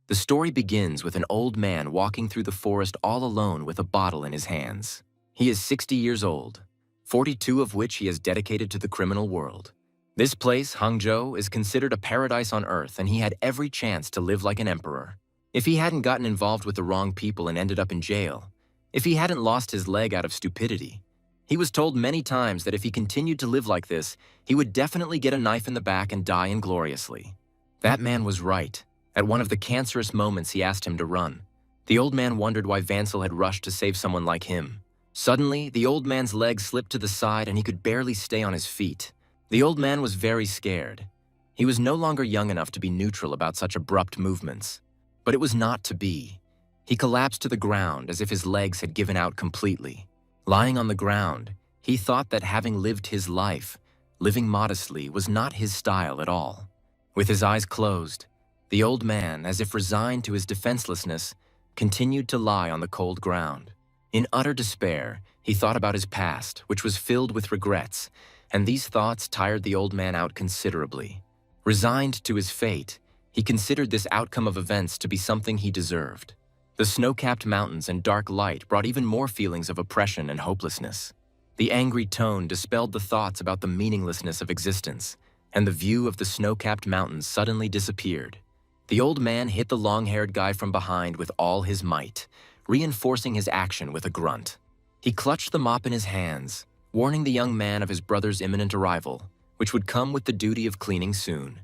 The story begins with an old man walking through the forest all alone with a bottle in his hands. He is 60 years old, 42 of which he has dedicated to the criminal world. This place, Hangzhou, is considered a paradise on earth, and he had every chance to live like an emperor. If he hadn't gotten involved with the wrong people and ended up in jail, if he hadn't lost his leg out of stupidity, he was told many times that if he continued to live like this, he would definitely get a knife in the back and die ingloriously. That man was right. At one of the cancerous moments, he asked him to run. The old man wondered why Vansel had rushed to save someone like him. Suddenly, the old man's leg slipped to the side and he could barely stay on his feet. The old man was very scared. He was no longer young enough to be neutral about such abrupt movements. But it was not to be. He collapsed to the ground as if his legs had given out completely. Lying on the ground, he thought that having lived his life, living modestly, was not his style at all. With his eyes closed, the old man, as if resigned to his defenselessness, continued to lie on the cold ground. In utter despair, he thought about his past, which was filled with regrets, and these thoughts tired the old man out considerably. Resigned to his fate, he considered this outcome of events to be something he deserved. The snow-capped mountains and dark light brought even more feelings of oppression and hopelessness. The angry tone dispelled the thoughts about the meaninglessness of existence, and the view of the snow-capped mountains suddenly disappeared. The old man hit the long-haired guy from behind with all his might, reinforcing his action with a grunt. He clutched the mop in his hands, warning the young man of his brother's imminent arrival, which would come with the duty of cleaning soon.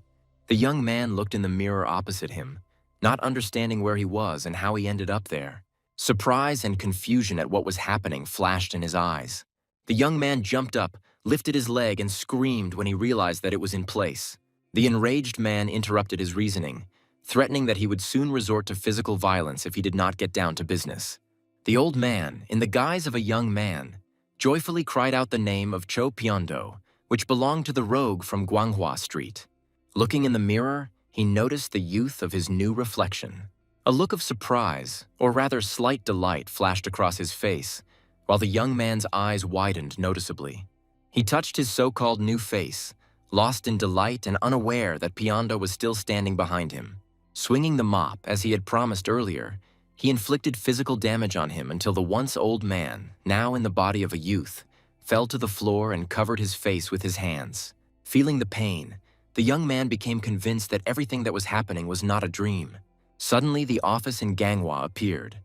The young man looked in the mirror opposite him, not understanding where he was and how he ended up there. Surprise and confusion at what was happening flashed in his eyes. The young man jumped up, lifted his leg, and screamed when he realized that it was in place. The enraged man interrupted his reasoning, threatening that he would soon resort to physical violence if he did not get down to business. The old man, in the guise of a young man, joyfully cried out the name of Cho Pyondo, which belonged to the rogue from Manhwa Street. Looking in the mirror, he noticed the youth of his new reflection. A look of surprise, or rather slight delight, flashed across his face, while the young man's eyes widened noticeably. He touched his so-called new face, lost in delight and unaware that Pyondo was still standing behind him. Swinging the mop, as he had promised earlier, he inflicted physical damage on him until the once old man, now in the body of a youth, fell to the floor and covered his face with his hands. Feeling the pain, the young man became convinced that everything that was happening was not a dream. Suddenly, the office in Manhwa appeared.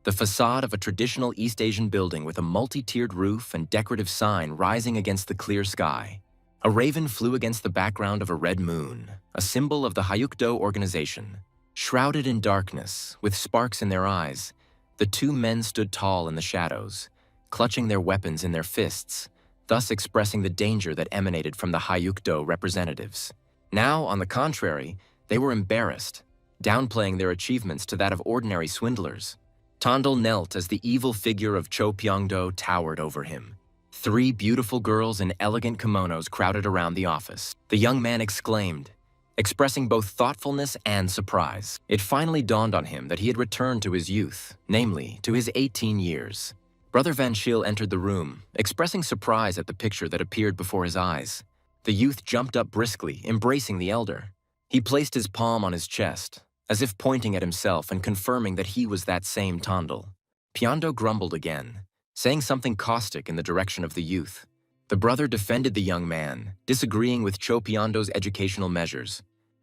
The facade of a traditional East Asian building with a multi-tiered roof and decorative sign rising against the clear sky. A raven flew against the background of a red moon, a symbol of the Hayukdo organization. Shrouded in darkness, with sparks in their eyes, the two men stood tall in the shadows, clutching their weapons in their fists, thus expressing the danger that emanated from the Hayukdo representatives. Now, on the contrary, they were embarrassed, downplaying their achievements to that of ordinary swindlers. Tondel knelt as the evil figure of Cho Pyondo towered over him. 3 beautiful girls in elegant kimonos crowded around the office. The young man exclaimed, expressing both thoughtfulness and surprise. It finally dawned on him that he had returned to his youth, namely, to his 18 years. Brother Van Schiel entered the room, expressing surprise at the picture that appeared before his eyes. The youth jumped up briskly, embracing the elder. He placed his palm on his chest, as if pointing at himself and confirming that he was that same Tondel. Pyondo grumbled again, saying something caustic in the direction of the youth. The brother defended the young man, disagreeing with Cho Pyondo's educational measures.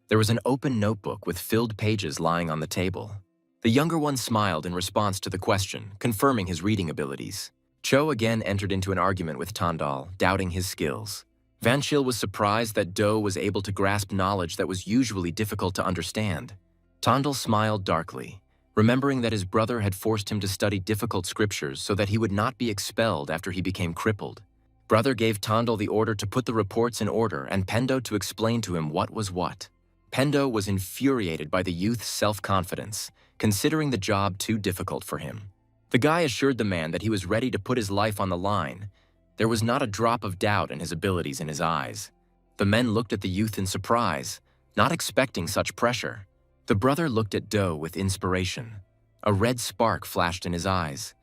There was an open notebook with filled pages lying on the table. The younger one smiled in response to the question, confirming his reading abilities. Cho again entered into an argument with Tondal, doubting his skills. Van Schiel was surprised that Do was able to grasp knowledge that was usually difficult to understand. Tondal smiled darkly, remembering that his brother had forced him to study difficult scriptures so that he would not be expelled after he became crippled. Brother gave Tondal the order to put the reports in order and Pendo to explain to him what was what. Pendo was infuriated by the youth's self-confidence, considering the job too difficult for him. The guy assured the man that he was ready to put his life on the line. There was not a drop of doubt in his abilities in his eyes. The men looked at the youth in surprise, not expecting such pressure. The brother looked at Do with inspiration. A red spark flashed in his eyes.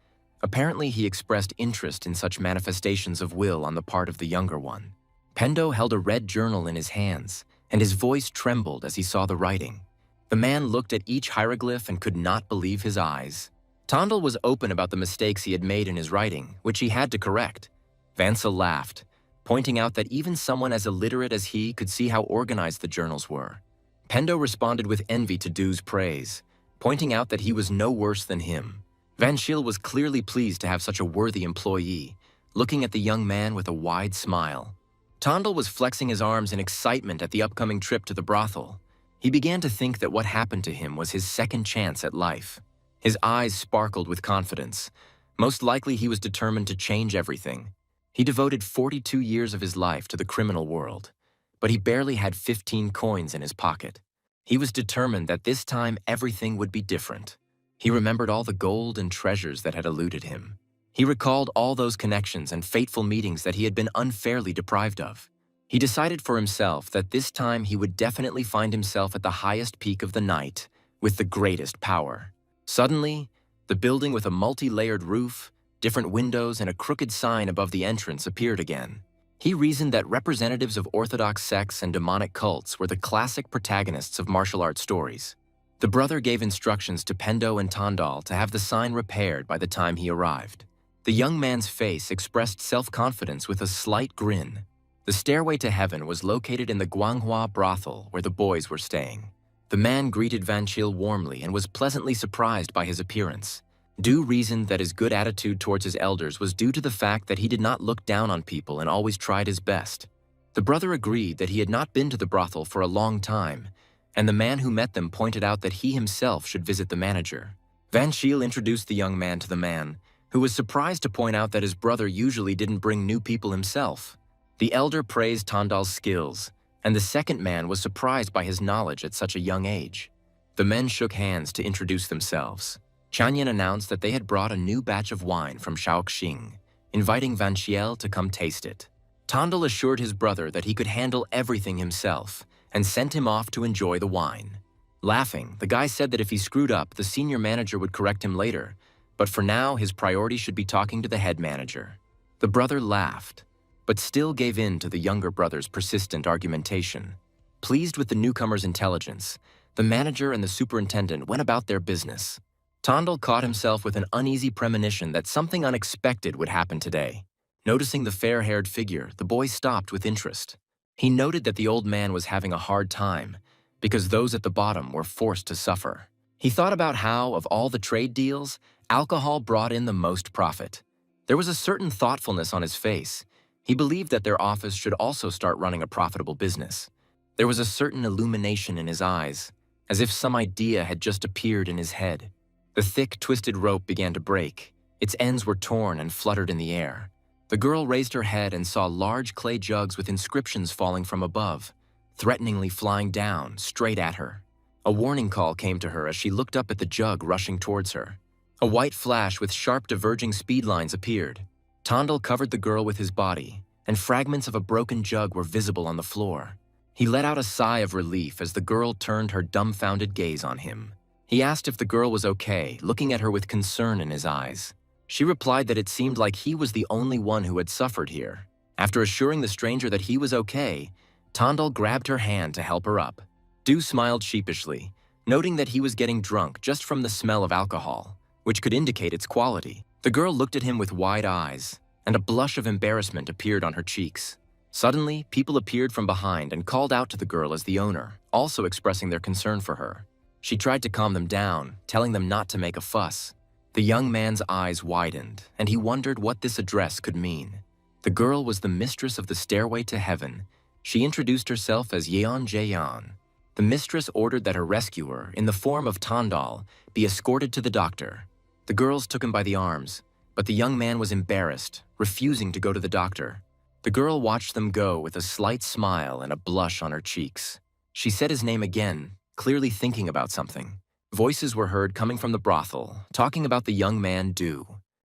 Apparently, he expressed interest in such manifestations of will on the part of the younger one. Pendo held a red journal in his hands, and his voice trembled as he saw the writing. The man looked at each hieroglyph and could not believe his eyes. Tondal was open about the mistakes he had made in his writing, which he had to correct. Vansel laughed, pointing out that even someone as illiterate as he could see how organized the journals were. Pendo responded with envy to Du's praise, pointing out that he was no worse than him. Van Schiel was clearly pleased to have such a worthy employee, looking at the young man with a wide smile. Tondal was flexing his arms in excitement at the upcoming trip to the brothel. He began to think that what happened to him was his second chance at life. His eyes sparkled with confidence. Most likely he was determined to change everything. He devoted 42 years of his life to the criminal world, but he barely had 15 coins in his pocket. He was determined that this time everything would be different. He remembered all the gold and treasures that had eluded him. He recalled all those connections and fateful meetings that he had been unfairly deprived of. He decided for himself that this time he would definitely find himself at the highest peak of the night, with the greatest power. Suddenly, the building with a multi-layered roof, different windows, and a crooked sign above the entrance appeared again. He reasoned that representatives of orthodox sects and demonic cults were the classic protagonists of martial arts stories. The brother gave instructions to Pendo and Tondal to have the sign repaired by the time he arrived. The young man's face expressed self-confidence with a slight grin. The stairway to heaven was located in the Manhwa brothel where the boys were staying. The man greeted Van Schiel warmly and was pleasantly surprised by his appearance. Du reasoned that his good attitude towards his elders was due to the fact that he did not look down on people and always tried his best. The brother agreed that he had not been to the brothel for a long time, and the man who met them pointed out that he himself should visit the manager. Van Schiel introduced the young man to the man, who was surprised to point out that his brother usually didn't bring new people himself. The elder praised Tondal's skills, and the second man was surprised by his knowledge at such a young age. The men shook hands to introduce themselves. Chanyan announced that they had brought a new batch of wine from Shaoxing, inviting Van Schiel to come taste it. Tondal assured his brother that he could handle everything himself and sent him off to enjoy the wine. Laughing, the guy said that if he screwed up, the senior manager would correct him later, but for now, his priority should be talking to the head manager. The brother laughed, but still gave in to the younger brother's persistent argumentation. Pleased with the newcomer's intelligence, the manager and the superintendent went about their business. Tondal caught himself with an uneasy premonition that something unexpected would happen today. Noticing the fair-haired figure, the boy stopped with interest. He noted that the old man was having a hard time, because those at the bottom were forced to suffer. He thought about how, of all the trade deals, alcohol brought in the most profit. There was a certain thoughtfulness on his face. He believed that their office should also start running a profitable business. There was a certain illumination in his eyes, as if some idea had just appeared in his head. The thick, twisted rope began to break. Its ends were torn and fluttered in the air. The girl raised her head and saw large clay jugs with inscriptions falling from above, threateningly flying down, straight at her. A warning call came to her as she looked up at the jug rushing towards her. A white flash with sharp diverging speed lines appeared. Tondal covered the girl with his body, and fragments of a broken jug were visible on the floor. He let out a sigh of relief as the girl turned her dumbfounded gaze on him. He asked if the girl was okay, looking at her with concern in his eyes. She replied that it seemed like he was the only one who had suffered here. After assuring the stranger that he was okay, Tondal grabbed her hand to help her up. Du smiled sheepishly, noting that he was getting drunk just from the smell of alcohol, which could indicate its quality. The girl looked at him with wide eyes, and a blush of embarrassment appeared on her cheeks. Suddenly, people appeared from behind and called out to the girl as the owner, also expressing their concern for her. She tried to calm them down, telling them not to make a fuss. The young man's eyes widened, and he wondered what this address could mean. The girl was the mistress of the stairway to heaven. She introduced herself as Yeon Jaeyeon. The mistress ordered that her rescuer, in the form of Tondal, be escorted to the doctor. The girls took him by the arms, but the young man was embarrassed, refusing to go to the doctor. The girl watched them go with a slight smile and a blush on her cheeks. She said his name again, clearly thinking about something. Voices were heard coming from the brothel, talking about the young man Du.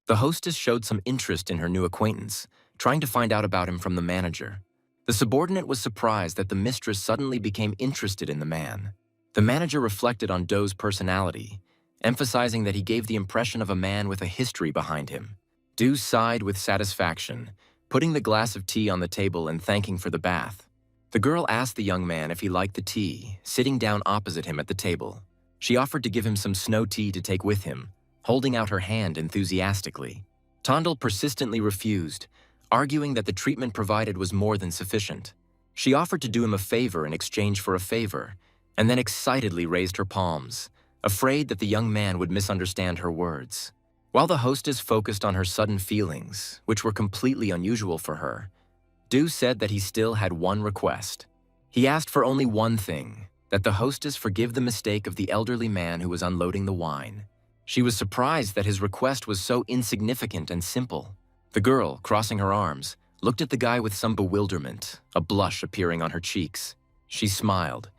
The hostess showed some interest in her new acquaintance, trying to find out about him from the manager. The subordinate was surprised that the mistress suddenly became interested in the man. The manager reflected on Do's personality, emphasizing that he gave the impression of a man with a history behind him. Du sighed with satisfaction, putting the glass of tea on the table and thanking for the bath. The girl asked the young man if he liked the tea, sitting down opposite him at the table. She offered to give him some snow tea to take with him, holding out her hand enthusiastically. Tondal persistently refused, arguing that the treatment provided was more than sufficient. She offered to do him a favor in exchange for a favor, and then excitedly raised her palms, afraid that the young man would misunderstand her words. While the hostess focused on her sudden feelings, which were completely unusual for her, Du said that he still had one request. He asked for only one thing, that the hostess forgive the mistake of the elderly man who was unloading the wine. She was surprised that his request was so insignificant and simple. The girl, crossing her arms, looked at the guy with some bewilderment, a blush appearing on her cheeks. She smiled,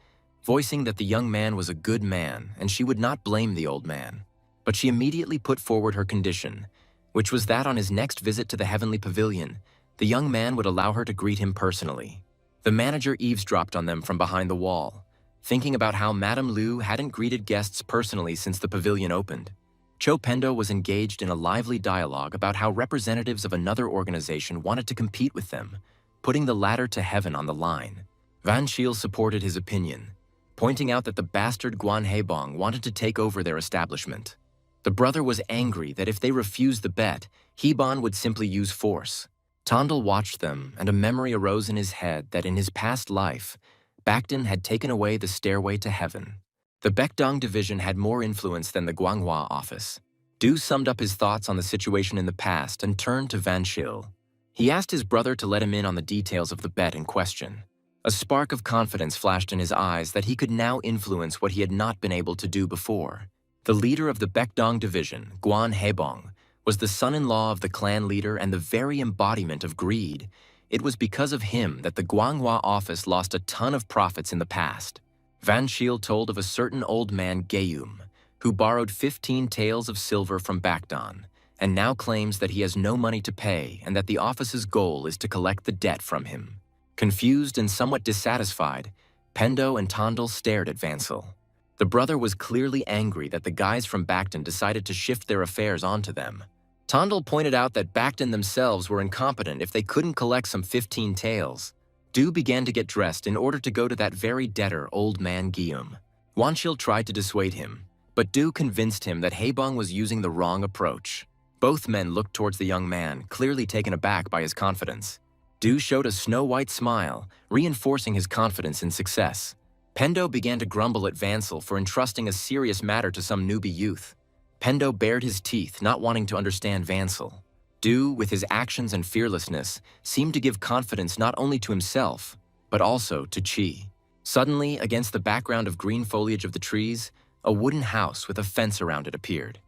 voicing that the young man was a good man and she would not blame the old man. But she immediately put forward her condition, which was that on his next visit to the Heavenly Pavilion, the young man would allow her to greet him personally. The manager eavesdropped on them from behind the wall, thinking about how Madame Liu hadn't greeted guests personally since the pavilion opened. Cho Pendo was engaged in a lively dialogue about how representatives of another organization wanted to compete with them, putting the ladder to heaven on the line. Van Shiel supported his opinion, pointing out that the bastard Guan Hebong wanted to take over their establishment. The brother was angry that if they refused the bet, Hebon would simply use force. Tondal watched them, and a memory arose in his head that in his past life, Baekdon had taken away the stairway to heaven. The Baekdong division had more influence than the Guanghua office. Du summed up his thoughts on the situation in the past and turned to Van Shil. He asked his brother to let him in on the details of the bet in question. A spark of confidence flashed in his eyes that he could now influence what he had not been able to do before. The leader of the Baekdong division, Guan Hebong, was the son-in-law of the clan leader and the very embodiment of greed. It was because of him that the Guanghua office lost a ton of profits in the past. Van Shiel told of a certain old man, Gayum, who borrowed 15 taels of silver from Baekdon, and now claims that he has no money to pay and that the office's goal is to collect the debt from him. Confused and somewhat dissatisfied, Pendo and Tondal stared at Vansel. The brother was clearly angry that the guys from Baekdon decided to shift their affairs onto them. Tondal pointed out that Baekdon themselves were incompetent if they couldn't collect some 15 taels. Du began to get dressed in order to go to that very debtor, old man Guillaume. Wanshil tried to dissuade him, but Du convinced him that Hebong was using the wrong approach. Both men looked towards the young man, clearly taken aback by his confidence. Du showed a snow-white smile, reinforcing his confidence in success. Pendo began to grumble at Vansel for entrusting a serious matter to some newbie youth. Pendo bared his teeth, not wanting to understand Vansel. Du, with his actions and fearlessness, seemed to give confidence not only to himself, but also to Chi. Suddenly, against the background of green foliage of the trees, a wooden house with a fence around it appeared.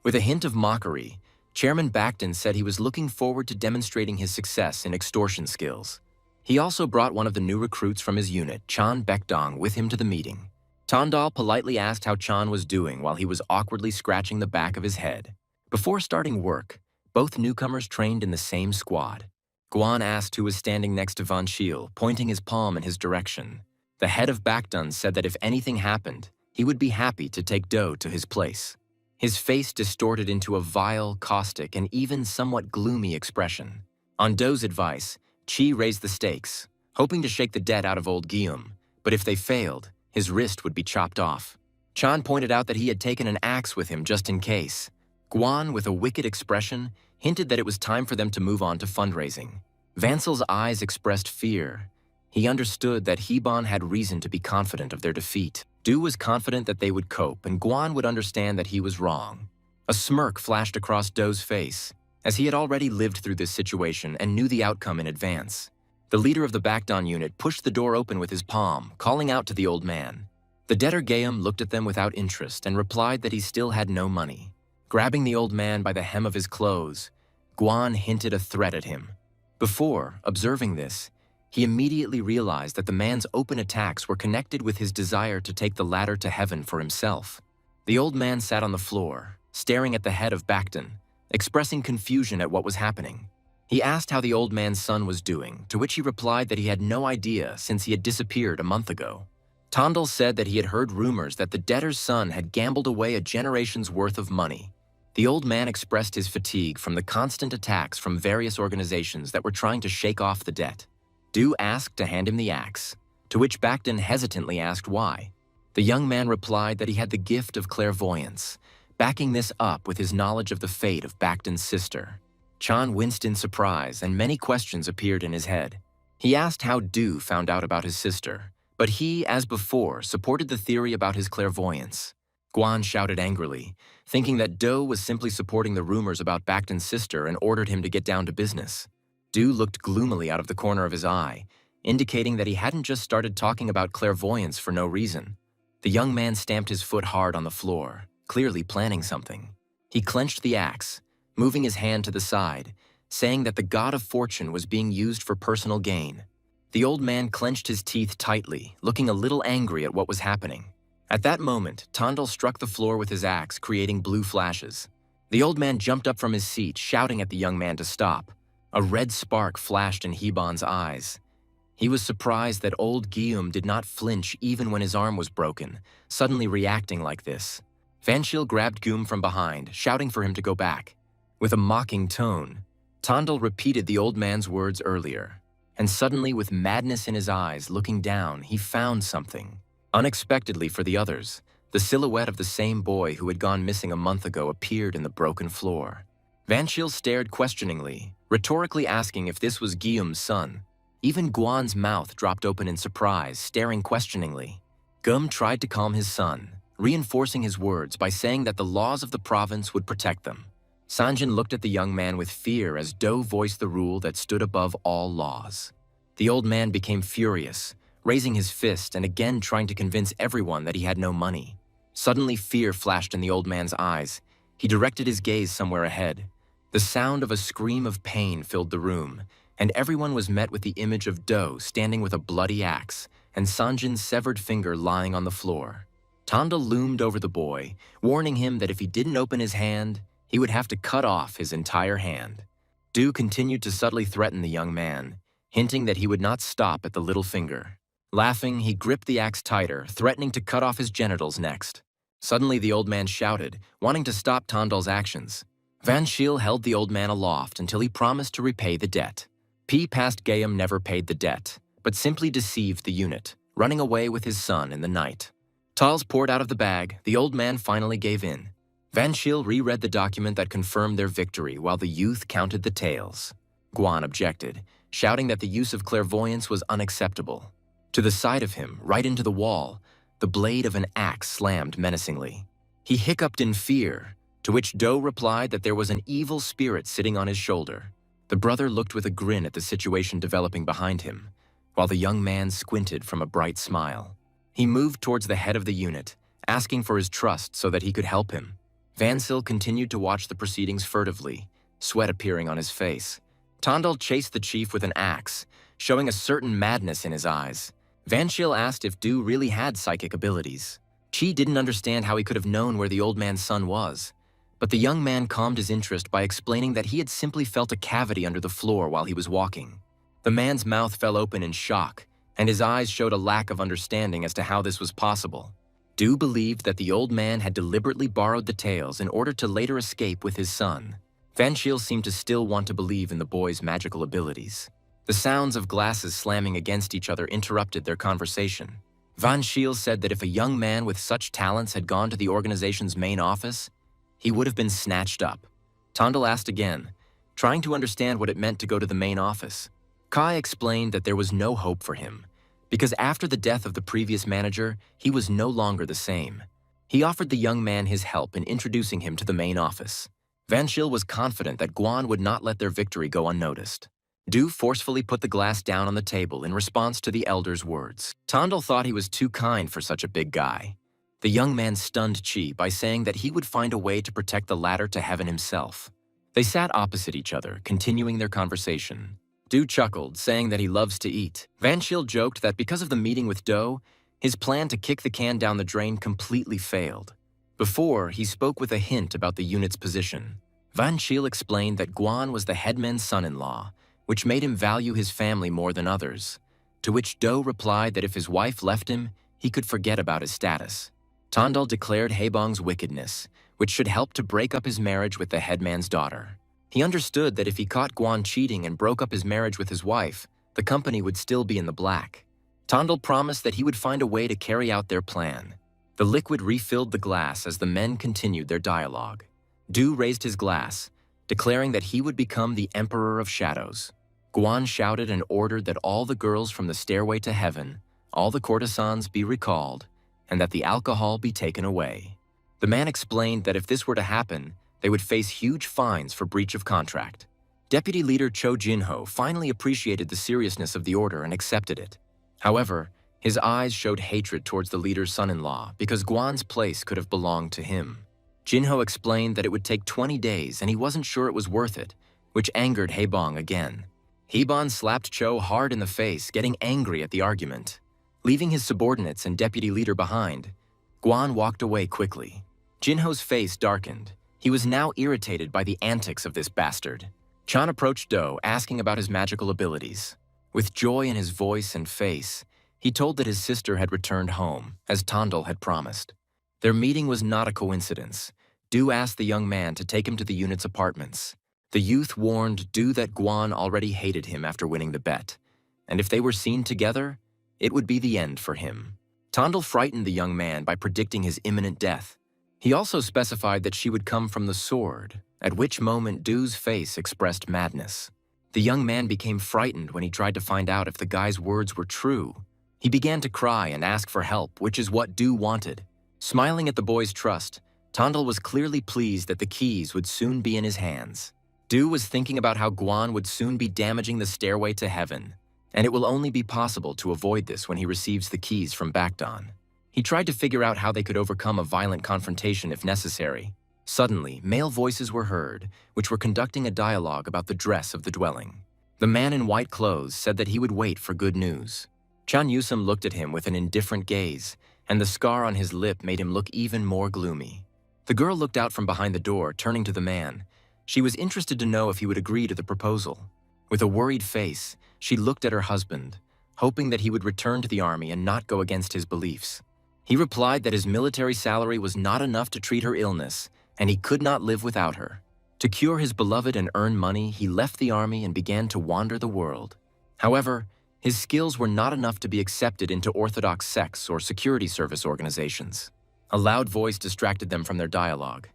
With a hint of mockery, Chairman Baekdon said he was looking forward to demonstrating his success in extortion skills. He also brought one of the new recruits from his unit, Chan Baekdong, with him to the meeting. Tondal politely asked how Chan was doing while he was awkwardly scratching the back of his head. Before starting work, both newcomers trained in the same squad. Guan asked who was standing next to Van Shiel, pointing his palm in his direction. The head of Baekdon said that if anything happened, he would be happy to take Do to his place. His face distorted into a vile, caustic, and even somewhat gloomy expression. On Do's advice, Chi raised the stakes, hoping to shake the debt out of old Guillaume, but if they failed, his wrist would be chopped off. Chan pointed out that he had taken an axe with him just in case. Guan, with a wicked expression, hinted that it was time for them to move on to fundraising. Vansel's eyes expressed fear. He understood that Hebon had reason to be confident of their defeat. Du was confident that they would cope, and Guan would understand that he was wrong. A smirk flashed across Do's face, as he had already lived through this situation and knew the outcome in advance. The leader of the Baekdon unit pushed the door open with his palm, calling out to the old man. The debtor Gayum looked at them without interest and replied that he still had no money. Grabbing the old man by the hem of his clothes, Guan hinted a threat at him. Before observing this, he immediately realized that the man's open attacks were connected with his desire to take the ladder to heaven for himself. The old man sat on the floor, staring at the head of Baekdon, expressing confusion at what was happening. He asked how the old man's son was doing, to which he replied that he had no idea since he had disappeared a month ago. Tondal said that he had heard rumors that the debtor's son had gambled away a generation's worth of money. The old man expressed his fatigue from the constant attacks from various organizations that were trying to shake off the debt. Du asked to hand him the axe, to which Backton hesitantly asked why. The young man replied that he had the gift of clairvoyance, backing this up with his knowledge of the fate of Backton's sister. Chan winced in surprise, and many questions appeared in his head. He asked how Du found out about his sister, but he, as before, supported the theory about his clairvoyance. Guan shouted angrily, thinking that Du was simply supporting the rumors about Backton's sister, and ordered him to get down to business. Du looked gloomily out of the corner of his eye, indicating that he hadn't just started talking about clairvoyance for no reason. The young man stamped his foot hard on the floor, clearly planning something. He clenched the axe, moving his hand to the side, saying that the god of fortune was being used for personal gain. The old man clenched his teeth tightly, looking a little angry at what was happening. At that moment, Tondal struck the floor with his axe, creating blue flashes. The old man jumped up from his seat, shouting at the young man to stop. A red spark flashed in Hebon's eyes. He was surprised that old Guillaume did not flinch even when his arm was broken, suddenly reacting like this. Vanchil grabbed Guillaume from behind, shouting for him to go back. With a mocking tone, Tondal repeated the old man's words earlier, and suddenly, with madness in his eyes, looking down, he found something. Unexpectedly for the others, the silhouette of the same boy who had gone missing a month ago appeared in the broken floor. Vanchil stared questioningly, rhetorically asking if this was Guillaume's son. Even Guan's mouth dropped open in surprise, staring questioningly. Gum tried to calm his son, reinforcing his words by saying that the laws of the province would protect them. Sanjin looked at the young man with fear as Do voiced the rule that stood above all laws. The old man became furious, raising his fist and again trying to convince everyone that he had no money. Suddenly, fear flashed in the old man's eyes. He directed his gaze somewhere ahead. The sound of a scream of pain filled the room, and everyone was met with the image of Do standing with a bloody axe and Sanjin's severed finger lying on the floor. Tondal loomed over the boy, warning him that if he didn't open his hand, he would have to cut off his entire hand. Du continued to subtly threaten the young man, hinting that he would not stop at the little finger. Laughing, he gripped the axe tighter, threatening to cut off his genitals next. Suddenly, the old man shouted, wanting to stop Tondal's actions. Vanchil held the old man aloft until he promised to repay the debt. P. past Gayam never paid the debt, but simply deceived the unit, running away with his son in the night. Tals poured out of the bag. The old man finally gave in. Vanchil reread the document that confirmed their victory while the youth counted the taels. Guan objected, shouting that the use of clairvoyance was unacceptable. To the side of him, right into the wall, the blade of an axe slammed menacingly. He hiccuped in fear, to which Do replied that there was an evil spirit sitting on his shoulder. The brother looked with a grin at the situation developing behind him, while the young man squinted from a bright smile. He moved towards the head of the unit, asking for his trust so that he could help him. Vansil continued to watch the proceedings furtively, sweat appearing on his face. Tondal chased the chief with an axe, showing a certain madness in his eyes. Vanchil asked if Du really had psychic abilities. Chi didn't understand how he could have known where the old man's son was, but the young man calmed his interest by explaining that he had simply felt a cavity under the floor while he was walking. The man's mouth fell open in shock, and his eyes showed a lack of understanding as to how this was possible. Du believed that the old man had deliberately borrowed the taels in order to later escape with his son. Vanchil seemed to still want to believe in the boy's magical abilities. The sounds of glasses slamming against each other interrupted their conversation. Vanchil said that if a young man with such talents had gone to the organization's main office, he would have been snatched up. Tondal asked again, trying to understand what it meant to go to the main office. Kai explained that there was no hope for him, because after the death of the previous manager, he was no longer the same. He offered the young man his help in introducing him to the main office. Vanchil was confident that Guan would not let their victory go unnoticed. Du forcefully put the glass down on the table in response to the elder's words. Tondal thought he was too kind for such a big guy. The young man stunned Chi by saying that he would find a way to protect the ladder to heaven himself. They sat opposite each other, continuing their conversation. Du chuckled, saying that he loves to eat. Vanchil joked that because of the meeting with Do, his plan to kick the can down the drain completely failed. Before, he spoke with a hint about the unit's position. Vanchil explained that Guan was the headman's son-in-law, which made him value his family more than others, to which Do replied that if his wife left him, he could forget about his status. Tondal declared Haebong's wickedness, which should help to break up his marriage with the headman's daughter. He understood that if he caught Guan cheating and broke up his marriage with his wife, the company would still be in the black. Tondal promised that he would find a way to carry out their plan. The liquid refilled the glass as the men continued their dialogue. Du raised his glass, declaring that he would become the Emperor of Shadows. Guan shouted and ordered that all the girls from the stairway to heaven, all the courtesans be recalled, and that the alcohol be taken away. The man explained that if this were to happen, they would face huge fines for breach of contract. Deputy Leader Cho Jinho finally appreciated the seriousness of the order and accepted it. However, his eyes showed hatred towards the leader's son-in-law because Guan's place could have belonged to him. Jinho explained that it would take 20 days and he wasn't sure it was worth it, which angered Hebong again. Hebong slapped Cho hard in the face, getting angry at the argument. Leaving his subordinates and deputy leader behind, Guan walked away quickly. Jinho's face darkened. He was now irritated by the antics of this bastard. Chan approached Do, asking about his magical abilities. With joy in his voice and face, he told that his sister had returned home, as Tondal had promised. Their meeting was not a coincidence. Du asked the young man to take him to the unit's apartments. The youth warned Du that Guan already hated him after winning the bet, and if they were seen together, it would be the end for him. Tondal frightened the young man by predicting his imminent death. He also specified that she would come from the sword, at which moment Du's face expressed madness. The young man became frightened when he tried to find out if the guy's words were true. He began to cry and ask for help, which is what Du wanted. Smiling at the boy's trust, Tondal was clearly pleased that the keys would soon be in his hands. Du was thinking about how Guan would soon be damaging the stairway to heaven, and it will only be possible to avoid this when he receives the keys from Baekdon. He tried to figure out how they could overcome a violent confrontation if necessary. Suddenly, male voices were heard, which were conducting a dialogue about the dress of the dwelling. The man in white clothes said that he would wait for good news. Chan Yusum looked at him with an indifferent gaze, and the scar on his lip made him look even more gloomy. The girl looked out from behind the door, turning to the man. She was interested to know if he would agree to the proposal. With a worried face, she looked at her husband, hoping that he would return to the army and not go against his beliefs. He replied that his military salary was not enough to treat her illness, and he could not live without her. To cure his beloved and earn money, he left the army and began to wander the world. However, his skills were not enough to be accepted into orthodox sects or security service organizations. A loud voice distracted them from their dialogue.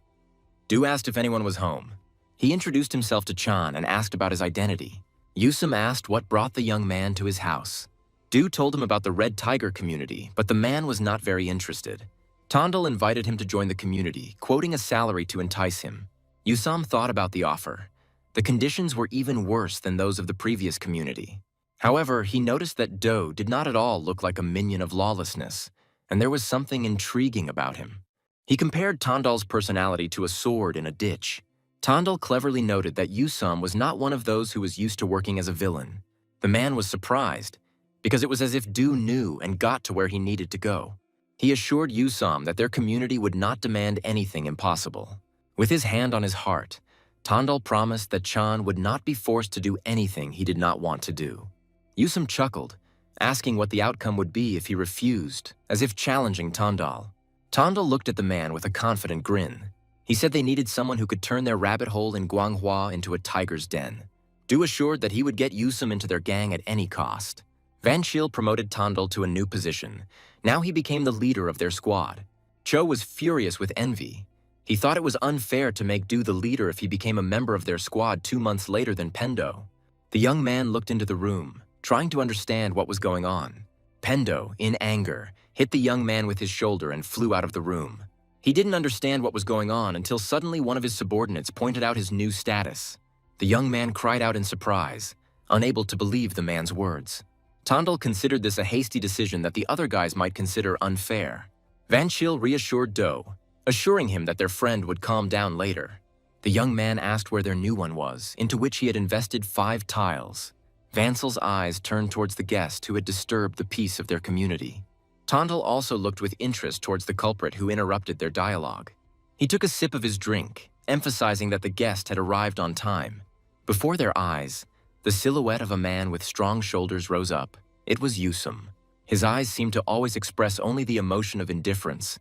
Du asked if anyone was home. He introduced himself to Chan and asked about his identity. Yusum asked what brought the young man to his house. Du told him about the Red Tiger community, but the man was not very interested. Tondal invited him to join the community, quoting a salary to entice him. Yusum thought about the offer. The conditions were even worse than those of the previous community. However, he noticed that Do did not at all look like a minion of lawlessness, and there was something intriguing about him. He compared Tondal's personality to a sword in a ditch. Tondal cleverly noted that Yusum was not one of those who was used to working as a villain. The man was surprised, because it was as if Du knew and got to where he needed to go. He assured Yusum that their community would not demand anything impossible. With his hand on his heart, Tondal promised that Chan would not be forced to do anything he did not want to do. Yusum chuckled, asking what the outcome would be if he refused, as if challenging Tondal. Tondal looked at the man with a confident grin. He said they needed someone who could turn their rabbit hole in Guanghua into a tiger's den. Du assured that he would get Yusum into their gang at any cost. Van Schil promoted Tondal to a new position. Now he became the leader of their squad. Cho was furious with envy. He thought it was unfair to make Du the leader if he became a member of their squad 2 months later than Pendo. The young man looked into the room, trying to understand what was going on. Pendo, in anger, hit the young man with his shoulder and flew out of the room. He didn't understand what was going on until suddenly one of his subordinates pointed out his new status. The young man cried out in surprise, unable to believe the man's words. Tondal considered this a hasty decision that the other guys might consider unfair. Van Schil reassured Do, assuring him that their friend would calm down later. The young man asked where their new one was, into which he had invested 5 tiles. Vansel's eyes turned towards the guest who had disturbed the peace of their community. Tondal also looked with interest towards the culprit who interrupted their dialogue. He took a sip of his drink, emphasizing that the guest had arrived on time. Before their eyes, the silhouette of a man with strong shoulders rose up. It was Yusum. His eyes seemed to always express only the emotion of indifference.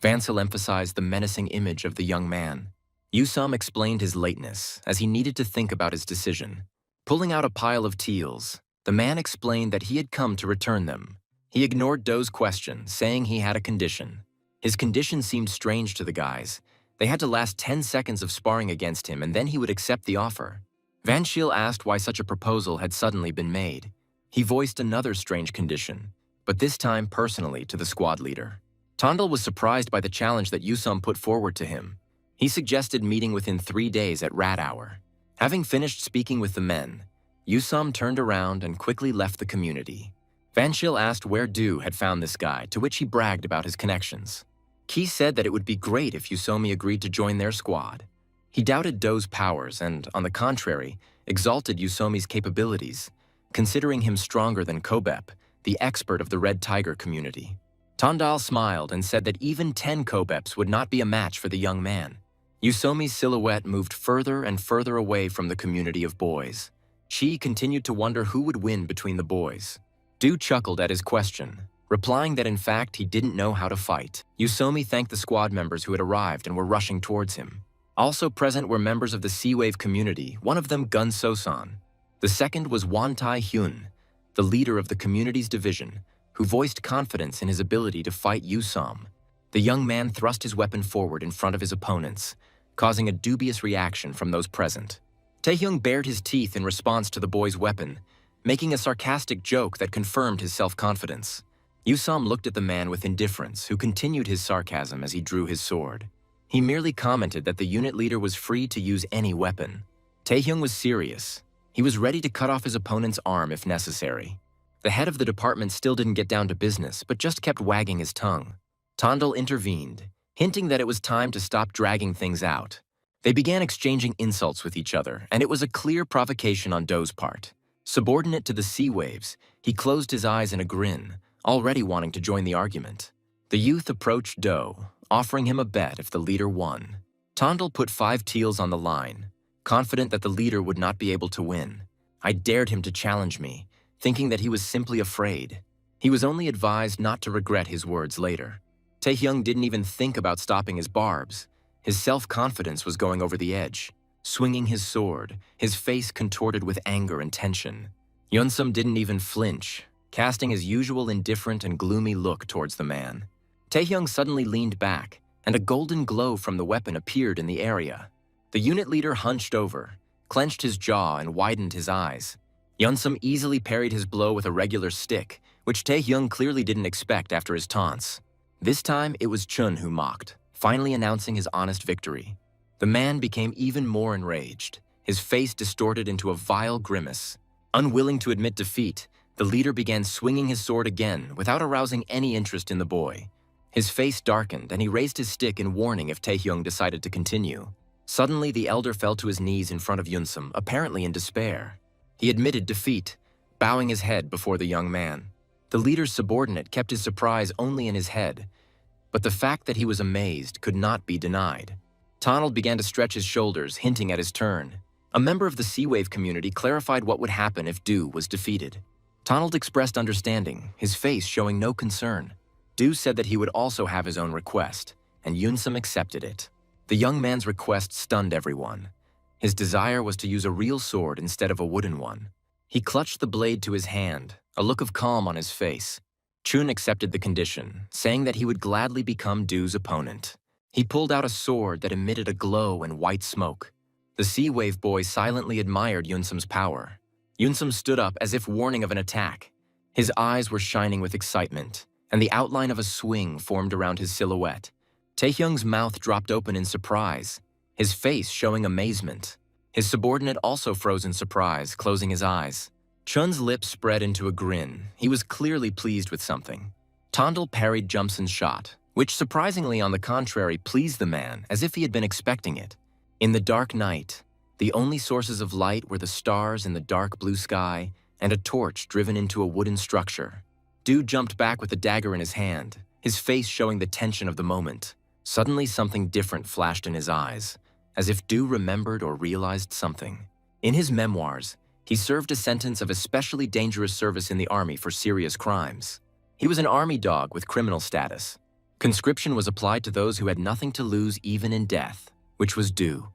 Vansel emphasized the menacing image of the young man. Yusum explained his lateness, as he needed to think about his decision. Pulling out a pile of teals, The man explained that he had come to return them. He ignored Do's question, saying he had a condition. His condition seemed strange to the guys. They had to last 10 seconds of sparring against him, and then he would accept the offer. Van Shiel asked why such a proposal had suddenly been made. He voiced another strange condition, but this time personally to the squad leader. Tondal was surprised by the challenge that Yusum put forward to him. He suggested meeting within 3 days at Rat Hour. Having finished speaking with the men, Yusum turned around and quickly left the community. Van Shiel asked where Do had found this guy, to which he bragged about his connections. Key said that it would be great if Yusomi agreed to join their squad. He doubted Do's powers and, on the contrary, exalted Yusomi's capabilities, considering him stronger than Kobep, the expert of the Red Tiger community. Tondal smiled and said that even 10 Kobeps would not be a match for the young man. Yusomi's silhouette moved further and further away from the community of boys. She continued to wonder who would win between the boys. Do chuckled at his question, replying that in fact he didn't know how to fight. Yusomi thanked the squad members who had arrived and were rushing towards him. Also present were members of the Sea-Wave community, one of them Gun So-san. The second was Wan Tai-hyun, the leader of the community's division, who voiced confidence in his ability to fight Yusum. The young man thrust his weapon forward in front of his opponents, causing a dubious reaction from those present. Taehyung bared his teeth in response to the boy's weapon, making a sarcastic joke that confirmed his self-confidence. Yusum looked at the man with indifference, who continued his sarcasm as he drew his sword. He merely commented that the unit leader was free to use any weapon. Taehyung was serious. He was ready to cut off his opponent's arm if necessary. The head of the department still didn't get down to business, but just kept wagging his tongue. Tondal intervened, hinting that it was time to stop dragging things out. They began exchanging insults with each other, and it was a clear provocation on Do's part. Subordinate to the Sea Waves, he closed his eyes in a grin, already wanting to join the argument. The youth approached Do, offering him a bet if the leader won. Tondal put 5 teals on the line, confident that the leader would not be able to win. I dared him to challenge me, thinking that he was simply afraid. He was only advised not to regret his words later. Taehyung didn't even think about stopping his barbs. His self-confidence was going over the edge. Swinging his sword, his face contorted with anger and tension. Yunsum didn't even flinch, casting his usual indifferent and gloomy look towards the man. Taehyung suddenly leaned back, and a golden glow from the weapon appeared in the area. The unit leader hunched over, clenched his jaw and widened his eyes. Yunsum easily parried his blow with a regular stick, which Taehyung clearly didn't expect after his taunts. This time it was Chun who mocked, finally announcing his honest victory. The man became even more enraged, his face distorted into a vile grimace. Unwilling to admit defeat, the leader began swinging his sword again without arousing any interest in the boy. His face darkened and he raised his stick in warning if Taehyung decided to continue. Suddenly, the elder fell to his knees in front of Yunsum, apparently in despair. He admitted defeat, bowing his head before the young man. The leader's subordinate kept his surprise only in his head, but the fact that he was amazed could not be denied. Tonald began to stretch his shoulders, hinting at his turn. A member of the Sea-Wave community clarified what would happen if Do was defeated. Tonald expressed understanding, his face showing no concern. Do said that he would also have his own request, and Yunsum accepted it. The young man's request stunned everyone. His desire was to use a real sword instead of a wooden one. He clutched the blade to his hand, a look of calm on his face. Chun accepted the condition, saying that he would gladly become Do's opponent. He pulled out a sword that emitted a glow and white smoke. The Sea-Wave boy silently admired Yunsum's power. Yunsum stood up as if warning of an attack. His eyes were shining with excitement, and the outline of a swing formed around his silhouette. Taehyung's mouth dropped open in surprise, his face showing amazement. His subordinate also froze in surprise, closing his eyes. Chun's lips spread into a grin. He was clearly pleased with something. Tondal parried Jumpson's shot, which surprisingly on the contrary pleased the man as if he had been expecting it. In the dark night, the only sources of light were the stars in the dark blue sky and a torch driven into a wooden structure. Do jumped back with the dagger in his hand, his face showing the tension of the moment. Suddenly something different flashed in his eyes, as if Do remembered or realized something. In his memoirs, he served a sentence of especially dangerous service in the army for serious crimes. He was an army dog with criminal status. Conscription was applied to those who had nothing to lose even in death, which was Do.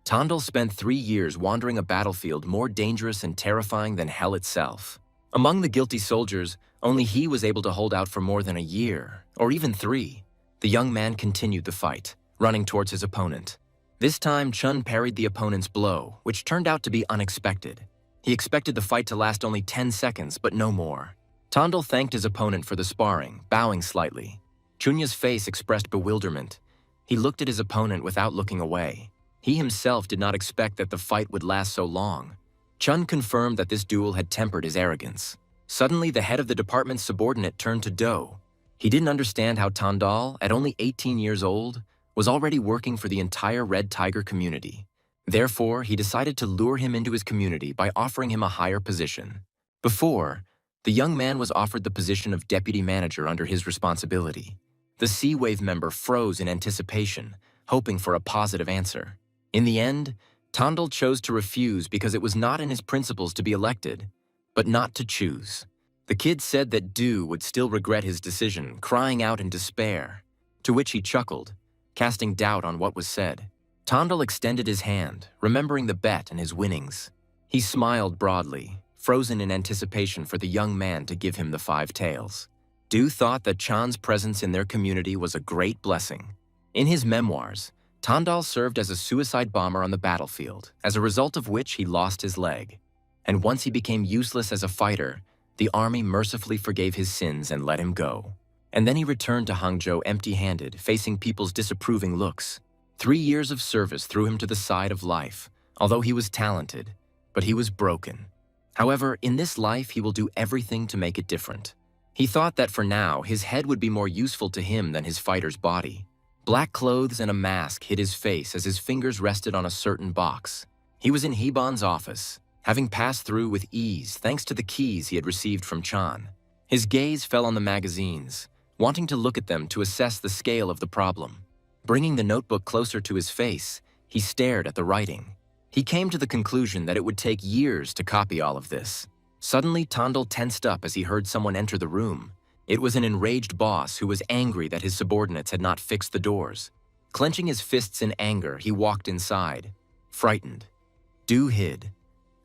Tondal spent 3 years wandering a battlefield more dangerous and terrifying than hell itself. Among the guilty soldiers, only he was able to hold out for more than a year, or even 3. The young man continued the fight, running towards his opponent. This time, Chun parried the opponent's blow, which turned out to be unexpected. He expected the fight to last only 10 seconds, but no more. Tondal thanked his opponent for the sparring, bowing slightly. Chunya's face expressed bewilderment. He looked at his opponent without looking away. He himself did not expect that the fight would last so long. Chun confirmed that this duel had tempered his arrogance. Suddenly, the head of the department's subordinate turned to Do. He didn't understand how Tondal, at only 18 years old, was already working for the entire Red Tiger community. Therefore, he decided to lure him into his community by offering him a higher position. Before, the young man was offered the position of deputy manager under his responsibility. The Sea-Wave member froze in anticipation, hoping for a positive answer. In the end, Tondal chose to refuse because it was not in his principles to be elected, but not to choose. The kid said that Du would still regret his decision, crying out in despair, to which he chuckled, casting doubt on what was said. Tondal extended his hand, remembering the bet and his winnings. He smiled broadly, frozen in anticipation for the young man to give him the 5 taels. Du thought that Chan's presence in their community was a great blessing. In his memoirs, Tondal served as a suicide bomber on the battlefield, as a result of which he lost his leg. And once he became useless as a fighter, the army mercifully forgave his sins and let him go. And then he returned to Hangzhou empty-handed, facing people's disapproving looks. 3 years of service threw him to the side of life, although he was talented, but he was broken. However, in this life he will do everything to make it different. He thought that for now, his head would be more useful to him than his fighter's body. Black clothes and a mask hid his face as his fingers rested on a certain box. He was in Heban's office, having passed through with ease thanks to the keys he had received from Chan. His gaze fell on the magazines, wanting to look at them to assess the scale of the problem. Bringing the notebook closer to his face, he stared at the writing. He came to the conclusion that it would take years to copy all of this. Suddenly, Tondal tensed up as he heard someone enter the room. It was an enraged boss who was angry that his subordinates had not fixed the doors. Clenching his fists in anger, he walked inside, frightened. Du hid,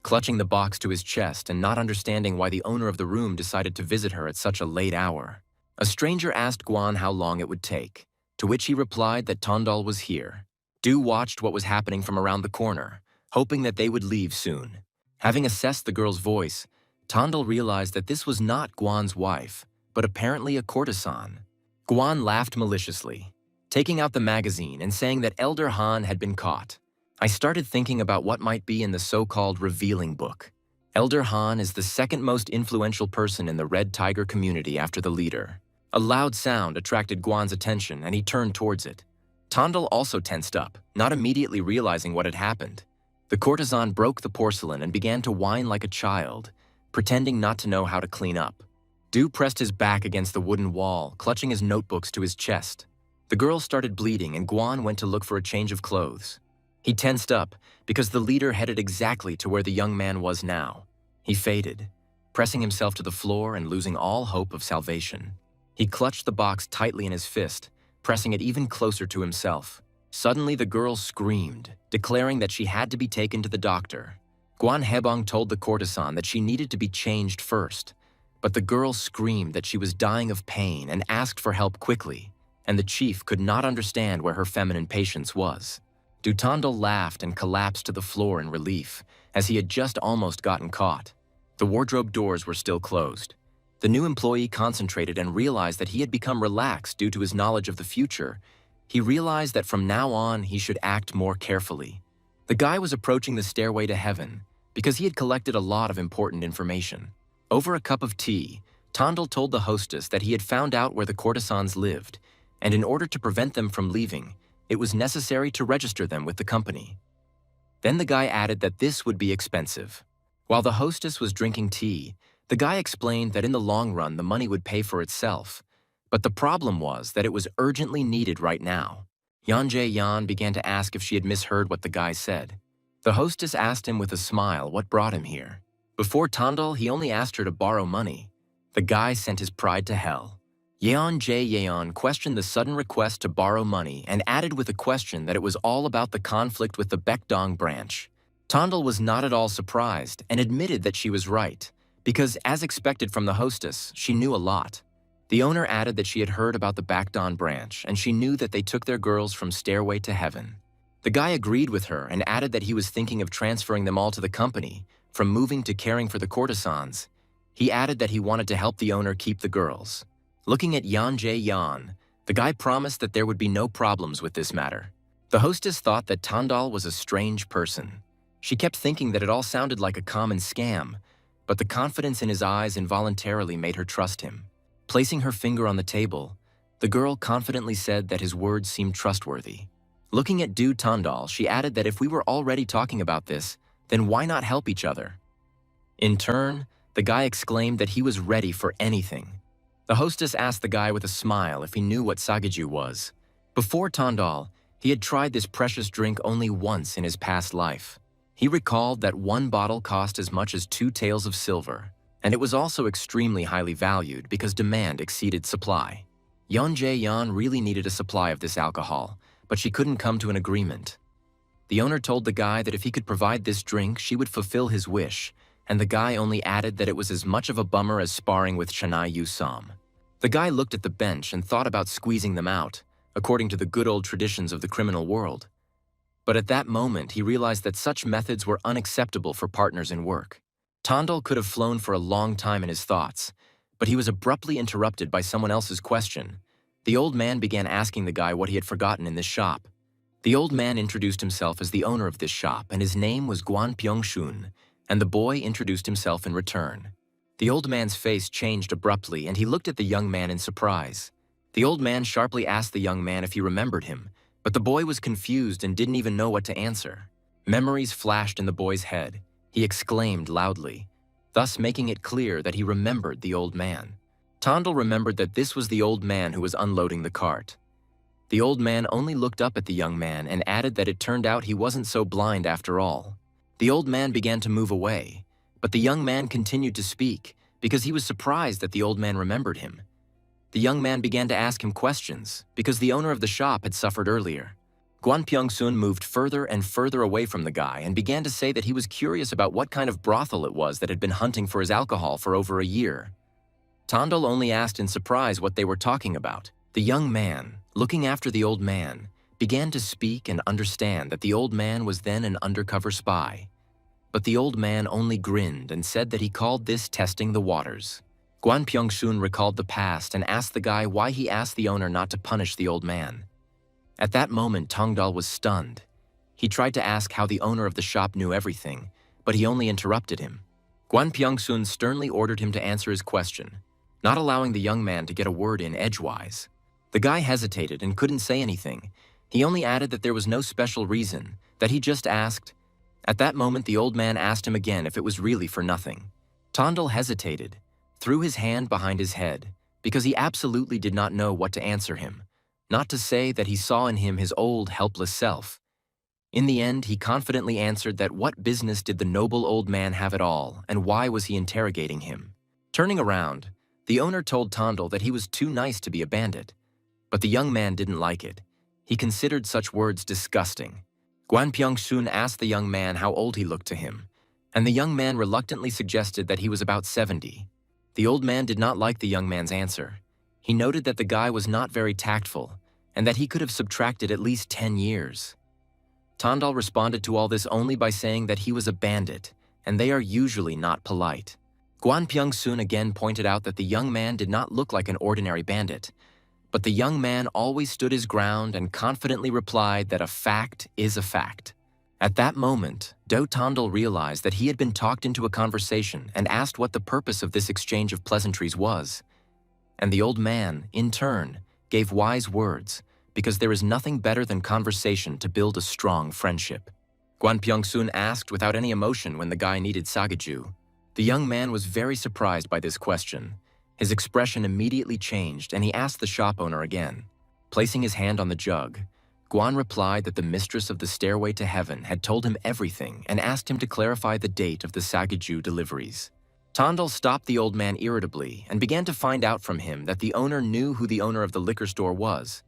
clutching the box to his chest and not understanding why the owner of the room decided to visit her at such a late hour. A stranger asked Guan how long it would take, to which he replied that Tondal was here. Du watched what was happening from around the corner, hoping that they would leave soon. Having assessed the girl's voice, Tondal realized that this was not Guan's wife, but apparently a courtesan. Guan laughed maliciously, taking out the magazine and saying that Elder Han had been caught. I started thinking about what might be in the so-called revealing book. Elder Han is the second most influential person in the Red Tiger community after the leader. A loud sound attracted Guan's attention and he turned towards it. Tondal also tensed up, not immediately realizing what had happened. The courtesan broke the porcelain and began to whine like a child, pretending not to know how to clean up. Du pressed his back against the wooden wall, clutching his notebooks to his chest. The girl started bleeding and Guan went to look for a change of clothes. He tensed up because the leader headed exactly to where the young man was now. He faded, pressing himself to the floor and losing all hope of salvation. He clutched the box tightly in his fist, pressing it even closer to himself. Suddenly, the girl screamed, declaring that she had to be taken to the doctor. Guan Hebong told the courtesan that she needed to be changed first, but the girl screamed that she was dying of pain and asked for help quickly, and the chief could not understand where her feminine patience was. Du Tondal laughed and collapsed to the floor in relief, as he had just almost gotten caught. The wardrobe doors were still closed. The new employee concentrated and realized that he had become relaxed due to his knowledge of the future. He realized that from now on he should act more carefully. The guy was approaching the stairway to heaven because he had collected a lot of important information. Over a cup of tea, Tondal told the hostess that he had found out where the courtesans lived, and in order to prevent them from leaving, it was necessary to register them with the company. Then the guy added that this would be expensive. While the hostess was drinking tea, the guy explained that in the long run the money would pay for itself, but the problem was that it was urgently needed right now. Yan Jae-yan began to ask if she had misheard what the guy said. The hostess asked him with a smile what brought him here. Before Tondal, he only asked her to borrow money. The guy sent his pride to hell. Yeon Jae-yeon questioned the sudden request to borrow money and added with a question that it was all about the conflict with the Baekdong branch. Tondal was not at all surprised and admitted that she was right, because, as expected from the hostess, she knew a lot. The owner added that she had heard about the Baekdon branch, and she knew that they took their girls from Stairway to Heaven. The guy agreed with her and added that he was thinking of transferring them all to the company, from moving to caring for the courtesans. He added that he wanted to help the owner keep the girls. Looking at Yan Jae-yan, the guy promised that there would be no problems with this matter. The hostess thought that Tandal was a strange person. She kept thinking that it all sounded like a common scam, but the confidence in his eyes involuntarily made her trust him. Placing her finger on the table, the girl confidently said that his words seemed trustworthy. Looking at Du Tandal, she added that if we were already talking about this, then why not help each other? In turn, the guy exclaimed that he was ready for anything. The hostess asked the guy with a smile if he knew what Sagaju was. Before Tandal, he had tried this precious drink only once in his past life. He recalled that one bottle cost as much as 2 taels of silver, and it was also extremely highly valued because demand exceeded supply. Yeon Jae-yeon really needed a supply of this alcohol, but she couldn't come to an agreement. The owner told the guy that if he could provide this drink, she would fulfill his wish, and the guy only added that it was as much of a bummer as sparring with Chanae Yu-sam. The guy looked at the bench and thought about squeezing them out, according to the good old traditions of the criminal world. But at that moment, he realized that such methods were unacceptable for partners in work. Tandal could have flown for a long time in his thoughts, but he was abruptly interrupted by someone else's question. The old man began asking the guy what he had forgotten in this shop. The old man introduced himself as the owner of this shop, and his name was Gwan Pyong-shun, and the boy introduced himself in return. The old man's face changed abruptly, and he looked at the young man in surprise. The old man sharply asked the young man if he remembered him, but the boy was confused and didn't even know what to answer. Memories flashed in the boy's head. He exclaimed loudly, thus making it clear that he remembered the old man. Tandal remembered that this was the old man who was unloading the cart. The old man only looked up at the young man and added that it turned out he wasn't so blind after all. The old man began to move away, but the young man continued to speak because he was surprised that the old man remembered him. The young man began to ask him questions because the owner of the shop had suffered earlier. Gwan Pyong-sun moved further and further away from the guy and began to say that he was curious about what kind of brothel it was that had been hunting for his alcohol for over a year. Tandal only asked in surprise what they were talking about. The young man, looking after the old man, began to speak and understand that the old man was then an undercover spy. But the old man only grinned and said that he called this testing the waters. Gwan Pyong-shun recalled the past and asked the guy why he asked the owner not to punish the old man. At that moment, Tongdal was stunned. He tried to ask how the owner of the shop knew everything, but he only interrupted him. Gwan Pyong-sun sternly ordered him to answer his question, not allowing the young man to get a word in edgewise. The guy hesitated and couldn't say anything. He only added that there was no special reason, that he just asked. At that moment, the old man asked him again if it was really for nothing. Tandal hesitated, threw his hand behind his head, because he absolutely did not know what to answer him, not to say that he saw in him his old, helpless self. In the end, he confidently answered that what business did the noble old man have at all, and why was he interrogating him? Turning around, the owner told Tandal that he was too nice to be a bandit, but the young man didn't like it. He considered such words disgusting. Gwan Pyong-shun asked the young man how old he looked to him, and the young man reluctantly suggested that he was about 70. The old man did not like the young man's answer. He noted that the guy was not very tactful, and that he could have subtracted at least 10 years. Tandal responded to all this only by saying that he was a bandit, and they are usually not polite. Gwan Pyong-shun again pointed out that the young man did not look like an ordinary bandit, but the young man always stood his ground and confidently replied that a fact is a fact. At that moment, Do Tandal realized that he had been talked into a conversation and asked what the purpose of this exchange of pleasantries was. And the old man, in turn, gave wise words, because there is nothing better than conversation to build a strong friendship. Gwan Pyong-shun asked without any emotion when the guy needed sagaju. The young man was very surprised by this question. His expression immediately changed, and he asked the shop owner again. Placing his hand on the jug, Gwan replied that the mistress of the Stairway to Heaven had told him everything and asked him to clarify the date of the sagaju deliveries. Tandal stopped the old man irritably and began to find out from him that the owner knew who the owner of the liquor store was.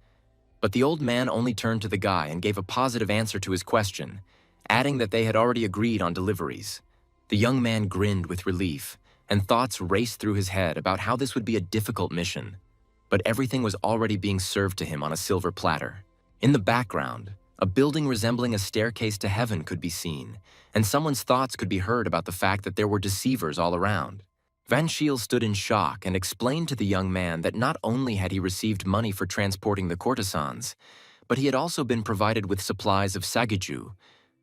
But the old man only turned to the guy and gave a positive answer to his question, adding that they had already agreed on deliveries. The young man grinned with relief and thoughts raced through his head about how this would be a difficult mission. But everything was already being served to him on a silver platter. In the background, a building resembling a staircase to heaven could be seen, and someone's thoughts could be heard about the fact that there were deceivers all around. Van Shiel stood in shock and explained to the young man that not only had he received money for transporting the courtesans, but he had also been provided with supplies of sagiju,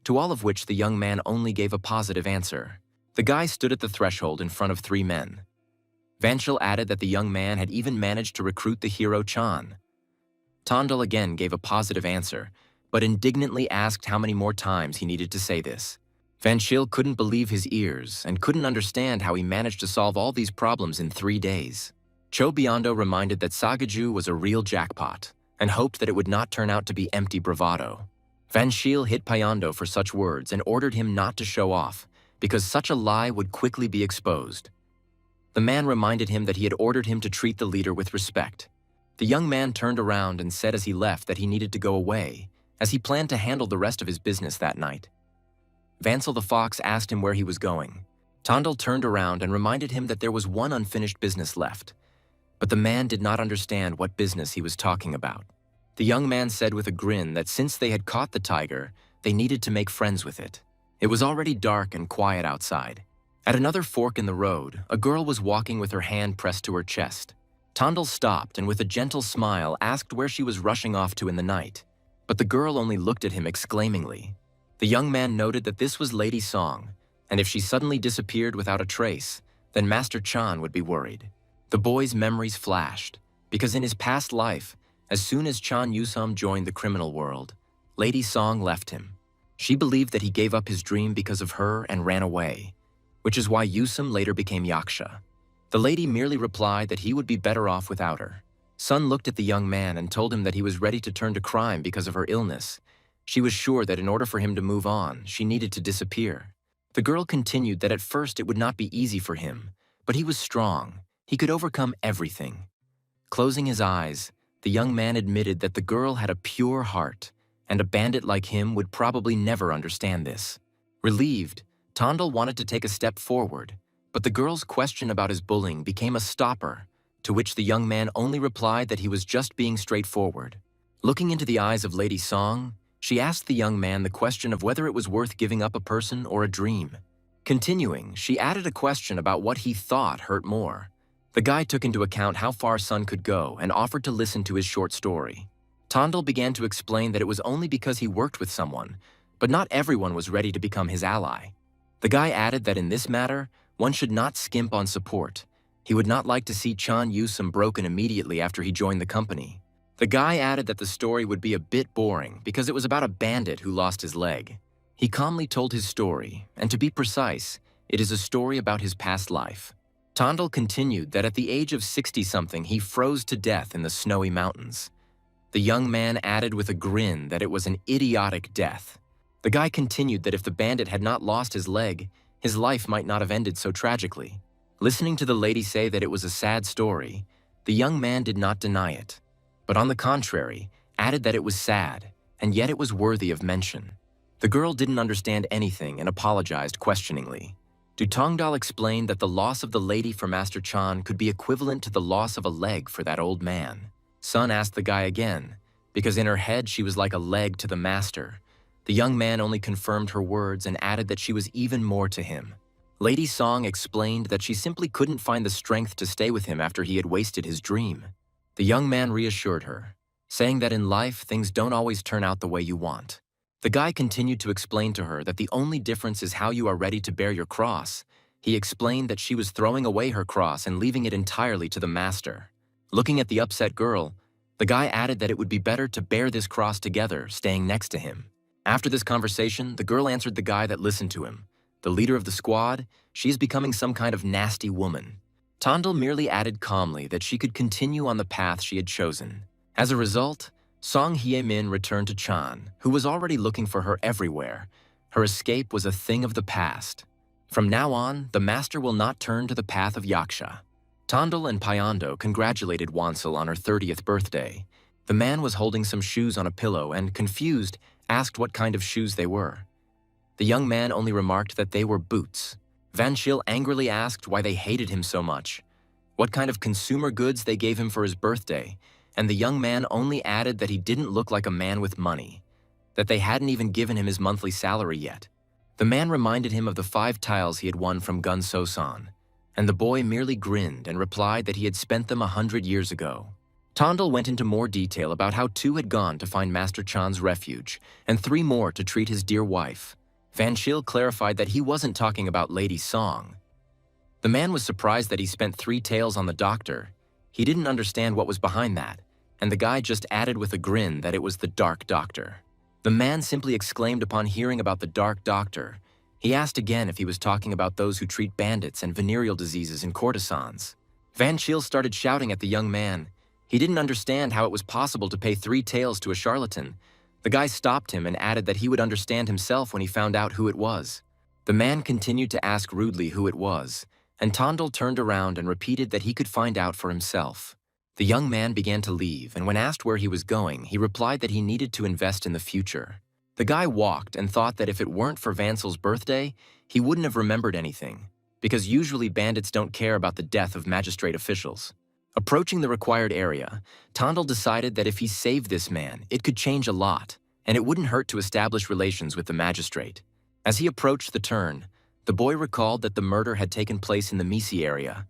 to all of which the young man only gave a positive answer. The guy stood at the threshold in front of 3 men. Van Shiel added that the young man had even managed to recruit the hero Chan. Tondal again gave a positive answer, but indignantly asked how many more times he needed to say this. Van Shiel couldn't believe his ears and couldn't understand how he managed to solve all these problems in 3 days. Cho Biondo reminded that Sagaju was a real jackpot and hoped that it would not turn out to be empty bravado. Van Shiel hit Biondo for such words and ordered him not to show off, because such a lie would quickly be exposed. The man reminded him that he had ordered him to treat the leader with respect. The young man turned around and said as he left that he needed to go away, as he planned to handle the rest of his business that night. Vansel the fox asked him where he was going. Tondal turned around and reminded him that there was one unfinished business left. But the man did not understand what business he was talking about. The young man said with a grin that since they had caught the tiger, they needed to make friends with it. It was already dark and quiet outside. At another fork in the road, a girl was walking with her hand pressed to her chest. Tondal stopped and with a gentle smile asked where she was rushing off to in the night. But the girl only looked at him exclaimingly. The young man noted that this was Lady Song, and if she suddenly disappeared without a trace, then Master Chan would be worried. The boy's memories flashed, because in his past life, as soon as Chan Yusum joined the criminal world, Lady Song left him. She believed that he gave up his dream because of her and ran away, which is why Yusum later became Yaksha. The lady merely replied that he would be better off without her. Sun looked at the young man and told him that he was ready to turn to crime because of her illness. She was sure that in order for him to move on, she needed to disappear. The girl continued that at first it would not be easy for him, but he was strong. He could overcome everything. Closing his eyes, the young man admitted that the girl had a pure heart, and a bandit like him would probably never understand this. Relieved, Tondal wanted to take a step forward, but the girl's question about his bullying became a stopper, to which the young man only replied that he was just being straightforward. Looking into the eyes of Lady Song, she asked the young man the question of whether it was worth giving up a person or a dream. Continuing, she added a question about what he thought hurt more. The guy took into account how far Sun could go and offered to listen to his short story. Tondal began to explain that it was only because he worked with someone, but not everyone was ready to become his ally. The guy added that in this matter, one should not skimp on support. He would not like to see Chan Yusum broken immediately after he joined the company. The guy added that the story would be a bit boring because it was about a bandit who lost his leg. He calmly told his story, and to be precise, it is a story about his past life. Tondal continued that at the age of 60-something, he froze to death in the snowy mountains. The young man added with a grin that it was an idiotic death. The guy continued that if the bandit had not lost his leg, his life might not have ended so tragically. Listening to the lady say that it was a sad story, the young man did not deny it, but on the contrary, added that it was sad, and yet it was worthy of mention. The girl didn't understand anything and apologized questioningly. Dutongdal explained that the loss of the lady for Master Chan could be equivalent to the loss of a leg for that old man. Sun asked the guy again, because in her head she was like a leg to the master. The young man only confirmed her words and added that she was even more to him. Lady Song explained that she simply couldn't find the strength to stay with him after he had wasted his dream. The young man reassured her, saying that in life things don't always turn out the way you want. The guy continued to explain to her that the only difference is how you are ready to bear your cross. He explained that she was throwing away her cross and leaving it entirely to the master. Looking at the upset girl, the guy added that it would be better to bear this cross together, staying next to him. After this conversation, the girl answered the guy that listened to him. The leader of the squad, she is becoming some kind of nasty woman. Tondal merely added calmly that she could continue on the path she had chosen. As a result, Song Hye-min returned to Chan, who was already looking for her everywhere. Her escape was a thing of the past. From now on, the master will not turn to the path of Yaksha. Tondal and Payando congratulated Wansel on her 30th birthday. The man was holding some shoes on a pillow and, confused, asked what kind of shoes they were. The young man only remarked that they were boots. Van Schil angrily asked why they hated him so much, what kind of consumer goods they gave him for his birthday, and the young man only added that he didn't look like a man with money, that they hadn't even given him his monthly salary yet. The man reminded him of the 5 tiles he had won from Gun So-san, and the boy merely grinned and replied that he had spent them 100 years ago. Tondal went into more detail about how 2 had gone to find Master Chan's refuge, and 3 more to treat his dear wife. Van Schil clarified that he wasn't talking about Lady Song. The man was surprised that he spent 3 taels on the doctor. He didn't understand what was behind that, and the guy just added with a grin that it was the Dark Doctor. The man simply exclaimed upon hearing about the Dark Doctor. He asked again if he was talking about those who treat bandits and venereal diseases and courtesans. Van Schil started shouting at the young man. He didn't understand how it was possible to pay 3 taels to a charlatan. The guy stopped him and added that he would understand himself when he found out who it was. The man continued to ask rudely who it was, and Tondal turned around and repeated that he could find out for himself. The young man began to leave, and when asked where he was going, he replied that he needed to invest in the future. The guy walked and thought that if it weren't for Vansel's birthday, he wouldn't have remembered anything, because usually bandits don't care about the death of magistrate officials. Approaching the required area, Tondal decided that if he saved this man, it could change a lot, and it wouldn't hurt to establish relations with the magistrate. As he approached the turn, the boy recalled that the murder had taken place in the Misi area.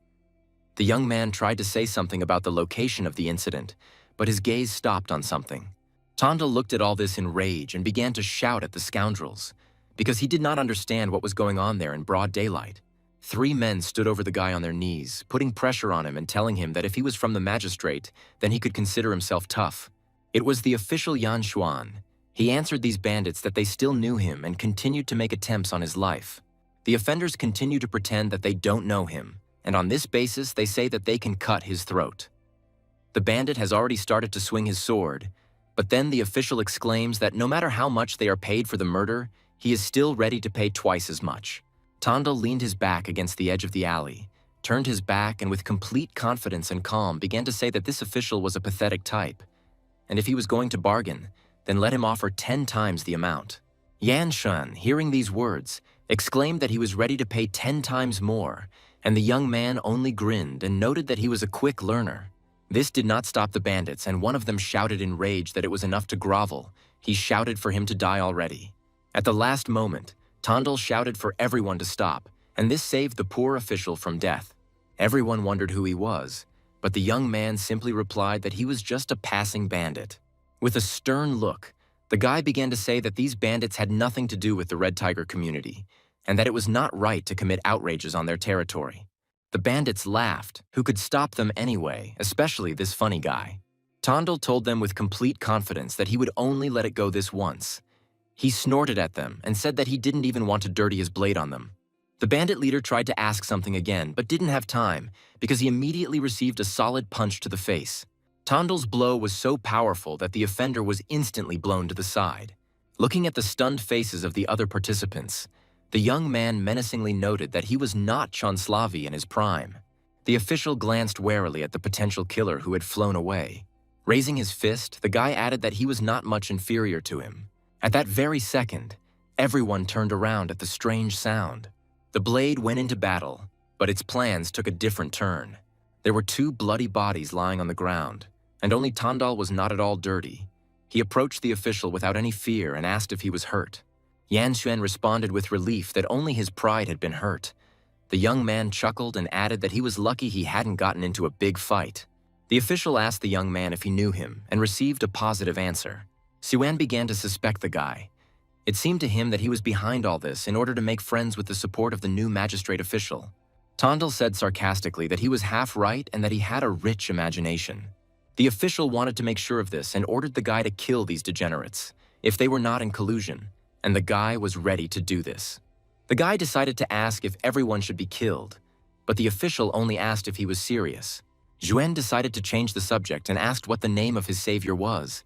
The young man tried to say something about the location of the incident, but his gaze stopped on something. Tondal looked at all this in rage and began to shout at the scoundrels, because he did not understand what was going on there in broad daylight. 3 men stood over the guy on their knees, putting pressure on him and telling him that if he was from the magistrate, then he could consider himself tough. It was the official Yan Xuan. He answered these bandits that they still knew him and continued to make attempts on his life. The offenders continue to pretend that they don't know him, and on this basis they say that they can cut his throat. The bandit has already started to swing his sword, but then the official exclaims that no matter how much they are paid for the murder, he is still ready to pay twice as much. Tondal leaned his back against the edge of the alley, turned his back, and with complete confidence and calm began to say that this official was a pathetic type, and if he was going to bargain, then let him offer 10 times the amount. Yan Shen, hearing these words, exclaimed that he was ready to pay 10 times more, and the young man only grinned and noted that he was a quick learner. This did not stop the bandits, and one of them shouted in rage that it was enough to grovel. He shouted for him to die already. At the last moment, Tondal shouted for everyone to stop, and this saved the poor official from death. Everyone wondered who he was, but the young man simply replied that he was just a passing bandit. With a stern look, the guy began to say that these bandits had nothing to do with the Red Tiger community, and that it was not right to commit outrages on their territory. The bandits laughed. Who could stop them anyway, especially this funny guy? Tondal told them with complete confidence that he would only let it go this once. He snorted at them and said that he didn't even want to dirty his blade on them. The bandit leader tried to ask something again, but didn't have time because he immediately received a solid punch to the face. Tondal's blow was so powerful that the offender was instantly blown to the side. Looking at the stunned faces of the other participants, the young man menacingly noted that he was not Chanslavi in his prime. The official glanced warily at the potential killer who had flown away. Raising his fist, the guy added that he was not much inferior to him. At that very second, everyone turned around at the strange sound. The blade went into battle, but its plans took a different turn. There were 2 bloody bodies lying on the ground, and only Tondal was not at all dirty. He approached the official without any fear and asked if he was hurt. Yan Xuan responded with relief that only his pride had been hurt. The young man chuckled and added that he was lucky he hadn't gotten into a big fight. The official asked the young man if he knew him and received a positive answer. Xuan began to suspect the guy. It seemed to him that he was behind all this in order to make friends with the support of the new magistrate official. Tondal said sarcastically that he was half right and that he had a rich imagination. The official wanted to make sure of this and ordered the guy to kill these degenerates, if they were not in collusion, and the guy was ready to do this. The guy decided to ask if everyone should be killed, but the official only asked if he was serious. Xuan decided to change the subject and asked what the name of his savior was.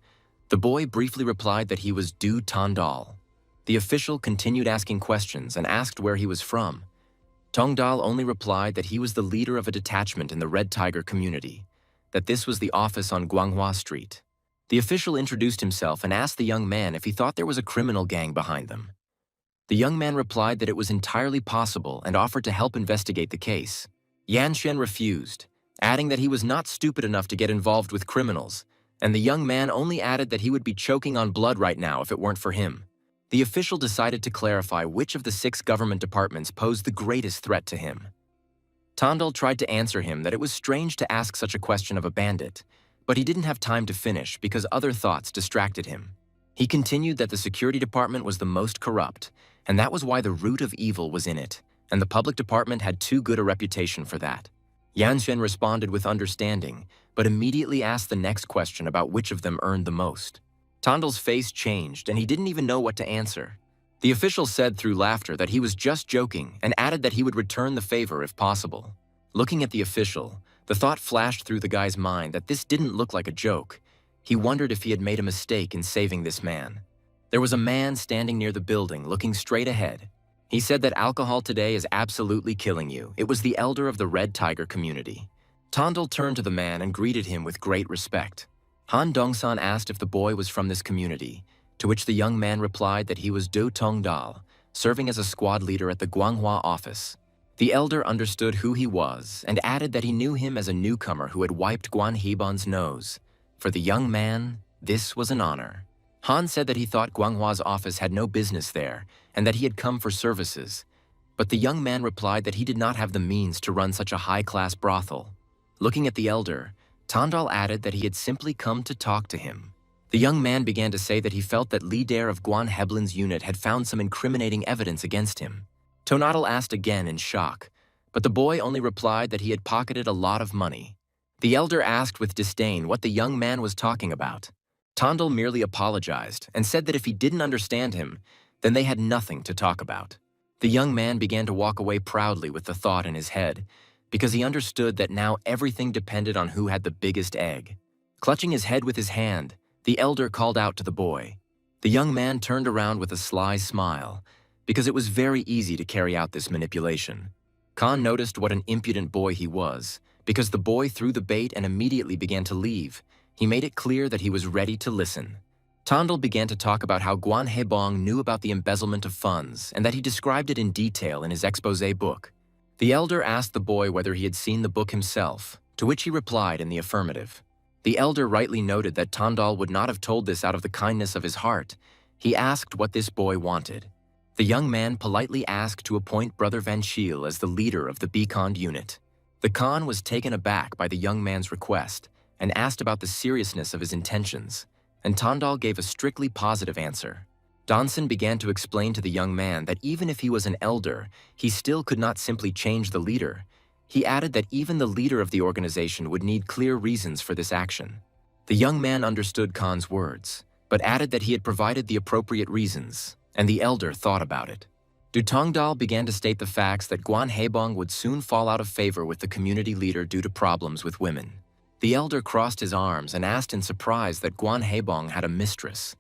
The boy briefly replied that he was Du Tondal. The official continued asking questions and asked where he was from. Tongdal only replied that he was the leader of a detachment in the Red Tiger community, that this was the office on Guanghua Street. The official introduced himself and asked the young man if he thought there was a criminal gang behind them. The young man replied that it was entirely possible and offered to help investigate the case. Yanshen refused, adding that he was not stupid enough to get involved with criminals, and the young man only added that he would be choking on blood right now if it weren't for him. The official decided to clarify which of the 6 government departments posed the greatest threat to him. Tandal tried to answer him that it was strange to ask such a question of a bandit, but he didn't have time to finish because other thoughts distracted him. He continued that the security department was the most corrupt, and that was why the root of evil was in it, and the public department had too good a reputation for that. Yanshen responded with understanding, but immediately asked the next question about which of them earned the most. Tandal's face changed, and he didn't even know what to answer. The official said through laughter that he was just joking and added that he would return the favor if possible. Looking at the official, the thought flashed through the guy's mind that this didn't look like a joke. He wondered if he had made a mistake in saving this man. There was a man standing near the building looking straight ahead. He said that alcohol today is absolutely killing you. It was the elder of the Red Tiger community. Tandal turned to the man and greeted him with great respect. Han Dongsan asked if the boy was from this community, to which the young man replied that he was Do Tongdal, serving as a squad leader at the Manhwa office. The elder understood who he was and added that he knew him as a newcomer who had wiped Guan Hebon's nose. For the young man, this was an honor. Han said that he thought Guanghwa's office had no business there and that he had come for services. But the young man replied that he did not have the means to run such a high-class brothel. Looking at the elder, Tandal added that he had simply come to talk to him. The young man began to say that he felt that Li Dare of Guan Heblin's unit had found some incriminating evidence against him. Tonadal asked again in shock, but the boy only replied that he had pocketed a lot of money. The elder asked with disdain what the young man was talking about. Tandal merely apologized and said that if he didn't understand him, then they had nothing to talk about. The young man began to walk away proudly with the thought in his head, because he understood that now everything depended on who had the biggest egg. Clutching his head with his hand, the elder called out to the boy. The young man turned around with a sly smile, because it was very easy to carry out this manipulation. Khan noticed what an impudent boy he was, because the boy threw the bait and immediately began to leave. He made it clear that he was ready to listen. Tandal began to talk about how Guan Hebong knew about the embezzlement of funds and that he described it in detail in his exposé book. The elder asked the boy whether he had seen the book himself, to which he replied in the affirmative. The elder rightly noted that Tandal would not have told this out of the kindness of his heart. He asked what this boy wanted. The young man politely asked to appoint Brother Van Shiel as the leader of the Beacon unit. The Khan was taken aback by the young man's request and asked about the seriousness of his intentions, and Tandal gave a strictly positive answer. Donson began to explain to the young man that even if he was an elder, he still could not simply change the leader. He added that even the leader of the organization would need clear reasons for this action. The young man understood Khan's words, but added that he had provided the appropriate reasons, and the elder thought about it. Dutongdal began to state the facts that Guan Hebong would soon fall out of favor with the community leader due to problems with women. The elder crossed his arms and asked in surprise that Guan Hebong had a mistress,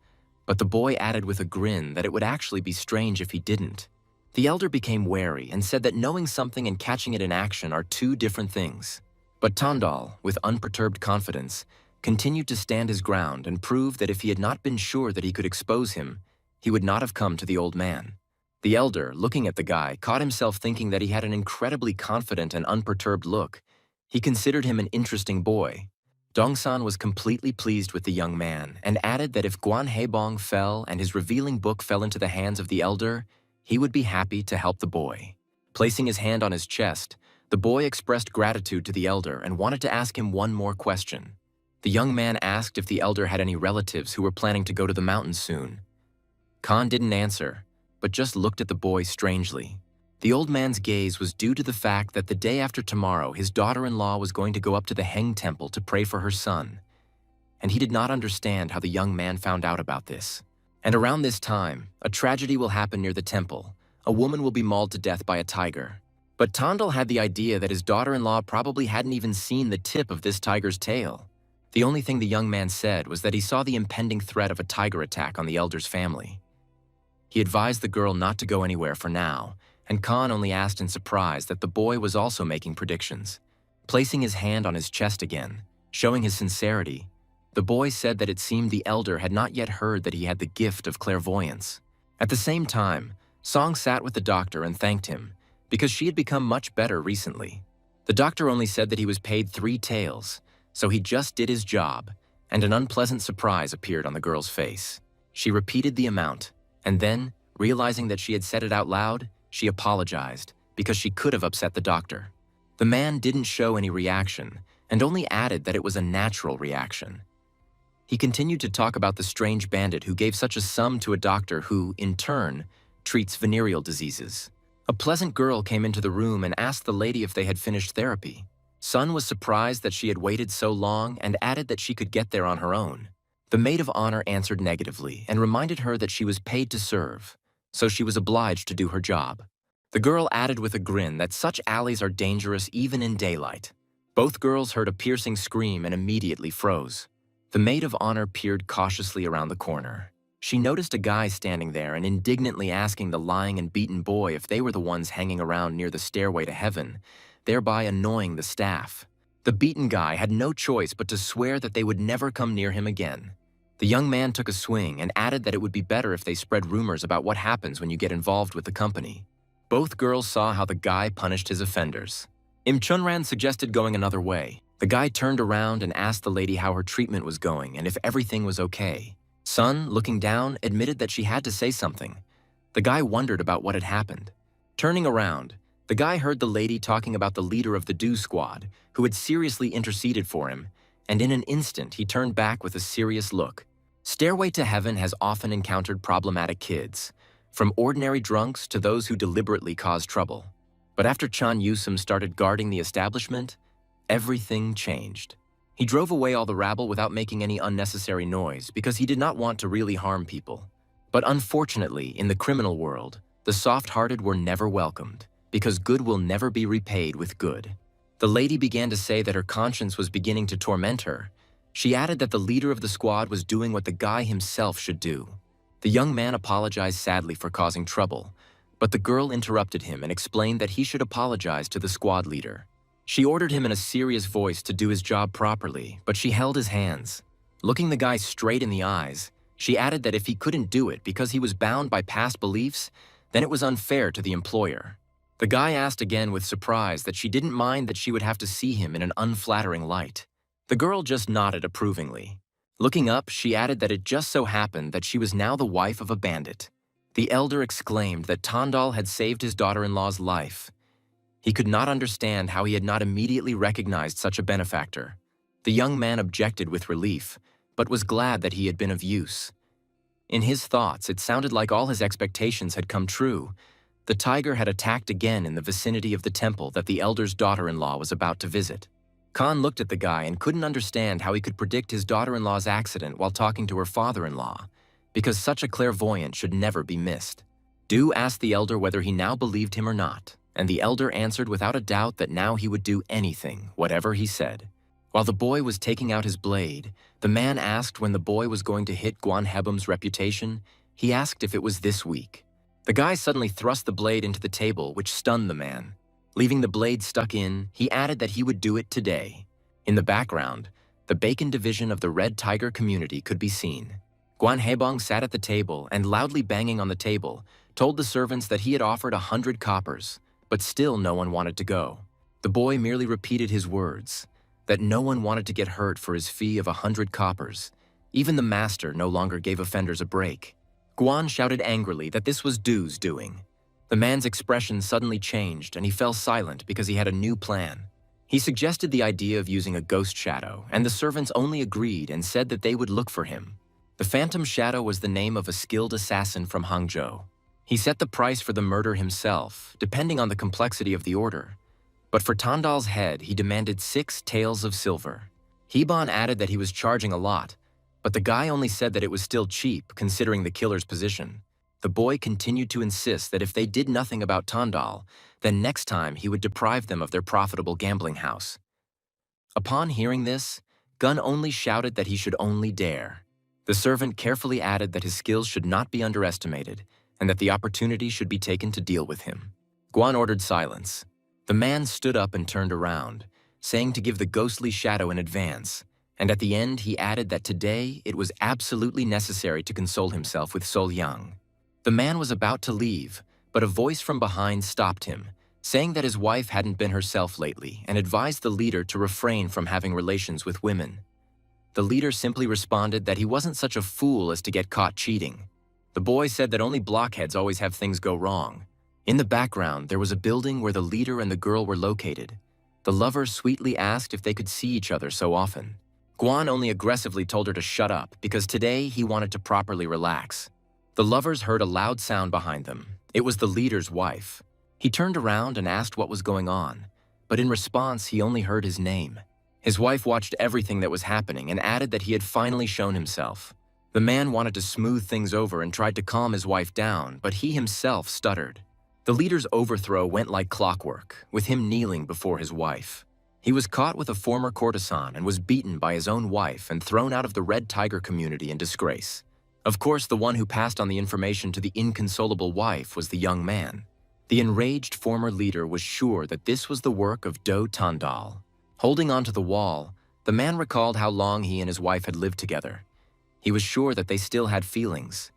but the boy added with a grin that it would actually be strange if he didn't. The elder became wary and said that knowing something and catching it in action are two different things. But Tandal, with unperturbed confidence, continued to stand his ground and prove that if he had not been sure that he could expose him, he would not have come to the old man. The elder, looking at the guy, caught himself thinking that he had an incredibly confident and unperturbed look. He considered him an interesting boy. Dongsan was completely pleased with the young man and added that if Guan Hebong fell and his revealing book fell into the hands of the elder, he would be happy to help the boy. Placing his hand on his chest, the boy expressed gratitude to the elder and wanted to ask him one more question. The young man asked if the elder had any relatives who were planning to go to the mountains soon. Khan didn't answer, but just looked at the boy strangely. The old man's gaze was due to the fact that the day after tomorrow his daughter-in-law was going to go up to the Heng Temple to pray for her son, and he did not understand how the young man found out about this. And around this time, a tragedy will happen near the temple. A woman will be mauled to death by a tiger. But Tandal had the idea that his daughter-in-law probably hadn't even seen the tip of this tiger's tail. The only thing the young man said was that he saw the impending threat of a tiger attack on the elder's family. He advised the girl not to go anywhere for now, and Khan only asked in surprise that the boy was also making predictions. Placing his hand on his chest again, showing his sincerity, the boy said that it seemed the elder had not yet heard that he had the gift of clairvoyance. At the same time, Song sat with the doctor and thanked him, because she had become much better recently. The doctor only said that he was paid 3 taels, so he just did his job, and an unpleasant surprise appeared on the girl's face. She repeated the amount, and then, realizing that she had said it out loud, she apologized, because she could have upset the doctor. The man didn't show any reaction, and only added that it was a natural reaction. He continued to talk about the strange bandit who gave such a sum to a doctor who, in turn, treats venereal diseases. A pleasant girl came into the room and asked the lady if they had finished therapy. Sun was surprised that she had waited so long and added that she could get there on her own. The maid of honor answered negatively and reminded her that she was paid to serve, so she was obliged to do her job. The girl added with a grin that such alleys are dangerous even in daylight. Both girls heard a piercing scream and immediately froze. The maid of honor peered cautiously around the corner. She noticed a guy standing there and indignantly asking the lying and beaten boy if they were the ones hanging around near the stairway to heaven, thereby annoying the staff. The beaten guy had no choice but to swear that they would never come near him again. The young man took a swing and added that it would be better if they spread rumors about what happens when you get involved with the company. Both girls saw how the guy punished his offenders. Im Chunran suggested going another way. The guy turned around and asked the lady how her treatment was going and if everything was okay. Sun, looking down, admitted that she had to say something. The guy wondered about what had happened. Turning around, the guy heard the lady talking about the leader of the Do Squad, who had seriously interceded for him, and in an instant he turned back with a serious look. Stairway to Heaven has often encountered problematic kids, from ordinary drunks to those who deliberately cause trouble. But after Chan Yusum started guarding the establishment, everything changed. He drove away all the rabble without making any unnecessary noise because he did not want to really harm people. But unfortunately, in the criminal world, the soft-hearted were never welcomed, because good will never be repaid with good. The lady began to say that her conscience was beginning to torment her. She added that the leader of the squad was doing what the guy himself should do. The young man apologized sadly for causing trouble, but the girl interrupted him and explained that he should apologize to the squad leader. She ordered him in a serious voice to do his job properly, but she held his hands. Looking the guy straight in the eyes, she added that if he couldn't do it because he was bound by past beliefs, then it was unfair to the employer. The guy asked again with surprise that she didn't mind that she would have to see him in an unflattering light. The girl just nodded approvingly. Looking up, she added that it just so happened that she was now the wife of a bandit. The elder exclaimed that Tandal had saved his daughter-in-law's life. He could not understand how he had not immediately recognized such a benefactor. The young man objected with relief, but was glad that he had been of use. In his thoughts, it sounded like all his expectations had come true. The tiger had attacked again in the vicinity of the temple that the elder's daughter-in-law was about to visit. Khan looked at the guy and couldn't understand how he could predict his daughter-in-law's accident while talking to her father-in-law, because such a clairvoyant should never be missed. Du asked the elder whether he now believed him or not, and the elder answered without a doubt that now he would do anything, whatever he said. While the boy was taking out his blade, the man asked when the boy was going to hit Guan Hebum's reputation. He asked if it was this week. The guy suddenly thrust the blade into the table, which stunned the man. Leaving the blade stuck in, he added that he would do it today. In the background, the bacon division of the Red Tiger community could be seen. Guan Hebong sat at the table and, loudly banging on the table, told the servants that he had offered 100 coppers, but still no one wanted to go. The boy merely repeated his words, that no one wanted to get hurt for his fee of 100 coppers. Even the master no longer gave offenders a break. Guan shouted angrily that this was Du's doing. The man's expression suddenly changed and he fell silent because he had a new plan. He suggested the idea of using a ghost shadow, and the servants only agreed and said that they would look for him. The Phantom Shadow was the name of a skilled assassin from Hangzhou. He set the price for the murder himself, depending on the complexity of the order. But for Tandal's head, he demanded 6 taels of silver. Heban added that he was charging a lot, but the guy only said that it was still cheap, considering the killer's position. The boy continued to insist that if they did nothing about Tandal, then next time he would deprive them of their profitable gambling house. Upon hearing this, Gun only shouted that he should only dare. The servant carefully added that his skills should not be underestimated, and that the opportunity should be taken to deal with him. Guan ordered silence. The man stood up and turned around, saying to give the ghostly shadow in advance, and at the end he added that today it was absolutely necessary to console himself with Sol Yang. The man was about to leave, but a voice from behind stopped him, saying that his wife hadn't been herself lately and advised the leader to refrain from having relations with women. The leader simply responded that he wasn't such a fool as to get caught cheating. The boy said that only blockheads always have things go wrong. In the background, there was a building where the leader and the girl were located. The lover sweetly asked if they could see each other so often. Guan only aggressively told her to shut up because today he wanted to properly relax. The lovers heard a loud sound behind them. It was the leader's wife. He turned around and asked what was going on, but in response, he only heard his name. His wife watched everything that was happening and added that he had finally shown himself. The man wanted to smooth things over and tried to calm his wife down, but he himself stuttered. The leader's overthrow went like clockwork, with him kneeling before his wife. He was caught with a former courtesan and was beaten by his own wife and thrown out of the Red Tiger community in disgrace. Of course, the one who passed on the information to the inconsolable wife was the young man. The enraged former leader was sure that this was the work of Do Tandal. Holding onto the wall, the man recalled how long he and his wife had lived together. He was sure that they still had feelings.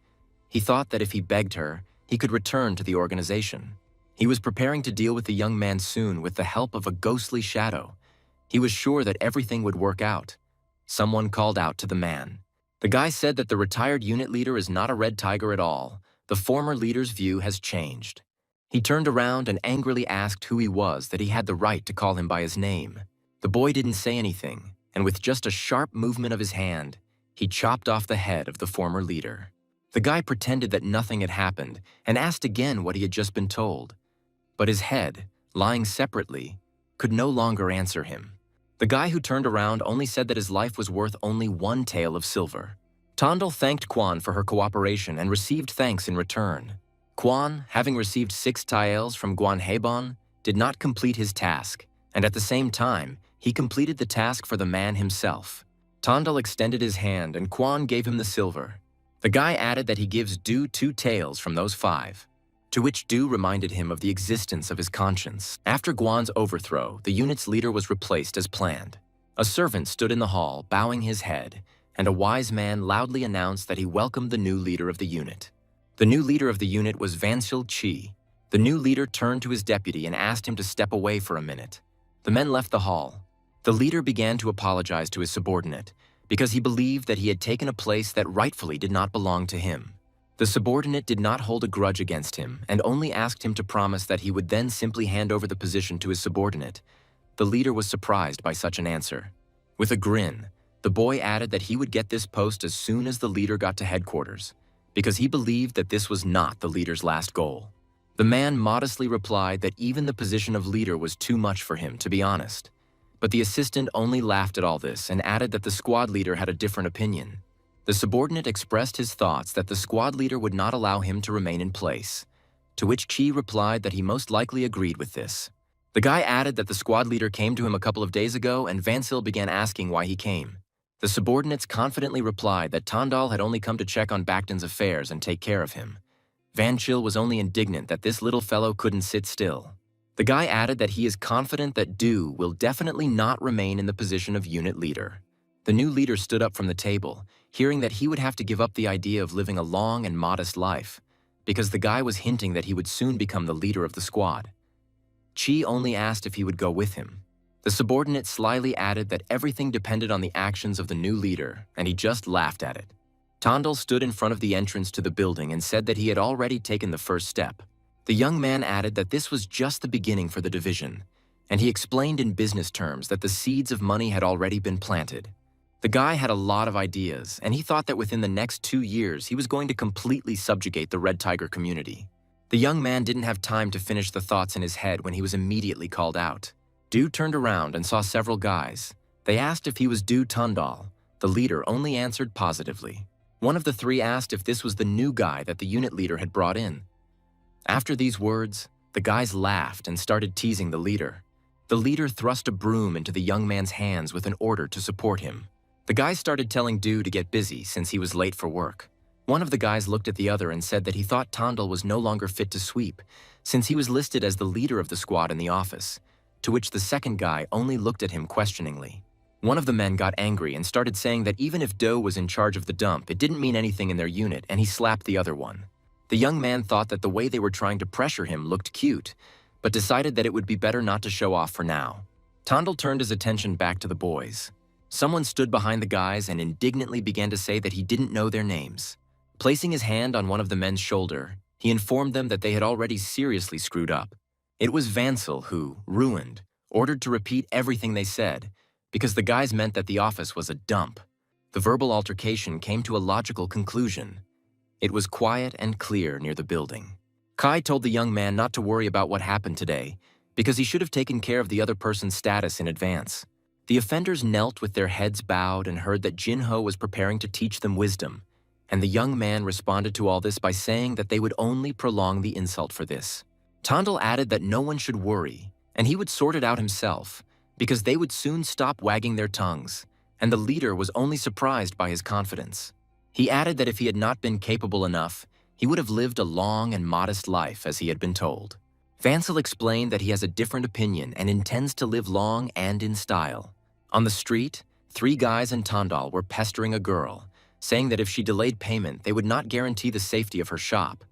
He thought that if he begged her, he could return to the organization. He was preparing to deal with the young man soon with the help of a ghostly shadow. He was sure that everything would work out. Someone called out to the man. The guy said that the retired unit leader is not a Red Tiger at all. The former leader's view has changed. He turned around and angrily asked who he was, that he had the right to call him by his name. The boy didn't say anything, and with just a sharp movement of his hand, he chopped off the head of the former leader. The guy pretended that nothing had happened and asked again what he had just been told. But his head, lying separately, could no longer answer him. The guy who turned around only said that his life was worth only one tael of silver. Tandal thanked Quan for her cooperation and received thanks in return. Quan, having received 6 taels from Guan Hebon, did not complete his task, and at the same time, he completed the task for the man himself. Tandal extended his hand and Quan gave him the silver. The guy added that he gives Du 2 taels from those 5. To which Du reminded him of the existence of his conscience. After Guan's overthrow, the unit's leader was replaced as planned. A servant stood in the hall, bowing his head, and a wise man loudly announced that he welcomed the new leader of the unit. The new leader of the unit was Vansil Chi. The new leader turned to his deputy and asked him to step away for a minute. The men left the hall. The leader began to apologize to his subordinate because he believed that he had taken a place that rightfully did not belong to him. The subordinate did not hold a grudge against him and only asked him to promise that he would then simply hand over the position to his subordinate. The leader was surprised by such an answer. With a grin, the boy added that he would get this post as soon as the leader got to headquarters, because he believed that this was not the leader's last goal. The man modestly replied that even the position of leader was too much for him, to be honest. But the assistant only laughed at all this and added that the squad leader had a different opinion. The subordinate expressed his thoughts that the squad leader would not allow him to remain in place, to which Chi replied that he most likely agreed with this. The guy added that the squad leader came to him a couple of days ago and Vansil began asking why he came. The subordinates confidently replied that Tandal had only come to check on Bacton's affairs and take care of him. Vansil was only indignant that this little fellow couldn't sit still. The guy added that he is confident that Du will definitely not remain in the position of unit leader. The new leader stood up from the table, hearing that he would have to give up the idea of living a long and modest life, because the guy was hinting that he would soon become the leader of the squad. Chi only asked if he would go with him. The subordinate slyly added that everything depended on the actions of the new leader, and he just laughed at it. Tandal stood in front of the entrance to the building and said that he had already taken the first step. The young man added that this was just the beginning for the division, and he explained in business terms that the seeds of money had already been planted. The guy had a lot of ideas, and he thought that within the next 2 years he was going to completely subjugate the Red Tiger community. The young man didn't have time to finish the thoughts in his head when he was immediately called out. Du turned around and saw several guys. They asked if he was Du Tandal. The leader only answered positively. One of the 3 asked if this was the new guy that the unit leader had brought in. After these words, the guys laughed and started teasing the leader. The leader thrust a broom into the young man's hands with an order to support him. The guys started telling Du to get busy since he was late for work. One of the guys looked at the other and said that he thought Tandal was no longer fit to sweep, since he was listed as the leader of the squad in the office, to which the second guy only looked at him questioningly. One of the men got angry and started saying that even if Do was in charge of the dump, it didn't mean anything in their unit, and he slapped the other one. The young man thought that the way they were trying to pressure him looked cute, but decided that it would be better not to show off for now. Tondal turned his attention back to the boys. Someone stood behind the guys and indignantly began to say that he didn't know their names. Placing his hand on one of the men's shoulder, he informed them that they had already seriously screwed up. It was Vansel who, ruined, ordered to repeat everything they said, because the guys meant that the office was a dump. The verbal altercation came to a logical conclusion. It was quiet and clear near the building. Kai told the young man not to worry about what happened today, because he should have taken care of the other person's status in advance. The offenders knelt with their heads bowed and heard that Jinho was preparing to teach them wisdom, and the young man responded to all this by saying that they would only prolong the insult for this. Tondal added that no one should worry, and he would sort it out himself, because they would soon stop wagging their tongues, and the leader was only surprised by his confidence. He added that if he had not been capable enough, he would have lived a long and modest life as he had been told. Vansel explained that he has a different opinion and intends to live long and in style. On the street, 3 guys and Tondal were pestering a girl, saying that if she delayed payment, they would not guarantee the safety of her shop,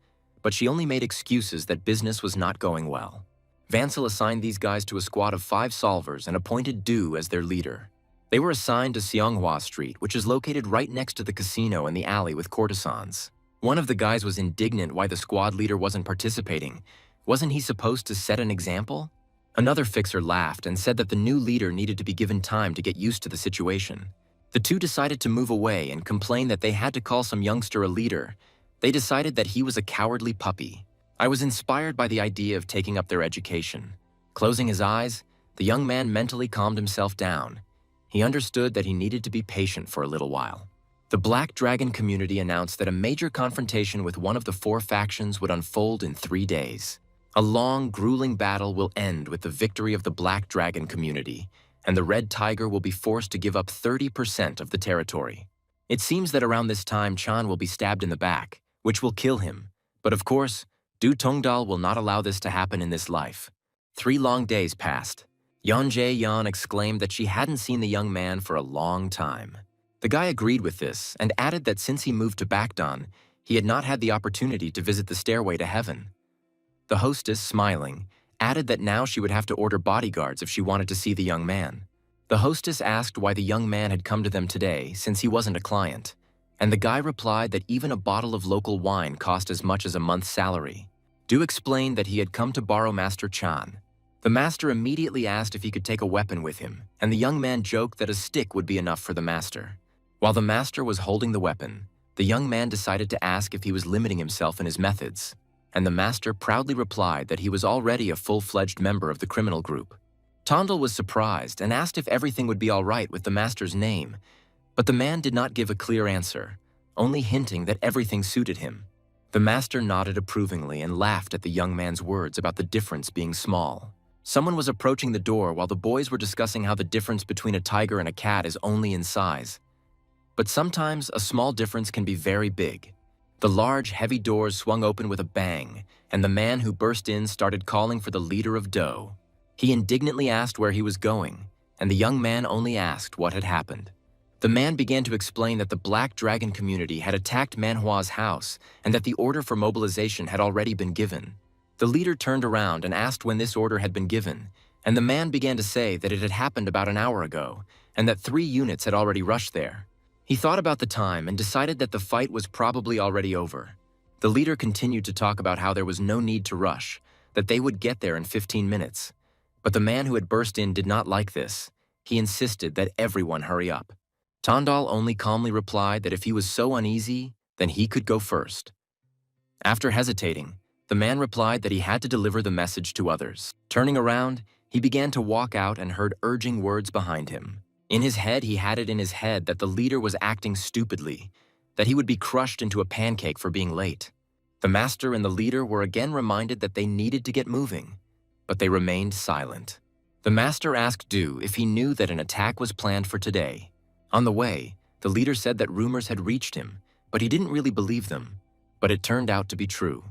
but she only made excuses that business was not going well. Vansel assigned these guys to a squad of 5 solvers and appointed Du as their leader. They were assigned to Xianghua Street, which is located right next to the casino and the alley with courtesans. One of the guys was indignant why the squad leader wasn't participating. Wasn't he supposed to set an example? Another fixer laughed and said that the new leader needed to be given time to get used to the situation. The 2 decided to move away and complain that they had to call some youngster a leader. They decided that he was a cowardly puppy. I was inspired by the idea of taking up their education. Closing his eyes, the young man mentally calmed himself down. He understood that he needed to be patient for a little while. The Black Dragon community announced that a major confrontation with one of the 4 factions would unfold in 3 days. A long, grueling battle will end with the victory of the Black Dragon community, and the Red Tiger will be forced to give up 30% of the territory. It seems that around this time Chan will be stabbed in the back, which will kill him. But of course, Du Tongdal will not allow this to happen in this life. 3 long days passed. Yan Yan exclaimed that she hadn't seen the young man for a long time. The guy agreed with this and added that since he moved to Bakdon, he had not had the opportunity to visit the stairway to heaven. The hostess, smiling, added that now she would have to order bodyguards if she wanted to see the young man. The hostess asked why the young man had come to them today since he wasn't a client, and the guy replied that even a bottle of local wine cost as much as a month's salary. Du explained that he had come to borrow Master Chan. The master immediately asked if he could take a weapon with him, and the young man joked that a stick would be enough for the master. While the master was holding the weapon, the young man decided to ask if he was limiting himself in his methods, and the master proudly replied that he was already a full-fledged member of the criminal group. Tondal was surprised and asked if everything would be all right with the master's name, but the man did not give a clear answer, only hinting that everything suited him. The master nodded approvingly and laughed at the young man's words about the difference being small. Someone was approaching the door while the boys were discussing how the difference between a tiger and a cat is only in size. But sometimes a small difference can be very big. The large, heavy doors swung open with a bang, and the man who burst in started calling for the leader of Do. He indignantly asked where he was going, and the young man only asked what had happened. The man began to explain that the Black Dragon community had attacked Manhwa's house and that the order for mobilization had already been given. The leader turned around and asked when this order had been given, and the man began to say that it had happened about an hour ago and that 3 units had already rushed there. He thought about the time and decided that the fight was probably already over. The leader continued to talk about how there was no need to rush, that they would get there in 15 minutes. But the man who had burst in did not like this. He insisted that everyone hurry up. Tondal only calmly replied that if he was so uneasy, then he could go first. After hesitating, the man replied that he had to deliver the message to others. Turning around, he began to walk out and heard urging words behind him. In his head, he had it in his head that the leader was acting stupidly, that he would be crushed into a pancake for being late. The master and the leader were again reminded that they needed to get moving, but they remained silent. The master asked Du if he knew that an attack was planned for today. On the way, the leader said that rumors had reached him, but he didn't really believe them, but it turned out to be true.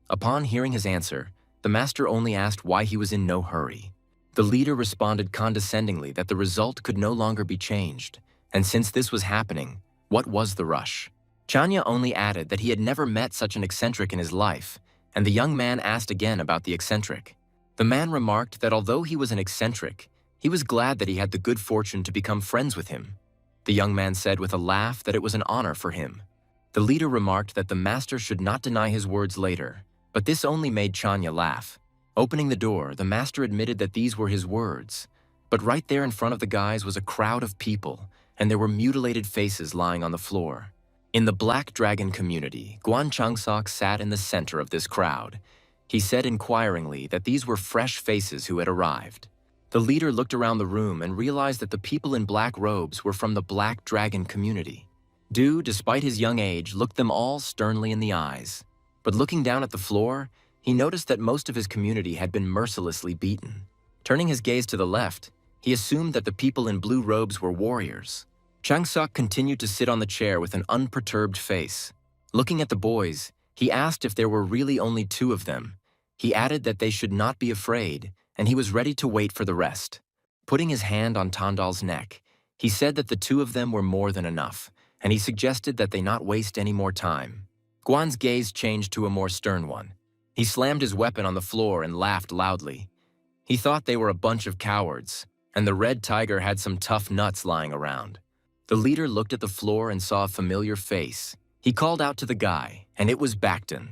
Upon hearing his answer, the master only asked why he was in no hurry. The leader responded condescendingly that the result could no longer be changed, and since this was happening, what was the rush? Chanya only added that he had never met such an eccentric in his life, and the young man asked again about the eccentric. The man remarked that although he was an eccentric, he was glad that he had the good fortune to become friends with him. The young man said with a laugh that it was an honor for him. The leader remarked that the master should not deny his words later, but this only made Chanya laugh. Opening the door, the master admitted that these were his words. But right there in front of the guys was a crowd of people, and there were mutilated faces lying on the floor. In the Black Dragon community, Guan Changsok sat in the center of this crowd. He said inquiringly that these were fresh faces who had arrived. The leader looked around the room and realized that the people in black robes were from the Black Dragon community. Du, despite his young age, looked them all sternly in the eyes. But looking down at the floor, he noticed that most of his community had been mercilessly beaten. Turning his gaze to the left, he assumed that the people in blue robes were warriors. Changsok continued to sit on the chair with an unperturbed face. Looking at the boys, he asked if there were really only 2 of them. He added that they should not be afraid, and he was ready to wait for the rest. Putting his hand on Tandal's neck, he said that the 2 of them were more than enough, and he suggested that they not waste any more time. Guan's gaze changed to a more stern one. He slammed his weapon on the floor and laughed loudly. He thought they were a bunch of cowards, and the red tiger had some tough nuts lying around. The leader looked at the floor and saw a familiar face. He called out to the guy, and it was Baekton.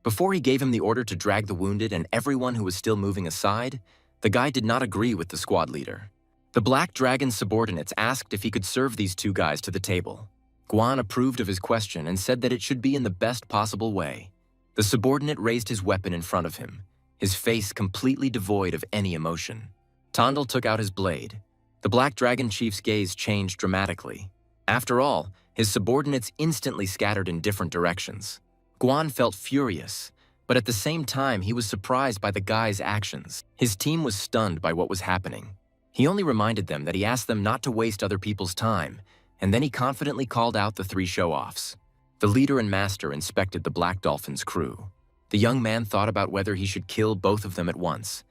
Before he gave him the order to drag the wounded and everyone who was still moving aside, the guy did not agree with the squad leader. The Black Dragon's subordinates asked if he could serve these 2 guys to the table. Guan approved of his question and said that it should be in the best possible way. The subordinate raised his weapon in front of him, his face completely devoid of any emotion. Tandal took out his blade. The Black Dragon chief's gaze changed dramatically. After all, his subordinates instantly scattered in different directions. Guan felt furious, but at the same time he was surprised by the guy's actions. His team was stunned by what was happening. He only reminded them that he asked them not to waste other people's time, and then he confidently called out the 3 show-offs. The leader and master inspected the Black Dolphin's crew. The young man thought about whether he should kill both of them at once,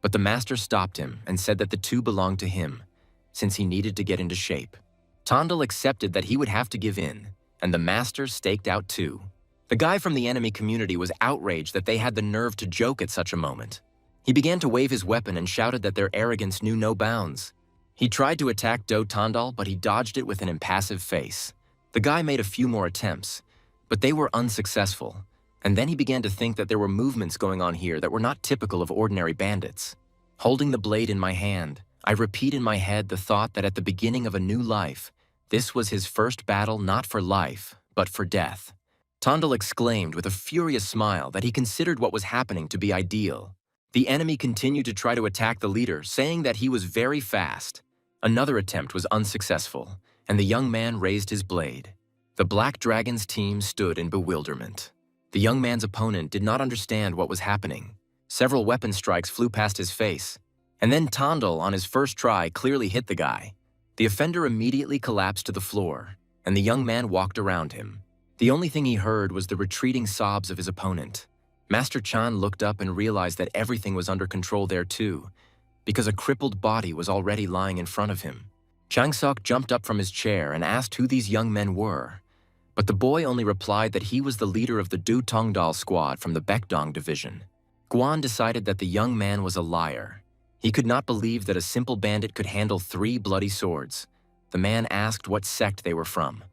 but the master stopped him and said that the 2 belonged to him, since he needed to get into shape. Tandal accepted that he would have to give in, and the master staked out 2. The guy from the enemy community was outraged that they had the nerve to joke at such a moment. He began to wave his weapon and shouted that their arrogance knew no bounds. He tried to attack Do Tandal, but he dodged it with an impassive face. The guy made a few more attempts, but they were unsuccessful, and then he began to think that there were movements going on here that were not typical of ordinary bandits. Holding the blade in my hand, I repeat in my head the thought that at the beginning of a new life, this was his first battle not for life, but for death. Tandal exclaimed with a furious smile that he considered what was happening to be ideal. The enemy continued to try to attack the leader, saying that he was very fast. Another attempt was unsuccessful, and the young man raised his blade. The Black Dragon's team stood in bewilderment. The young man's opponent did not understand what was happening. Several weapon strikes flew past his face, and then Tandal, on his first try, clearly hit the guy. The offender immediately collapsed to the floor, and the young man walked around him. The only thing he heard was the retreating sobs of his opponent. Master Chan looked up and realized that everything was under control there too, because a crippled body was already lying in front of him. Changsok jumped up from his chair and asked who these young men were, but the boy only replied that he was the leader of the Du Tongdal squad from the Baekdong division. Guan decided that the young man was a liar. He could not believe that a simple bandit could handle 3 bloody swords. The man asked what sect they were from.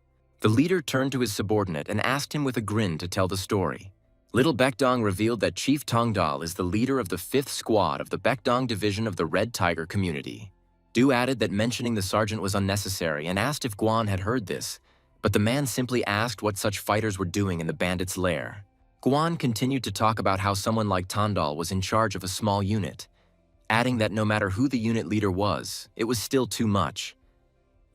The leader turned to his subordinate and asked him with a grin to tell the story. Little Baekdong revealed that Chief Tongdal is the leader of the 5th squad of the Baekdong division of the Red Tiger community. Du added that mentioning the sergeant was unnecessary and asked if Guan had heard this, but the man simply asked what such fighters were doing in the bandits' lair. Guan continued to talk about how someone like Tandal was in charge of a small unit, adding that no matter who the unit leader was, it was still too much.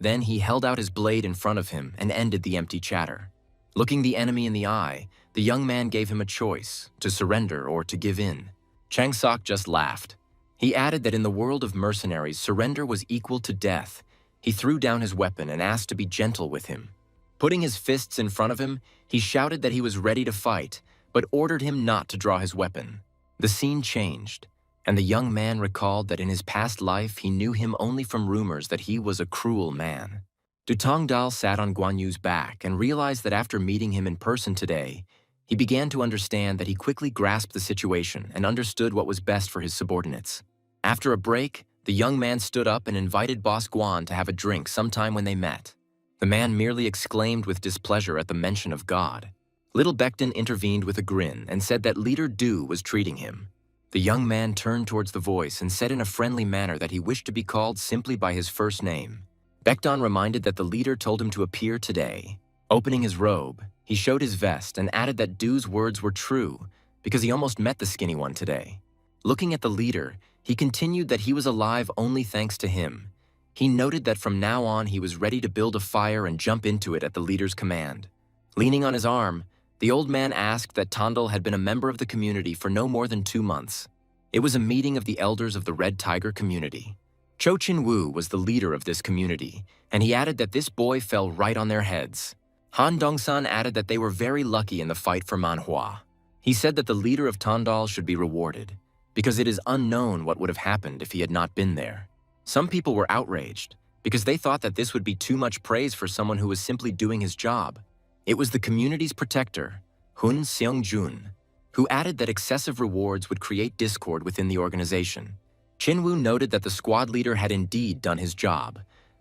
Then he held out his blade in front of him and ended the empty chatter. Looking the enemy in the eye, the young man gave him a choice, to surrender or to give in. Changsok just laughed. He added that in the world of mercenaries, surrender was equal to death. He threw down his weapon and asked to be gentle with him. Putting his fists in front of him, he shouted that he was ready to fight, but ordered him not to draw his weapon. The scene changed, and the young man recalled that in his past life he knew him only from rumors that he was a cruel man. Dutong Dal sat on Guan Yu's back and realized that after meeting him in person today, he began to understand that he quickly grasped the situation and understood what was best for his subordinates. After a break, the young man stood up and invited Boss Guan to have a drink sometime when they met. The man merely exclaimed with displeasure at the mention of God. Little Becton intervened with a grin and said that Leader Du was treating him. The young man turned towards the voice and said in a friendly manner that he wished to be called simply by his first name. Becton reminded that the leader told him to appear today. Opening his robe, he showed his vest and added that Du's words were true because he almost met the skinny one today. Looking at the leader, he continued that he was alive only thanks to him. He noted that from now on he was ready to build a fire and jump into it at the leader's command. Leaning on his arm, the old man asked that Tondal had been a member of the community for no more than 2 months. It was a meeting of the elders of the Red Tiger community. Cho Chin-woo was the leader of this community, and he added that this boy fell right on their heads. Han Dong-san added that they were very lucky in the fight for Manhwa. He said that the leader of Tondal should be rewarded, because it is unknown what would have happened if he had not been there. Some people were outraged, because they thought that this would be too much praise for someone who was simply doing his job. It was the community's protector, Hun Seong-jun, who added that excessive rewards would create discord within the organization. Chin-woo noted that the squad leader had indeed done his job,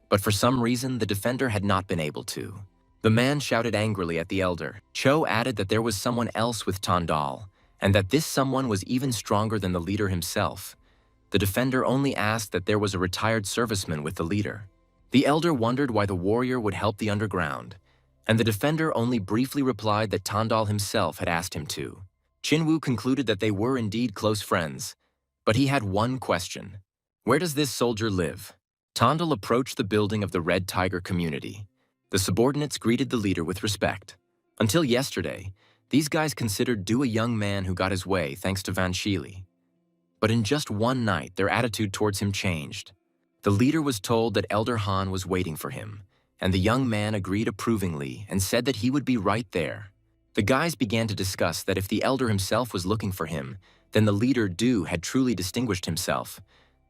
but for some reason the defender had not been able to. The man shouted angrily at the elder. Cho added that there was someone else with Tondal, and that this someone was even stronger than the leader himself. The defender only asked that there was a retired serviceman with the leader. The elder wondered why the warrior would help the underground, and the defender only briefly replied that Tondal himself had asked him to. Chin-woo concluded that they were indeed close friends, but he had one question. Where does this soldier live? Tondal approached the building of the Red Tiger community. The subordinates greeted the leader with respect. Until yesterday, these guys considered Du a young man who got his way thanks to Van Shili. But in just one night, their attitude towards him changed. The leader was told that Elder Han was waiting for him, and the young man agreed approvingly and said that he would be right there. The guys began to discuss that if the elder himself was looking for him, then the leader Du had truly distinguished himself.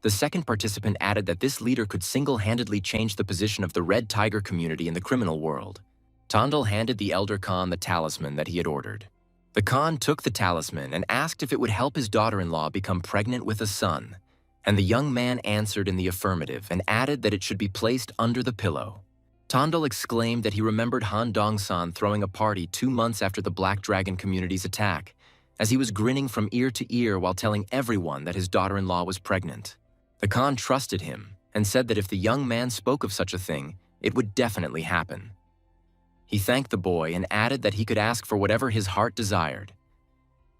The second participant added that this leader could single-handedly change the position of the Red Tiger community in the criminal world. Tondal handed the elder Khan the talisman that he had ordered. The Khan took the talisman and asked if it would help his daughter-in-law become pregnant with a son, and the young man answered in the affirmative and added that it should be placed under the pillow. Tondal exclaimed that he remembered Han Dong-san throwing a party 2 months after the Black Dragon community's attack, as he was grinning from ear to ear while telling everyone that his daughter-in-law was pregnant. The Khan trusted him and said that if the young man spoke of such a thing, it would definitely happen. He thanked the boy and added that he could ask for whatever his heart desired.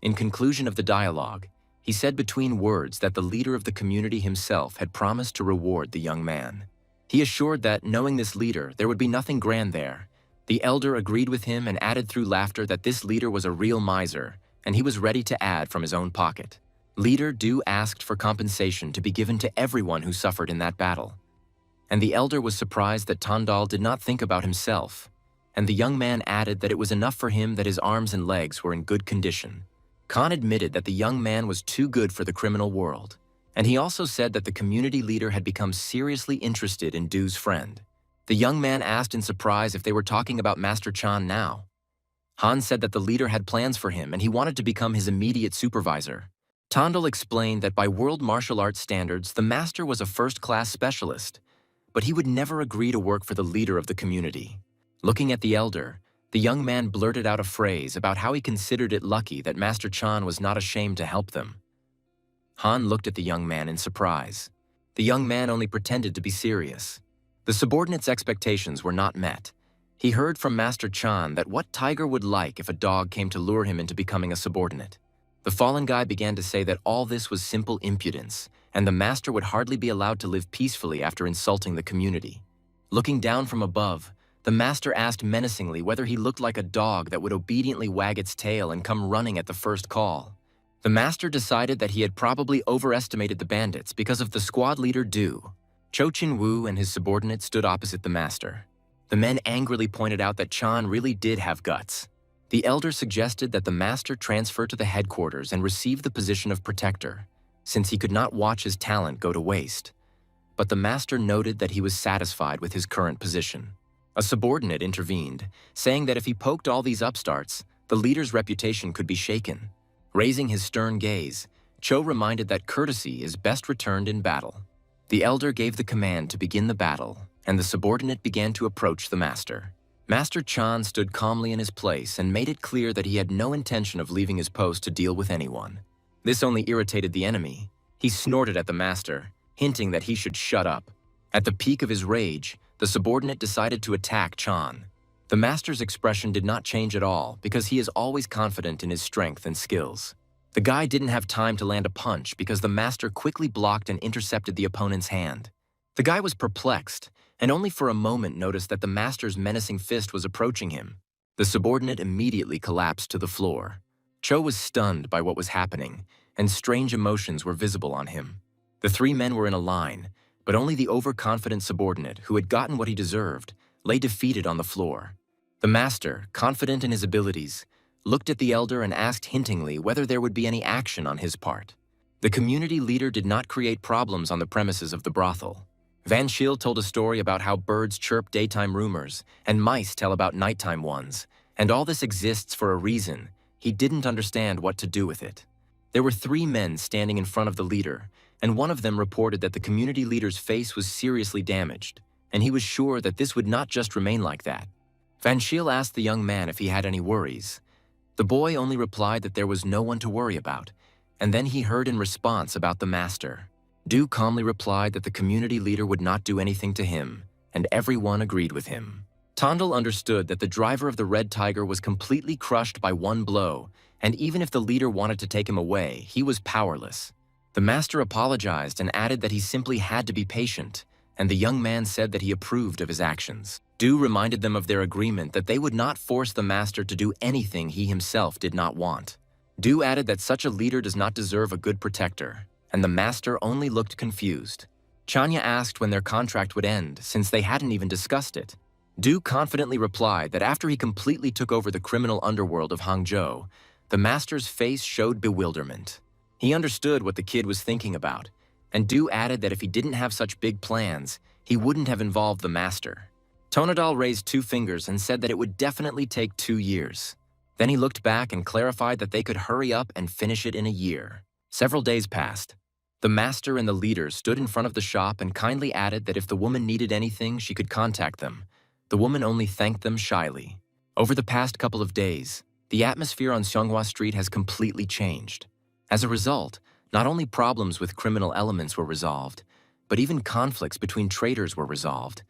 In conclusion of the dialogue, he said between words that the leader of the community himself had promised to reward the young man. He assured that, knowing this leader, there would be nothing grand there. The elder agreed with him and added through laughter that this leader was a real miser, and he was ready to add from his own pocket. Leader Du asked for compensation to be given to everyone who suffered in that battle. And the elder was surprised that Tondal did not think about himself, and the young man added that it was enough for him that his arms and legs were in good condition. Khan admitted that the young man was too good for the criminal world, and he also said that the community leader had become seriously interested in Du's friend. The young man asked in surprise if they were talking about Master Chan now. Han said that the leader had plans for him and he wanted to become his immediate supervisor. Tondal explained that by world martial arts standards, the master was a first-class specialist, but he would never agree to work for the leader of the community. Looking at the elder, the young man blurted out a phrase about how he considered it lucky that Master Chan was not ashamed to help them. Han looked at the young man in surprise. The young man only pretended to be serious. The subordinates' expectations were not met. He heard from Master Chan that what Tiger would like if a dog came to lure him into becoming a subordinate. The fallen guy began to say that all this was simple impudence, and the master would hardly be allowed to live peacefully after insulting the community. Looking down from above, the master asked menacingly whether he looked like a dog that would obediently wag its tail and come running at the first call. The master decided that he had probably overestimated the bandits because of the squad leader Du. Cho Chin-woo and his subordinate stood opposite the master. The men angrily pointed out that Chan really did have guts. The elder suggested that the master transfer to the headquarters and receive the position of protector, since he could not watch his talent go to waste. But the master noted that he was satisfied with his current position. A subordinate intervened, saying that if he poked all these upstarts, the leader's reputation could be shaken. Raising his stern gaze, Cho reminded that courtesy is best returned in battle. The elder gave the command to begin the battle, and the subordinate began to approach the master. Master Chan stood calmly in his place and made it clear that he had no intention of leaving his post to deal with anyone. This only irritated the enemy. He snorted at the master, hinting that he should shut up. At the peak of his rage, the subordinate decided to attack Chan. The master's expression did not change at all because he is always confident in his strength and skills. The guy didn't have time to land a punch because the master quickly blocked and intercepted the opponent's hand. The guy was perplexed and only for a moment noticed that the master's menacing fist was approaching him. The subordinate immediately collapsed to the floor. Cho was stunned by what was happening, and strange emotions were visible on him. The three men were in a line, but only the overconfident subordinate, who had gotten what he deserved, lay defeated on the floor. The master, confident in his abilities, looked at the elder and asked hintingly whether there would be any action on his part. The community leader did not create problems on the premises of the brothel. Van Schiel told a story about how birds chirp daytime rumors and mice tell about nighttime ones, and all this exists for a reason. He didn't understand what to do with it. There were three men standing in front of the leader, and one of them reported that the community leader's face was seriously damaged, and he was sure that this would not just remain like that. Van Schiel asked the young man if he had any worries. The boy only replied that there was no one to worry about, and then he heard in response about the master. Du calmly replied that the community leader would not do anything to him, and everyone agreed with him. Tondel understood that the driver of the Red Tiger was completely crushed by one blow, and even if the leader wanted to take him away, he was powerless. The master apologized and added that he simply had to be patient, and the young man said that he approved of his actions. Du reminded them of their agreement that they would not force the master to do anything he himself did not want. Du added that such a leader does not deserve a good protector, and the master only looked confused. Chanya asked when their contract would end, since they hadn't even discussed it. Du confidently replied that after he completely took over the criminal underworld of Hangzhou, the master's face showed bewilderment. He understood what the kid was thinking about, and Du added that if he didn't have such big plans, he wouldn't have involved the master. Tonadal raised 2 fingers and said that it would definitely take 2 years. Then he looked back and clarified that they could hurry up and finish it in a year. Several days passed. The master and the leader stood in front of the shop and kindly added that if the woman needed anything, she could contact them. The woman only thanked them shyly. Over the past couple of days, the atmosphere on Xianghua Street has completely changed. As a result, not only problems with criminal elements were resolved, but even conflicts between traders were resolved.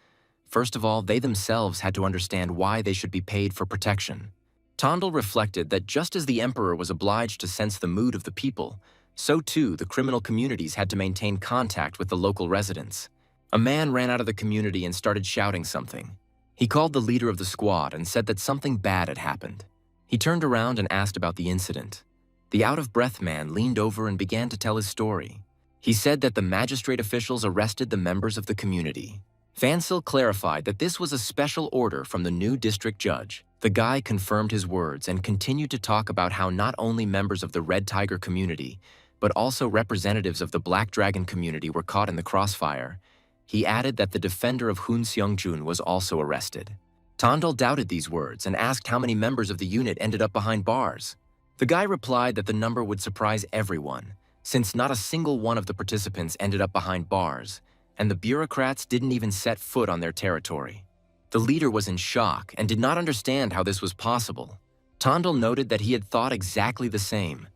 First of all, they themselves had to understand why they should be paid for protection. Tondel reflected that just as the emperor was obliged to sense the mood of the people, so too the criminal communities had to maintain contact with the local residents. A man ran out of the community and started shouting something. He called the leader of the squad and said that something bad had happened. He turned around and asked about the incident. The out-of-breath man leaned over and began to tell his story. He said that the magistrate officials arrested the members of the community. Vansil clarified that this was a special order from the new district judge. The guy confirmed his words and continued to talk about how not only members of the Red Tiger community, but also representatives of the Black Dragon community were caught in the crossfire. He added that the defender of Hun Seongjun was also arrested. Tondel doubted these words and asked how many members of the unit ended up behind bars. The guy replied that the number would surprise everyone, since not a single one of the participants ended up behind bars, and the bureaucrats didn't even set foot on their territory. The leader was in shock and did not understand how this was possible. Tondel noted that he had thought exactly the same,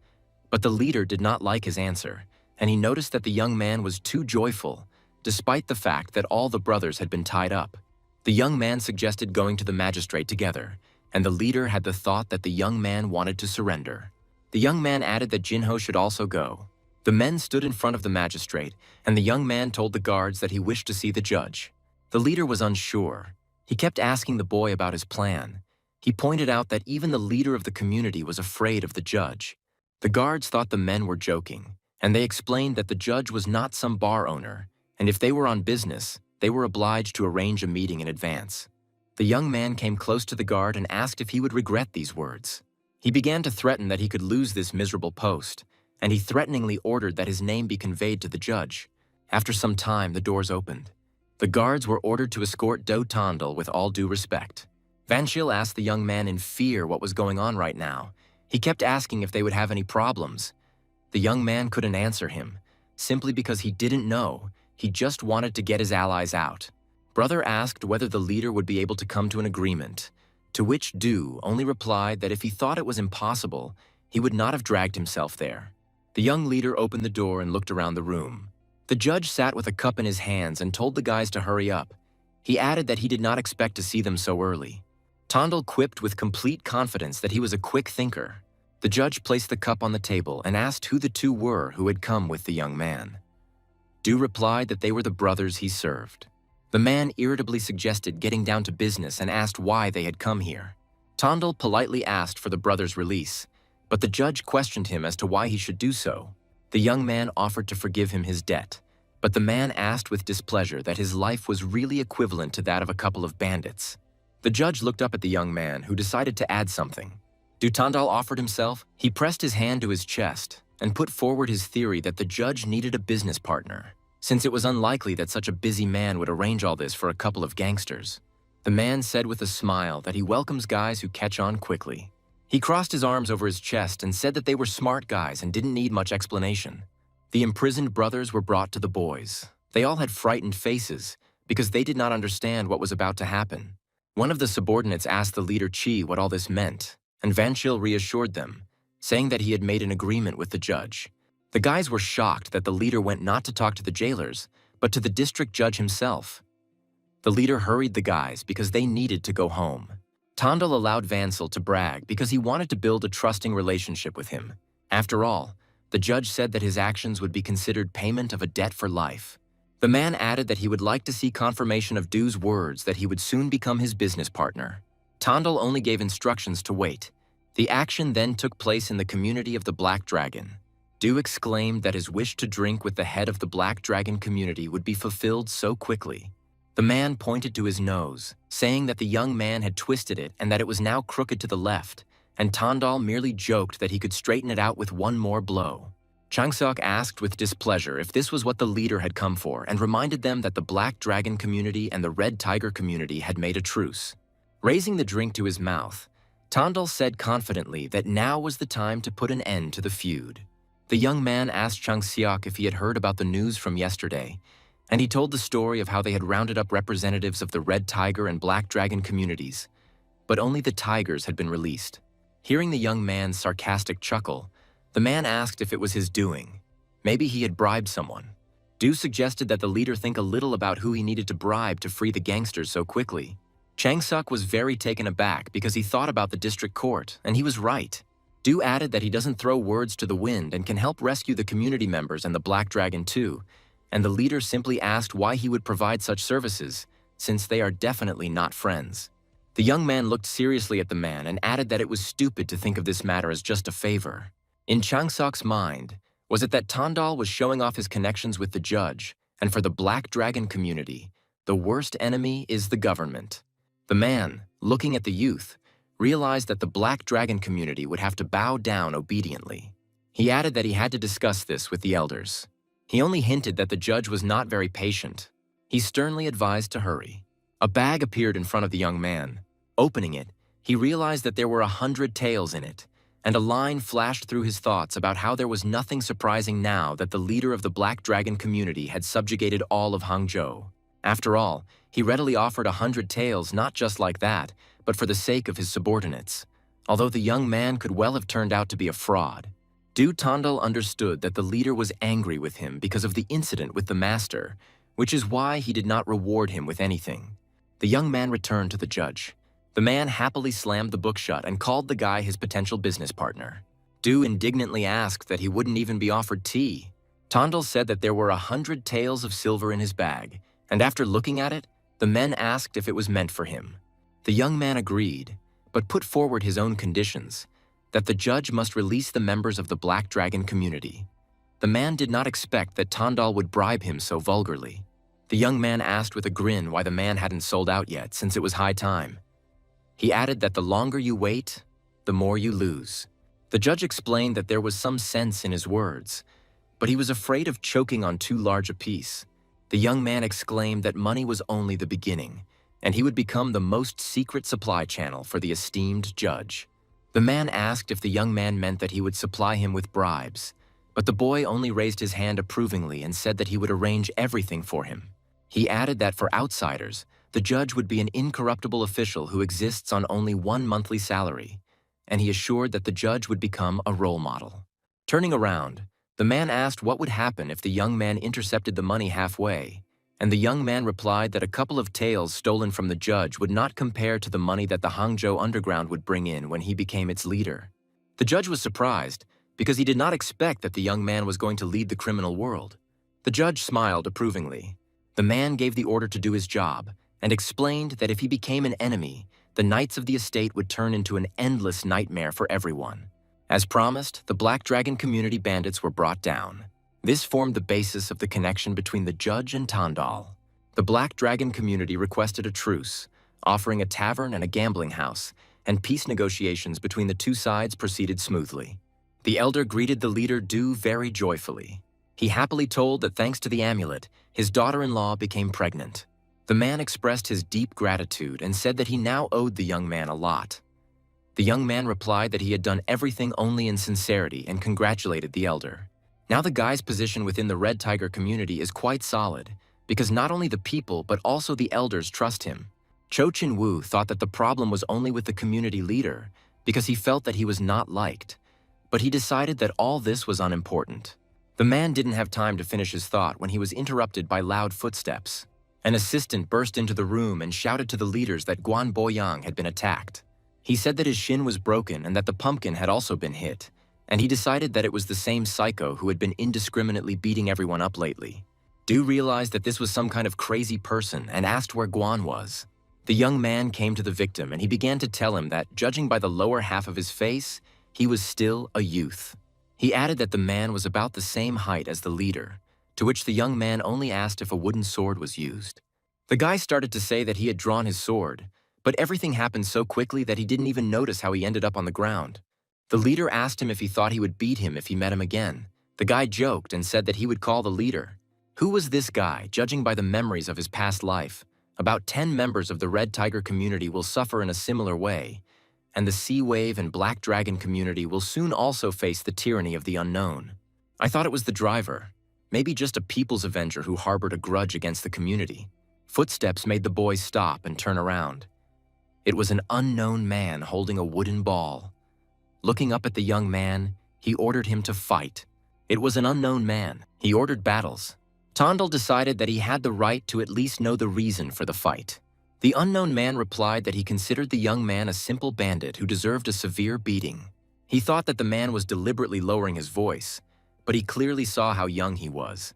but the leader did not like his answer, and he noticed that the young man was too joyful, despite the fact that all the brothers had been tied up. The young man suggested going to the magistrate together, and the leader had the thought that the young man wanted to surrender. The young man added that Jinho should also go. The men stood in front of the magistrate, and the young man told the guards that he wished to see the judge. The leader was unsure. He kept asking the boy about his plan. He pointed out that even the leader of the community was afraid of the judge. The guards thought the men were joking, and they explained that the judge was not some bar owner, and if they were on business, they were obliged to arrange a meeting in advance. The young man came close to the guard and asked if he would regret these words. He began to threaten that he could lose this miserable post, and he threateningly ordered that his name be conveyed to the judge. After some time, the doors opened. The guards were ordered to escort Do Tondal with all due respect. Vanchil asked the young man in fear what was going on right now. He kept asking if they would have any problems. The young man couldn't answer him, simply because he didn't know. He just wanted to get his allies out. Brother asked whether the leader would be able to come to an agreement, to which Du only replied that if he thought it was impossible, he would not have dragged himself there. The young leader opened the door and looked around the room. The judge sat with a cup in his hands and told the guys to hurry up. He added that he did not expect to see them so early. Tondal quipped with complete confidence that he was a quick thinker. The judge placed the cup on the table and asked who the two were who had come with the young man. Du replied that they were the brothers he served. The man irritably suggested getting down to business and asked why they had come here. Tondal politely asked for the brothers' release, but the judge questioned him as to why he should do so. The young man offered to forgive him his debt, but the man asked with displeasure that his life was really equivalent to that of a couple of bandits. The judge looked up at the young man, who decided to add something. Du Tondal offered himself. He pressed his hand to his chest and put forward his theory that the judge needed a business partner, since it was unlikely that such a busy man would arrange all this for a couple of gangsters. The man said with a smile that he welcomes guys who catch on quickly. He crossed his arms over his chest and said that they were smart guys and didn't need much explanation. The imprisoned brothers were brought to the boys. They all had frightened faces because they did not understand what was about to happen. One of the subordinates asked the leader Chi what all this meant, and Vanchil reassured them, saying that he had made an agreement with the judge. The guys were shocked that the leader went not to talk to the jailers, but to the district judge himself. The leader hurried the guys because they needed to go home. Tondal allowed Vanchil to brag because he wanted to build a trusting relationship with him. After all, the judge said that his actions would be considered payment of a debt for life. The man added that he would like to see confirmation of Du's words that he would soon become his business partner. Tondal only gave instructions to wait. The action then took place in the community of the Black Dragon. Du exclaimed that his wish to drink with the head of the Black Dragon community would be fulfilled so quickly. The man pointed to his nose, saying that the young man had twisted it and that it was now crooked to the left, and Tondal merely joked that he could straighten it out with one more blow. Changsok asked with displeasure if this was what the leader had come for and reminded them that the Black Dragon community and the Red Tiger community had made a truce. Raising the drink to his mouth, Tondal said confidently that now was the time to put an end to the feud. The young man asked Changseok if he had heard about the news from yesterday, and he told the story of how they had rounded up representatives of the Red Tiger and Black Dragon communities, but only the tigers had been released. Hearing the young man's sarcastic chuckle, the man asked if it was his doing. Maybe he had bribed someone. Du suggested that the leader think a little about who he needed to bribe to free the gangsters so quickly. Changsuk was very taken aback because he thought about the district court, and he was right. Du added that he doesn't throw words to the wind and can help rescue the community members and the Black Dragon too, and the leader simply asked why he would provide such services, since they are definitely not friends. The young man looked seriously at the man and added that it was stupid to think of this matter as just a favor. In Changsok's mind, was it that Tondal was showing off his connections with the judge, and for the Black Dragon community, the worst enemy is the government. The man, looking at the youth, realized that the Black Dragon community would have to bow down obediently. He added that he had to discuss this with the elders. He only hinted that the judge was not very patient. He sternly advised to hurry. A bag appeared in front of the young man. Opening it, he realized that there were 100 taels in it, and a line flashed through his thoughts about how there was nothing surprising now that the leader of the Black Dragon community had subjugated all of Hangzhou. After all, he readily offered 100 taels not just like that, but for the sake of his subordinates, although the young man could well have turned out to be a fraud. Du Tondal understood that the leader was angry with him because of the incident with the master, which is why he did not reward him with anything. The young man returned to the judge. The man happily slammed the book shut and called the guy his potential business partner. Du indignantly asked that he wouldn't even be offered tea. Tondal said that there were 100 taels of silver in his bag, and after looking at it, the men asked if it was meant for him. The young man agreed, but put forward his own conditions, that the judge must release the members of the Black Dragon community. The man did not expect that Tondal would bribe him so vulgarly. The young man asked with a grin why the man hadn't sold out yet, since it was high time. He added that the longer you wait, the more you lose. The judge explained that there was some sense in his words, but he was afraid of choking on too large a piece. The young man exclaimed that money was only the beginning, and he would become the most secret supply channel for the esteemed judge. The man asked if the young man meant that he would supply him with bribes, but the boy only raised his hand approvingly and said that he would arrange everything for him. He added that for outsiders, the judge would be an incorruptible official who exists on only one monthly salary, and he assured that the judge would become a role model. Turning around, the man asked what would happen if the young man intercepted the money halfway, and the young man replied that a couple of taels stolen from the judge would not compare to the money that the Hangzhou underground would bring in when he became its leader. The judge was surprised because he did not expect that the young man was going to lead the criminal world. The judge smiled approvingly. The man gave the order to do his job and explained that if he became an enemy, the knights of the estate would turn into an endless nightmare for everyone. As promised, the Black Dragon community bandits were brought down. This formed the basis of the connection between the judge and Tandal. The Black Dragon community requested a truce, offering a tavern and a gambling house, and peace negotiations between the two sides proceeded smoothly. The elder greeted the leader Du very joyfully. He happily told that thanks to the amulet, his daughter-in-law became pregnant. The man expressed his deep gratitude and said that he now owed the young man a lot. The young man replied that he had done everything only in sincerity and congratulated the elder. Now the guy's position within the Red Tiger community is quite solid, because not only the people but also the elders trust him. Cho Chin-woo thought that the problem was only with the community leader, because he felt that he was not liked. But he decided that all this was unimportant. The man didn't have time to finish his thought when he was interrupted by loud footsteps. An assistant burst into the room and shouted to the leaders that Guan Boyang had been attacked. He said that his shin was broken and that the pumpkin had also been hit, and he decided that it was the same psycho who had been indiscriminately beating everyone up lately. Du realized that this was some kind of crazy person and asked where Guan was. The young man came to the victim and he began to tell him that, judging by the lower half of his face, he was still a youth. He added that the man was about the same height as the leader, to which the young man only asked if a wooden sword was used. The guy started to say that he had drawn his sword, but everything happened so quickly that he didn't even notice how he ended up on the ground. The leader asked him if he thought he would beat him if he met him again. The guy joked and said that he would call the leader. Who was this guy, judging by the memories of his past life? About 10 members of the Red Tiger community will suffer in a similar way, and the Sea Wave and Black Dragon community will soon also face the tyranny of the unknown. I thought it was the driver, maybe just a People's Avenger who harbored a grudge against the community. Footsteps made the boy stop and turn around. It was an unknown man holding a wooden ball. Looking up at the young man, he ordered him to fight. It was an unknown man. He ordered battles. Tandal decided that he had the right to at least know the reason for the fight. The unknown man replied that he considered the young man a simple bandit who deserved a severe beating. He thought that the man was deliberately lowering his voice, but he clearly saw how young he was.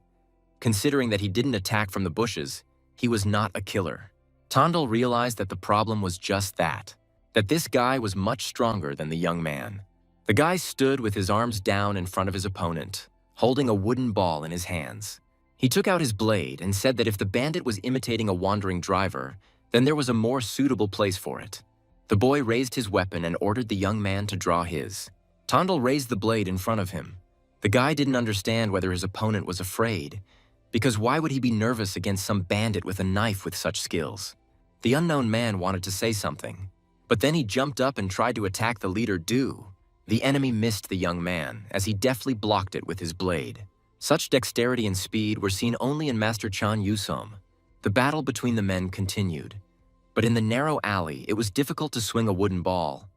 Considering that he didn't attack from the bushes, he was not a killer. Tandal realized that the problem was just that this guy was much stronger than the young man. The guy stood with his arms down in front of his opponent, holding a wooden ball in his hands. He took out his blade and said that if the bandit was imitating a wandering driver, then there was a more suitable place for it. The boy raised his weapon and ordered the young man to draw his. Tandal raised the blade in front of him. The guy didn't understand whether his opponent was afraid, because why would he be nervous against some bandit with a knife with such skills? The unknown man wanted to say something, but then he jumped up and tried to attack the leader Du. The enemy missed the young man, as he deftly blocked it with his blade. Such dexterity and speed were seen only in Master Chan Yusom. The battle between the men continued, but in the narrow alley it was difficult to swing a wooden ball,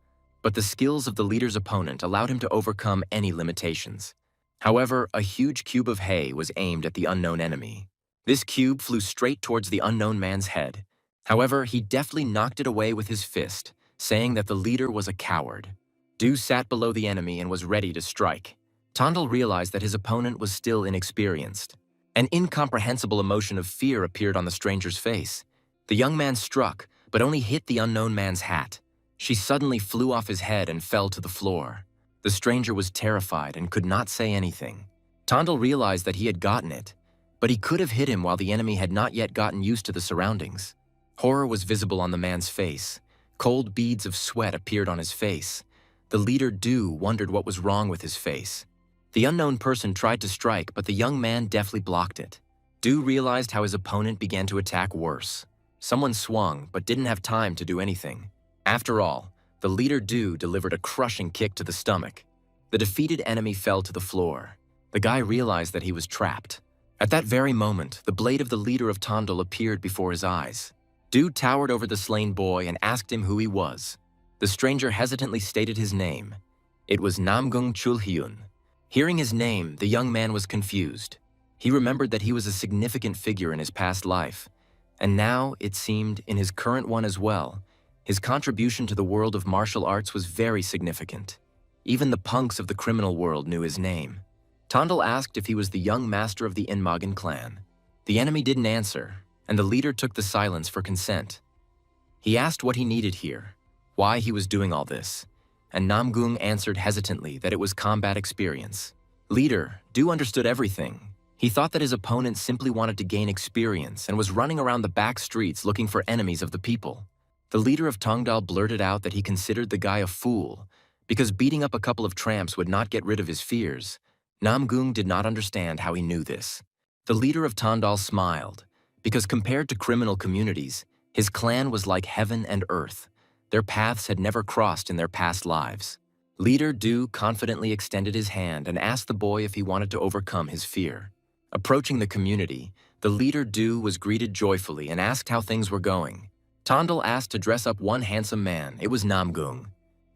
but the skills of the leader's opponent allowed him to overcome any limitations. However, a huge cube of hay was aimed at the unknown enemy. This cube flew straight towards the unknown man's head. However, he deftly knocked it away with his fist, saying that the leader was a coward. Du sat below the enemy and was ready to strike. Tandal realized that his opponent was still inexperienced. An incomprehensible emotion of fear appeared on the stranger's face. The young man struck, but only hit the unknown man's hat. She suddenly flew off his head and fell to the floor. The stranger was terrified and could not say anything. Tandal realized that he had gotten it, but he could have hit him while the enemy had not yet gotten used to the surroundings. Horror was visible on the man's face. Cold beads of sweat appeared on his face. The leader Du wondered what was wrong with his face. The unknown person tried to strike, but the young man deftly blocked it. Du realized how his opponent began to attack worse. Someone swung, but didn't have time to do anything. After all, the leader Du delivered a crushing kick to the stomach. The defeated enemy fell to the floor. The guy realized that he was trapped. At that very moment, the blade of the leader of Tondal appeared before his eyes. Du towered over the slain boy and asked him who he was. The stranger hesitantly stated his name. It was Namgung Chulhyun. Hearing his name, the young man was confused. He remembered that he was a significant figure in his past life, and now, it seemed, in his current one as well, his contribution to the world of martial arts was very significant. Even the punks of the criminal world knew his name. Tondal asked if he was the young master of the Inmagan clan. The enemy didn't answer, and the leader took the silence for consent. He asked what he needed here, why he was doing all this, and Namgung answered hesitantly that it was combat experience. Leader, Du understood everything. He thought that his opponent simply wanted to gain experience and was running around the back streets looking for enemies of the people. The leader of Tongdal blurted out that he considered the guy a fool because beating up a couple of tramps would not get rid of his fears. Namgung did not understand how he knew this. The leader of Tondal smiled because compared to criminal communities, his clan was like heaven and earth. Their paths had never crossed in their past lives. Leader Du confidently extended his hand and asked the boy if he wanted to overcome his fear. Approaching the community, the leader Du was greeted joyfully and asked how things were going. Tondal asked to dress up one handsome man. It was Namgung.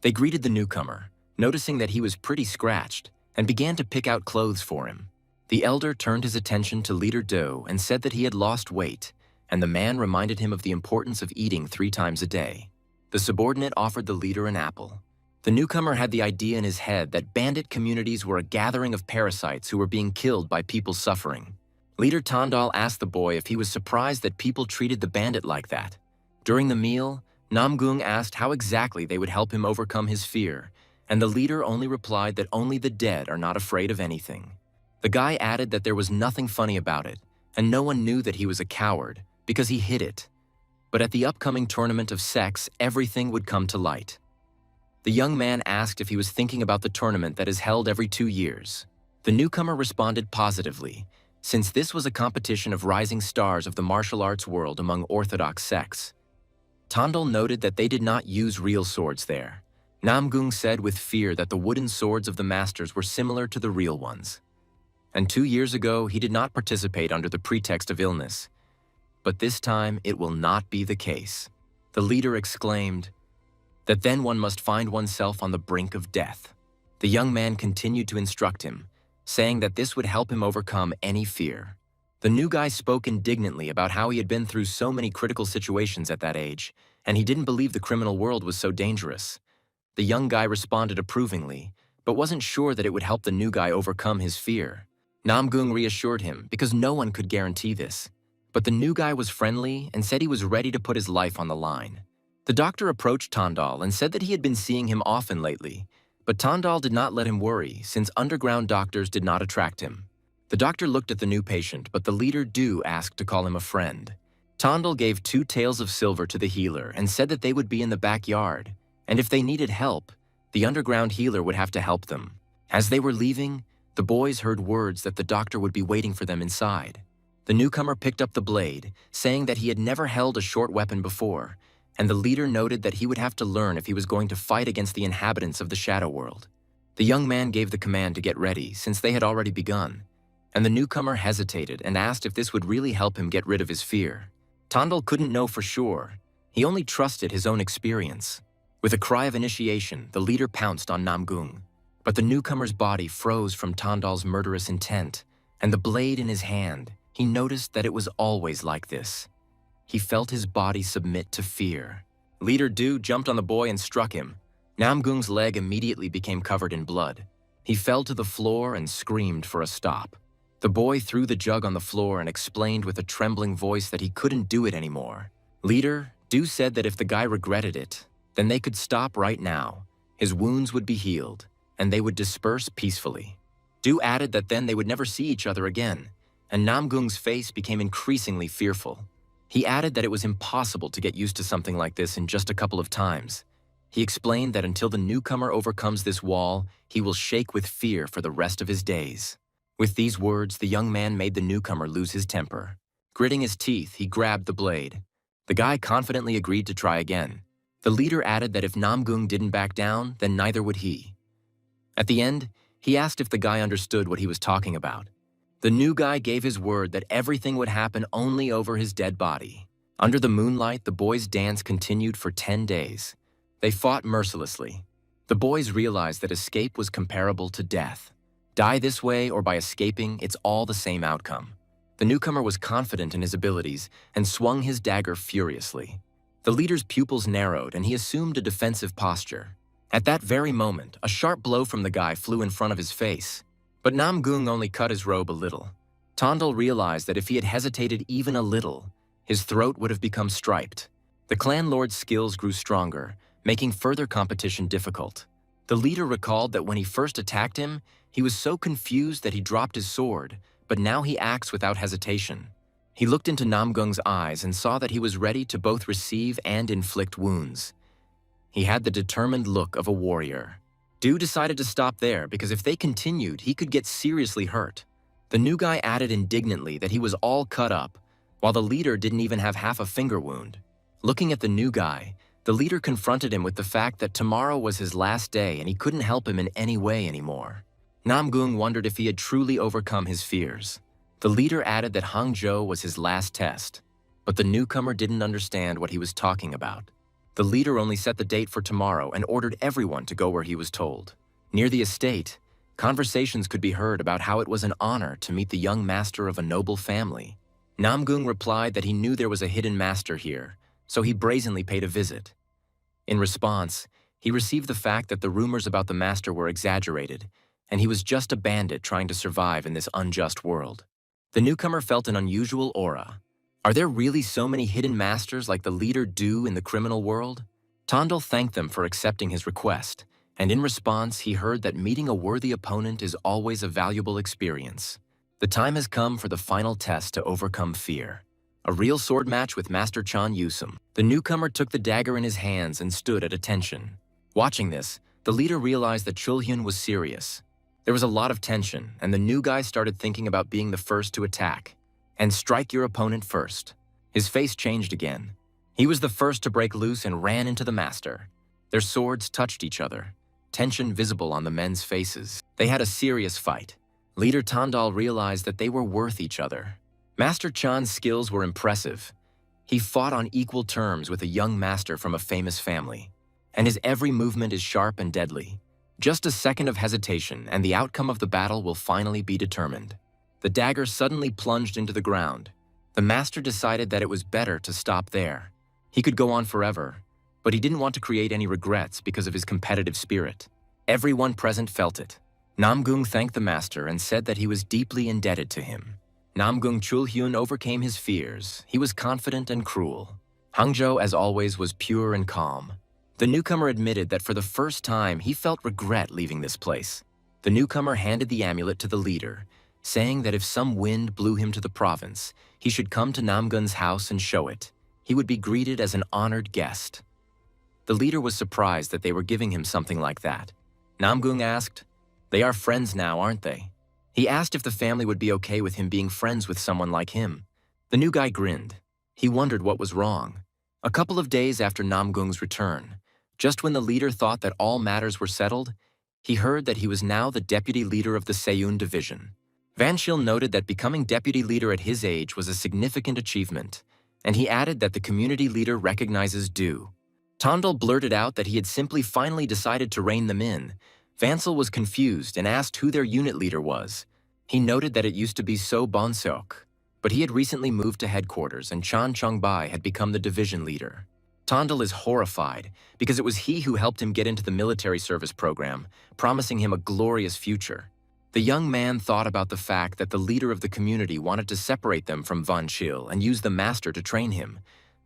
They greeted the newcomer, noticing that he was pretty scratched, and began to pick out clothes for him. The elder turned his attention to leader Du and said that he had lost weight, and the man reminded him of the importance of eating 3 times a day. The subordinate offered the leader an apple. The newcomer had the idea in his head that bandit communities were a gathering of parasites who were being killed by people suffering. Leader Tondal asked the boy if he was surprised that people treated the bandit like that. During the meal, Namgung asked how exactly they would help him overcome his fear, and the leader only replied that only the dead are not afraid of anything. The guy added that there was nothing funny about it, and no one knew that he was a coward because he hid it. But at the upcoming tournament of sex, everything would come to light. The young man asked if he was thinking about the tournament that is held every 2 years. The newcomer responded positively, since this was a competition of rising stars of the martial arts world among orthodox sects. Tondal noted that they did not use real swords there. Namgung said with fear that the wooden swords of the masters were similar to the real ones. And 2 years ago, he did not participate under the pretext of illness. But this time, it will not be the case. The leader exclaimed, that then one must find oneself on the brink of death. The young man continued to instruct him, saying that this would help him overcome any fear. The new guy spoke indignantly about how he had been through so many critical situations at that age, and he didn't believe the criminal world was so dangerous. The young guy responded approvingly, but wasn't sure that it would help the new guy overcome his fear. Namgung reassured him because no one could guarantee this. But the new guy was friendly and said he was ready to put his life on the line. The doctor approached Tondal and said that he had been seeing him often lately, but Tondal did not let him worry since underground doctors did not attract him. The doctor looked at the new patient, but the leader Du asked to call him a friend. Tondal gave 2 taels of silver to the healer and said that they would be in the backyard, and if they needed help, the underground healer would have to help them. As they were leaving, the boys heard words that the doctor would be waiting for them inside. The newcomer picked up the blade, saying that he had never held a short weapon before, and the leader noted that he would have to learn if he was going to fight against the inhabitants of the Shadow World. The young man gave the command to get ready since they had already begun, and the newcomer hesitated and asked if this would really help him get rid of his fear. Tondal couldn't know for sure. He only trusted his own experience. With a cry of initiation, the leader pounced on Namgung, but the newcomer's body froze from Tondal's murderous intent, and the blade in his hand, he noticed that it was always like this. He felt his body submit to fear. Leader Du jumped on the boy and struck him. Namgung's leg immediately became covered in blood. He fell to the floor and screamed for a stop. The boy threw the jug on the floor and explained with a trembling voice that he couldn't do it anymore. Leader Du said that if the guy regretted it, then they could stop right now. His wounds would be healed, and they would disperse peacefully. Du added that then they would never see each other again, and Namgung's face became increasingly fearful. He added that it was impossible to get used to something like this in just a couple of times. He explained that until the newcomer overcomes this wall, he will shake with fear for the rest of his days. With these words, the young man made the newcomer lose his temper. Gritting his teeth, he grabbed the blade. The guy confidently agreed to try again. The leader added that if Namgung didn't back down, then neither would he. At the end, he asked if the guy understood what he was talking about. The new guy gave his word that everything would happen only over his dead body. Under the moonlight, the boys' dance continued for 10 days. They fought mercilessly. The boys realized that escape was comparable to death. Die this way or by escaping, it's all the same outcome. The newcomer was confident in his abilities and swung his dagger furiously. The leader's pupils narrowed and he assumed a defensive posture. At that very moment, a sharp blow from the guy flew in front of his face. But Namgung only cut his robe a little. Tondal realized that if he had hesitated even a little, his throat would have become striped. The clan lord's skills grew stronger, making further competition difficult. The leader recalled that when he first attacked him, he was so confused that he dropped his sword, but now he acts without hesitation. He looked into Namgung's eyes and saw that he was ready to both receive and inflict wounds. He had the determined look of a warrior. Du decided to stop there because if they continued, he could get seriously hurt. The new guy added indignantly that he was all cut up, while the leader didn't even have half a finger wound. Looking at the new guy, the leader confronted him with the fact that tomorrow was his last day and he couldn't help him in any way anymore. Namgung wondered if he had truly overcome his fears. The leader added that Hangzhou was his last test, but the newcomer didn't understand what he was talking about. The leader only set the date for tomorrow and ordered everyone to go where he was told. Near the estate, conversations could be heard about how it was an honor to meet the young master of a noble family. Namgung replied that he knew there was a hidden master here, so he brazenly paid a visit. In response, he received the fact that the rumors about the master were exaggerated, and he was just a bandit trying to survive in this unjust world. The newcomer felt an unusual aura. Are there really so many hidden masters like the leader Du in the criminal world? Tondal thanked them for accepting his request, and in response, he heard that meeting a worthy opponent is always a valuable experience. The time has come for the final test to overcome fear. A real sword match with Master Chan Yusum. The newcomer took the dagger in his hands and stood at attention. Watching this, the leader realized that Chulhyun was serious. There was a lot of tension, and the new guy started thinking about being the first to attack. And strike your opponent first. His face changed again. He was the first to break loose and ran into the master. Their swords touched each other, tension visible on the men's faces. They had a serious fight. Leader Tondal realized that they were worth each other. Master Chan's skills were impressive. He fought on equal terms with a young master from a famous family, and his every movement is sharp and deadly. Just a second of hesitation, and the outcome of the battle will finally be determined. The dagger suddenly plunged into the ground. The master decided that it was better to stop there. He could go on forever, but he didn't want to create any regrets because of his competitive spirit. Everyone present felt it. Namgung thanked the master and said that he was deeply indebted to him. Namgung Chulhyun overcame his fears. He was confident and cruel. Hangzhou, as always, was pure and calm. The newcomer admitted that for the first time he felt regret leaving this place. The newcomer handed the amulet to the leader, saying that if some wind blew him to the province, he should come to Namgun's house and show it. He would be greeted as an honored guest. The leader was surprised that they were giving him something like that. Namgung asked, "They are friends now, aren't they?" He asked if the family would be okay with him being friends with someone like him. The new guy grinned. He wondered what was wrong. A couple of days after Namgung's return, just when the leader thought that all matters were settled, he heard that he was now the deputy leader of the Seiyun division. Van Schil noted that becoming deputy leader at his age was a significant achievement, and he added that the community leader recognizes Du. Tondal blurted out that he had simply finally decided to rein them in. Vansel was confused and asked who their unit leader was. He noted that it used to be So Bonseok, but he had recently moved to headquarters and Chan Chongbai had become the division leader. Tondal is horrified because it was he who helped him get into the military service program, promising him a glorious future. The young man thought about the fact that the leader of the community wanted to separate them from Van Schil and use the master to train him.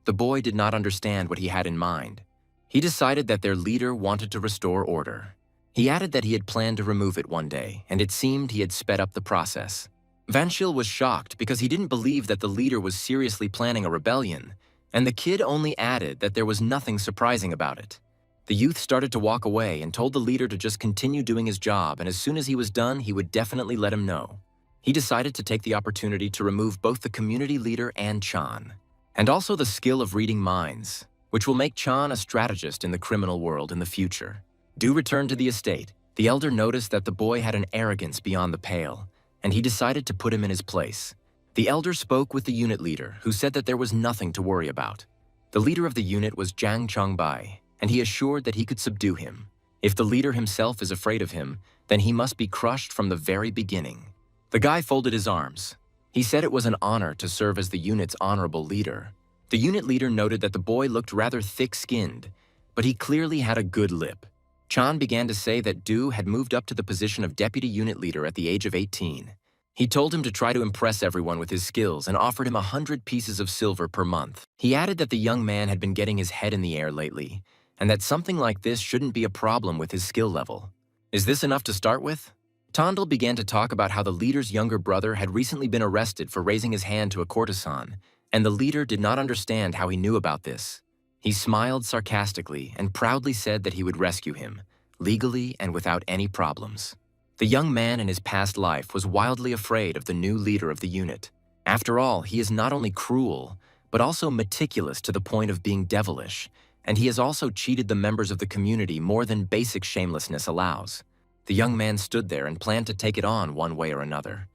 The boy did not understand what he had in mind. He decided that their leader wanted to restore order. He added that he had planned to remove it one day, and it seemed he had sped up the process. Van Schil was shocked because he didn't believe that the leader was seriously planning a rebellion, and the kid only added that there was nothing surprising about it. The youth started to walk away and told the leader to just continue doing his job, and as soon as he was done, he would definitely let him know. He decided to take the opportunity to remove both the community leader and Chan, and also the skill of reading minds, which will make Chan a strategist in the criminal world in the future. Du returned to the estate. The elder noticed that the boy had an arrogance beyond the pale, and he decided to put him in his place. The elder spoke with the unit leader, who said that there was nothing to worry about. The leader of the unit was Jiang Chongbai, and he assured that he could subdue him. If the leader himself is afraid of him, then he must be crushed from the very beginning. The guy folded his arms. He said it was an honor to serve as the unit's honorable leader. The unit leader noted that the boy looked rather thick-skinned, but he clearly had a good lip. Chan began to say that Du had moved up to the position of deputy unit leader at the age of 18. He told him to try to impress everyone with his skills and offered him 100 pieces of silver per month. He added that the young man had been getting his head in the air lately, and that something like this shouldn't be a problem with his skill level. Is this enough to start with? Tondel began to talk about how the leader's younger brother had recently been arrested for raising his hand to a courtesan, and the leader did not understand how he knew about this. He smiled sarcastically and proudly said that he would rescue him, legally and without any problems. The young man in his past life was wildly afraid of the new leader of the unit. After all, he is not only cruel, but also meticulous to the point of being devilish, and he has also cheated the members of the community more than basic shamelessness allows. The young man stood there and planned to take it on one way or another.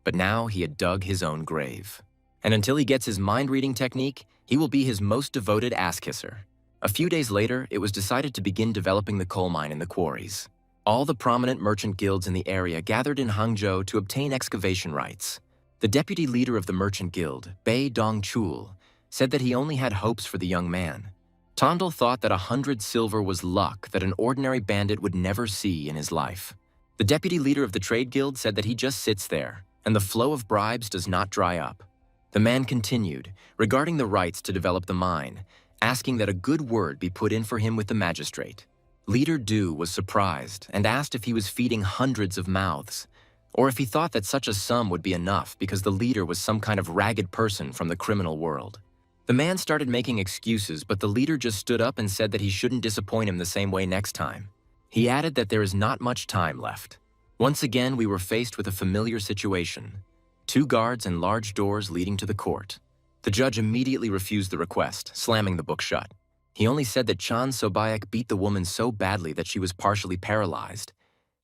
But now he had dug his own grave. And until he gets his mind-reading technique, he will be his most devoted ass-kisser. A few days later, it was decided to begin developing the coal mine in the quarries. All the prominent merchant guilds in the area gathered in Hangzhou to obtain excavation rights. The deputy leader of the merchant guild, Bei Dongchul, said that he only had hopes for the young man. Tondel thought that 100 silver was luck that an ordinary bandit would never see in his life. The deputy leader of the trade guild said that he just sits there, and the flow of bribes does not dry up. The man continued, regarding the rights to develop the mine, asking that a good word be put in for him with the magistrate. Leader Du was surprised and asked if he was feeding hundreds of mouths, or if he thought that such a sum would be enough because the leader was some kind of ragged person from the criminal world. The man started making excuses, but the leader just stood up and said that he shouldn't disappoint him the same way next time. He added that there is not much time left. Once again, we were faced with a familiar situation. 2 guards and large doors leading to the court. The judge immediately refused the request, slamming the book shut. He only said that Chan Sobayak beat the woman so badly that she was partially paralyzed,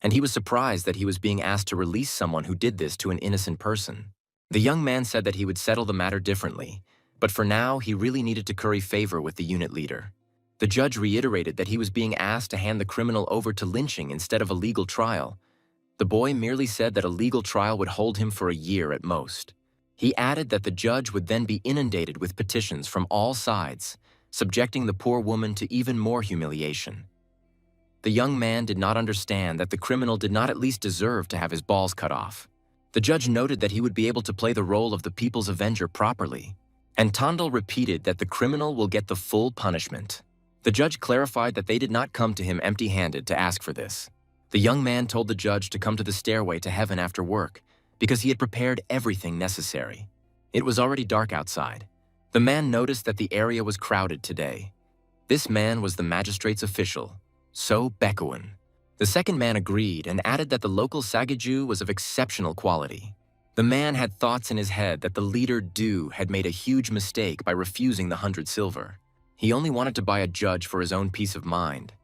and he was surprised that he was being asked to release someone who did this to an innocent person. The young man said that he would settle the matter differently, but for now he really needed to curry favor with the unit leader. The judge reiterated that he was being asked to hand the criminal over to lynching instead of a legal trial. The boy merely said that a legal trial would hold him for a year at most. He added that the judge would then be inundated with petitions from all sides, subjecting the poor woman to even more humiliation. The young man did not understand that the criminal did not at least deserve to have his balls cut off. The judge noted that he would be able to play the role of the people's avenger properly, and Tondel repeated that the criminal will get the full punishment. The judge clarified that they did not come to him empty-handed to ask for this. The young man told the judge to come to the stairway to heaven after work, because he had prepared everything necessary. It was already dark outside. The man noticed that the area was crowded today. This man was the magistrate's official, So Baekuin. The second man agreed and added that the local Sagaju was of exceptional quality. The man had thoughts in his head that the leader Du had made a huge mistake by refusing the 100 silver. He only wanted to buy a judge for his own peace of mind.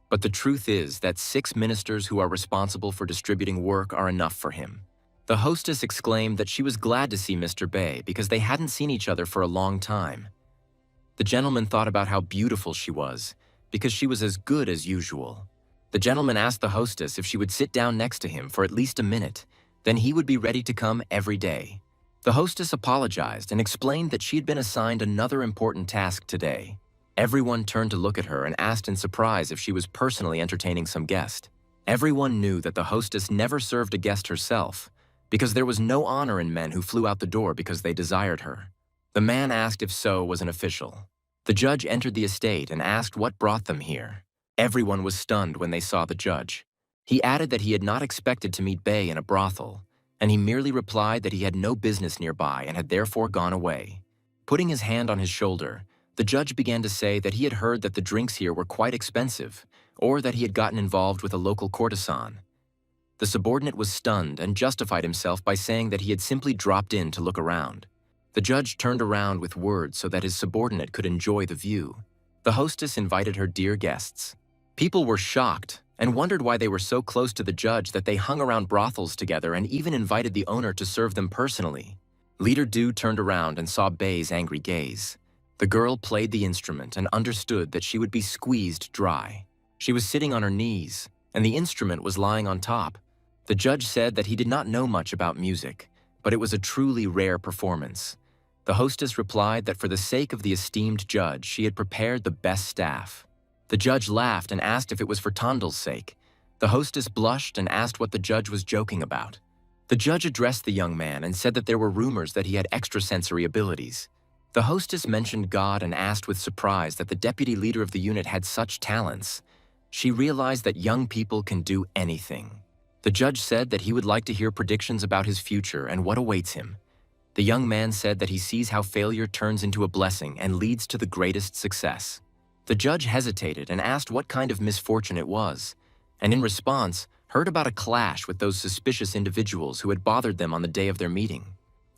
But the truth is that 6 ministers who are responsible for distributing work are enough for him. The hostess exclaimed that she was glad to see Mr. Bei because they hadn't seen each other for a long time. The gentleman thought about how beautiful she was because she was as good as usual. The gentleman asked the hostess if she would sit down next to him for at least a minute, then he would be ready to come every day. The hostess apologized and explained that she had been assigned another important task today. Everyone turned to look at her and asked in surprise if she was personally entertaining some guest. Everyone knew that the hostess never served a guest herself, because there was no honor in men who flew out the door because they desired her. The man asked if So was an official. The judge entered the estate and asked what brought them here. Everyone was stunned when they saw the judge. He added that he had not expected to meet Bei in a brothel, and he merely replied that he had no business nearby and had therefore gone away. Putting his hand on his shoulder, the judge began to say that he had heard that the drinks here were quite expensive, or that he had gotten involved with a local courtesan. The subordinate was stunned and justified himself by saying that he had simply dropped in to look around. The judge turned around with words so that his subordinate could enjoy the view. The hostess invited her dear guests. People were shocked and wondered why they were so close to the judge that they hung around brothels together and even invited the owner to serve them personally. Leader Du turned around and saw Bei's angry gaze. The girl played the instrument and understood that she would be squeezed dry. She was sitting on her knees, and the instrument was lying on top. The judge said that he did not know much about music, but it was a truly rare performance. The hostess replied that for the sake of the esteemed judge, she had prepared the best staff. The judge laughed and asked if it was for Tondal's sake. The hostess blushed and asked what the judge was joking about. The judge addressed the young man and said that there were rumors that he had extrasensory abilities. The hostess mentioned God and asked with surprise that the deputy leader of the unit had such talents. She realized that young people can do anything. The judge said that he would like to hear predictions about his future and what awaits him. The young man said that he sees how failure turns into a blessing and leads to the greatest success. The judge hesitated and asked what kind of misfortune it was, and in response, heard about a clash with those suspicious individuals who had bothered them on the day of their meeting.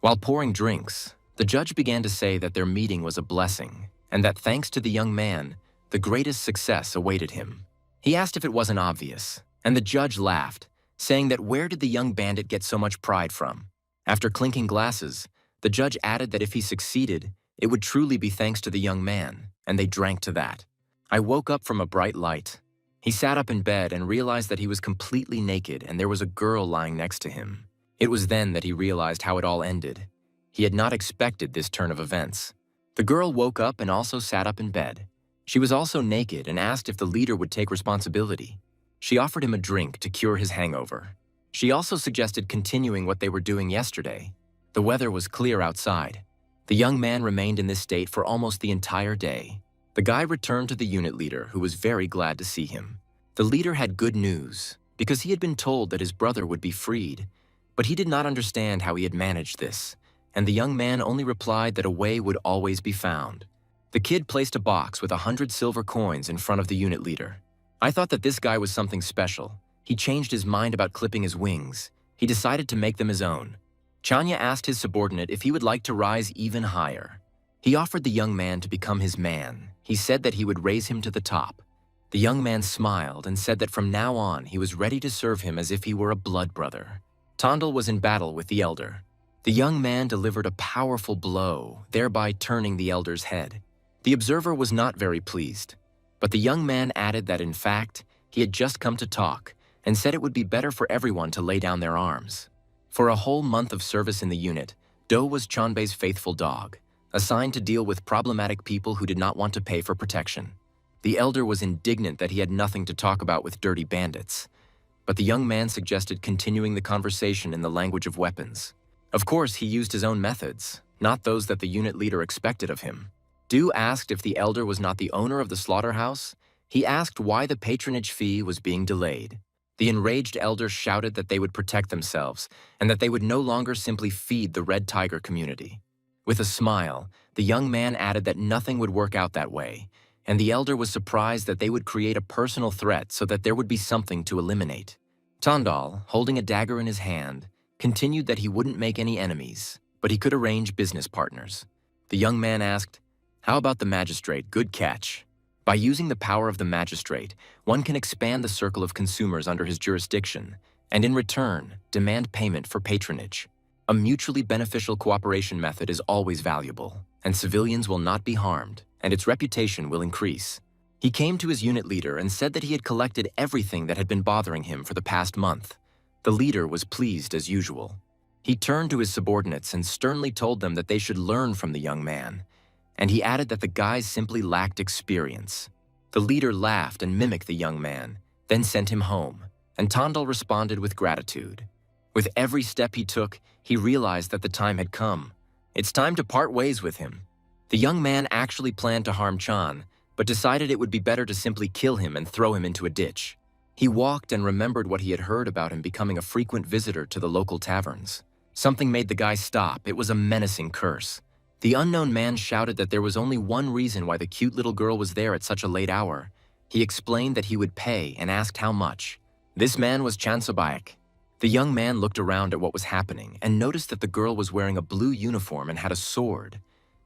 While pouring drinks, the judge began to say that their meeting was a blessing, and that thanks to the young man, the greatest success awaited him. He asked if it wasn't obvious, and the judge laughed, saying that where did the young bandit get so much pride from? After clinking glasses, the judge added that if he succeeded, it would truly be thanks to the young man, and they drank to that. I woke up from a bright light. He sat up in bed and realized that he was completely naked and there was a girl lying next to him. It was then that he realized how it all ended. He had not expected this turn of events. The girl woke up and also sat up in bed. She was also naked and asked if the leader would take responsibility. She offered him a drink to cure his hangover. She also suggested continuing what they were doing yesterday. The weather was clear outside. The young man remained in this state for almost the entire day. The guy returned to the unit leader, who was very glad to see him. The leader had good news, because he had been told that his brother would be freed, but he did not understand how he had managed this, and the young man only replied that a way would always be found. The kid placed a box with 100 silver coins in front of the unit leader. I thought that this guy was something special. He changed his mind about clipping his wings. He decided to make them his own. Chanya asked his subordinate if he would like to rise even higher. He offered the young man to become his man. He said that he would raise him to the top. The young man smiled and said that from now on he was ready to serve him as if he were a blood brother. Tondal was in battle with the elder. The young man delivered a powerful blow, thereby turning the elder's head. The observer was not very pleased, but the young man added that in fact, he had just come to talk and said it would be better for everyone to lay down their arms. For a whole month of service in the unit, Do was Chanbei's faithful dog, assigned to deal with problematic people who did not want to pay for protection. The elder was indignant that he had nothing to talk about with dirty bandits, but the young man suggested continuing the conversation in the language of weapons. Of course, he used his own methods, not those that the unit leader expected of him. Du asked if the elder was not the owner of the slaughterhouse. He asked why the patronage fee was being delayed. The enraged elder shouted that they would protect themselves and that they would no longer simply feed the Red Tiger community. With a smile, the young man added that nothing would work out that way, and the elder was surprised that they would create a personal threat so that there would be something to eliminate. Tondal, holding a dagger in his hand, continued that he wouldn't make any enemies, but he could arrange business partners. The young man asked, "How about the magistrate? Good catch." By using the power of the magistrate, one can expand the circle of consumers under his jurisdiction, and in return, demand payment for patronage. A mutually beneficial cooperation method is always valuable, and civilians will not be harmed, and its reputation will increase. He came to his unit leader and said that he had collected everything that had been bothering him for the past month. The leader was pleased as usual. He turned to his subordinates and sternly told them that they should learn from the young man, and he added that the guys simply lacked experience. The leader laughed and mimicked the young man, then sent him home, and Tondal responded with gratitude. With every step he took, he realized that the time had come. It's time to part ways with him. The young man actually planned to harm Chan, but decided it would be better to simply kill him and throw him into a ditch. He walked and remembered what he had heard about him becoming a frequent visitor to the local taverns. Something made the guy stop. It was a menacing curse. The unknown man shouted that there was only one reason why the cute little girl was there at such a late hour. He explained that he would pay and asked how much. This man was Chan Sabayak. The young man looked around at what was happening and noticed that the girl was wearing a blue uniform and had a sword.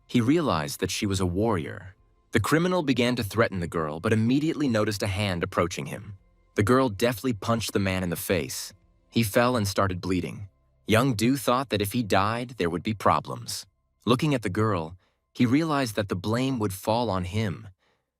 He realized that she was a warrior. The criminal began to threaten the girl, but immediately noticed a hand approaching him. The girl deftly punched the man in the face. He fell and started bleeding. Young Do thought that if he died, there would be problems. Looking at the girl, he realized that the blame would fall on him,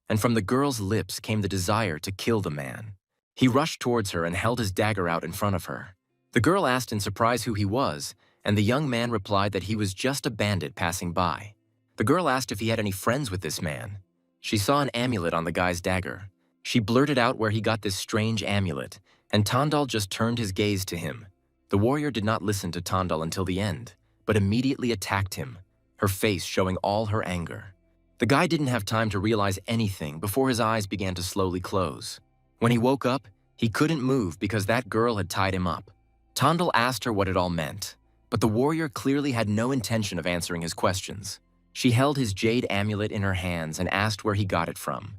and from the girl's lips came the desire to kill the man. He rushed towards her and held his dagger out in front of her. The girl asked in surprise who he was, and the young man replied that he was just a bandit passing by. The girl asked if he had any friends with this man. She saw an amulet on the guy's dagger. She blurted out where he got this strange amulet, and Tandal just turned his gaze to him. The warrior did not listen to Tandal until the end, but immediately attacked him, her face showing all her anger. The guy didn't have time to realize anything before his eyes began to slowly close. When he woke up, he couldn't move because that girl had tied him up. Tandal asked her what it all meant, but the warrior clearly had no intention of answering his questions. She held his jade amulet in her hands and asked where he got it from,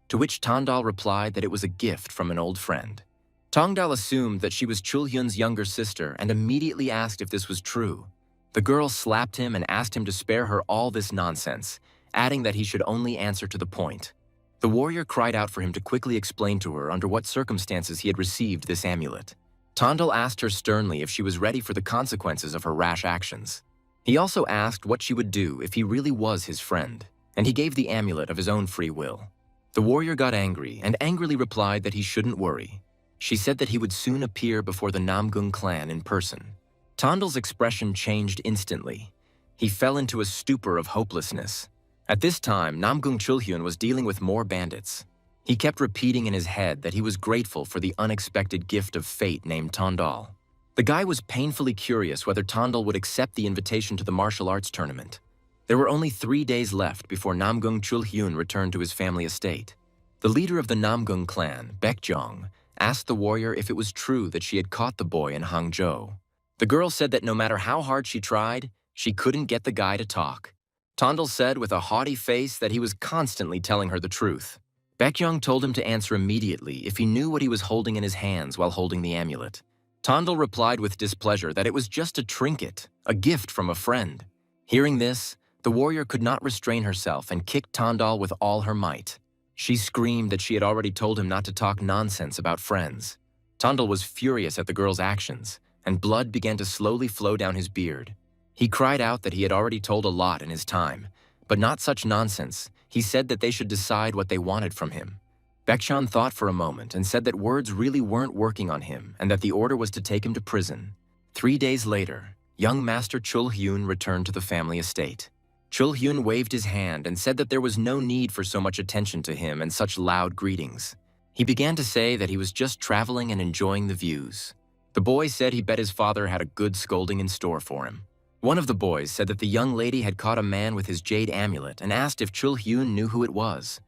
to which Tandal replied that it was a gift from an old friend. Tongdal assumed that she was Chulhyun's younger sister and immediately asked if this was true. The girl slapped him and asked him to spare her all this nonsense, adding that he should only answer to the point. The warrior cried out for him to quickly explain to her under what circumstances he had received this amulet. Tandal asked her sternly if she was ready for the consequences of her rash actions. He also asked what she would do if he really was his friend, and he gave the amulet of his own free will. The warrior got angry and angrily replied that he shouldn't worry. She said that he would soon appear before the Namgung clan in person. Tandal's expression changed instantly. He fell into a stupor of hopelessness. At this time, Namgung Chulhyun was dealing with more bandits. He kept repeating in his head that he was grateful for the unexpected gift of fate named Tandal. The guy was painfully curious whether Tandal would accept the invitation to the martial arts tournament. There were only 3 days left before Namgung Chulhyun returned to his family estate. The leader of the Namgung clan, Baekjong, asked the warrior if it was true that she had caught the boy in Hangzhou. The girl said that no matter how hard she tried, she couldn't get the guy to talk. Tandal said with a haughty face that he was constantly telling her the truth. Baekjong told him to answer immediately if he knew what he was holding in his hands while holding the amulet. Tandal replied with displeasure that it was just a trinket, a gift from a friend. Hearing this, the warrior could not restrain herself and kicked Tandal with all her might. She screamed that she had already told him not to talk nonsense about friends. Tandal was furious at the girl's actions, and blood began to slowly flow down his beard. He cried out that he had already told a lot in his time, but not such nonsense. He said that they should decide what they wanted from him. Baekchan thought for a moment and said that words really weren't working on him and that the order was to take him to prison. 3 days later, young Master Chulhyun returned to the family estate. Chulhyun waved his hand and said that there was no need for so much attention to him and such loud greetings. He began to say that he was just traveling and enjoying the views. The boy said he bet his father had a good scolding in store for him. One of the boys said that the young lady had caught a man with his jade amulet and asked if Chulhyun knew who it was.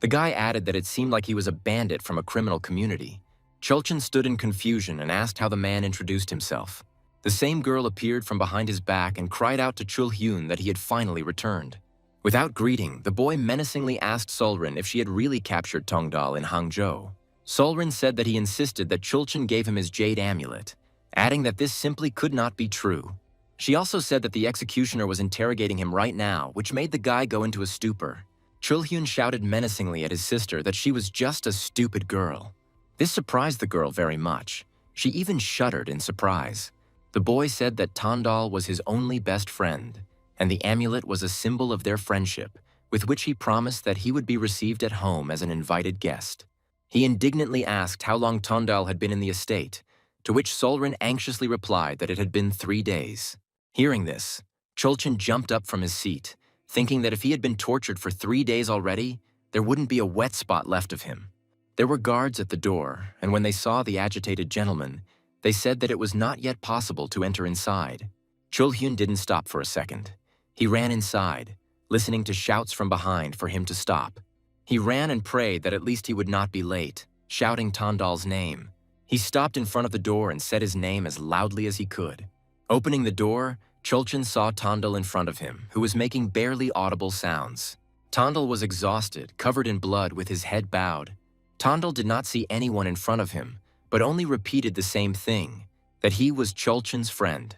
The guy added that it seemed like he was a bandit from a criminal community. Chulchin stood in confusion and asked how the man introduced himself. The same girl appeared from behind his back and cried out to Chulhyun that he had finally returned. Without greeting, the boy menacingly asked Solrin if she had really captured Tongdal in Hangzhou. Solrin said that he insisted that Chulchin gave him his jade amulet, adding that this simply could not be true. She also said that the executioner was interrogating him right now, which made the guy go into a stupor. Chulhyun shouted menacingly at his sister that she was just a stupid girl. This surprised the girl very much. She even shuddered in surprise. The boy said that Tandal was his only best friend, and the amulet was a symbol of their friendship, with which he promised that he would be received at home as an invited guest. He indignantly asked how long Tandal had been in the estate, to which Solrin anxiously replied that it had been 3 days. Hearing this, Chulchin jumped up from his seat, thinking that if he had been tortured for 3 days already, there wouldn't be a wet spot left of him. There were guards at the door, and when they saw the agitated gentleman, they said that it was not yet possible to enter inside. Chulhyun didn't stop for a second. He ran inside, listening to shouts from behind for him to stop. He ran and prayed that at least he would not be late, shouting Tandal's name. He stopped in front of the door and said his name as loudly as he could. Opening the door, Chulchin saw Tandal in front of him, who was making barely audible sounds. Tandal was exhausted, covered in blood, with his head bowed. Tandal did not see anyone in front of him, but only repeated the same thing. that he was Cholchen's friend.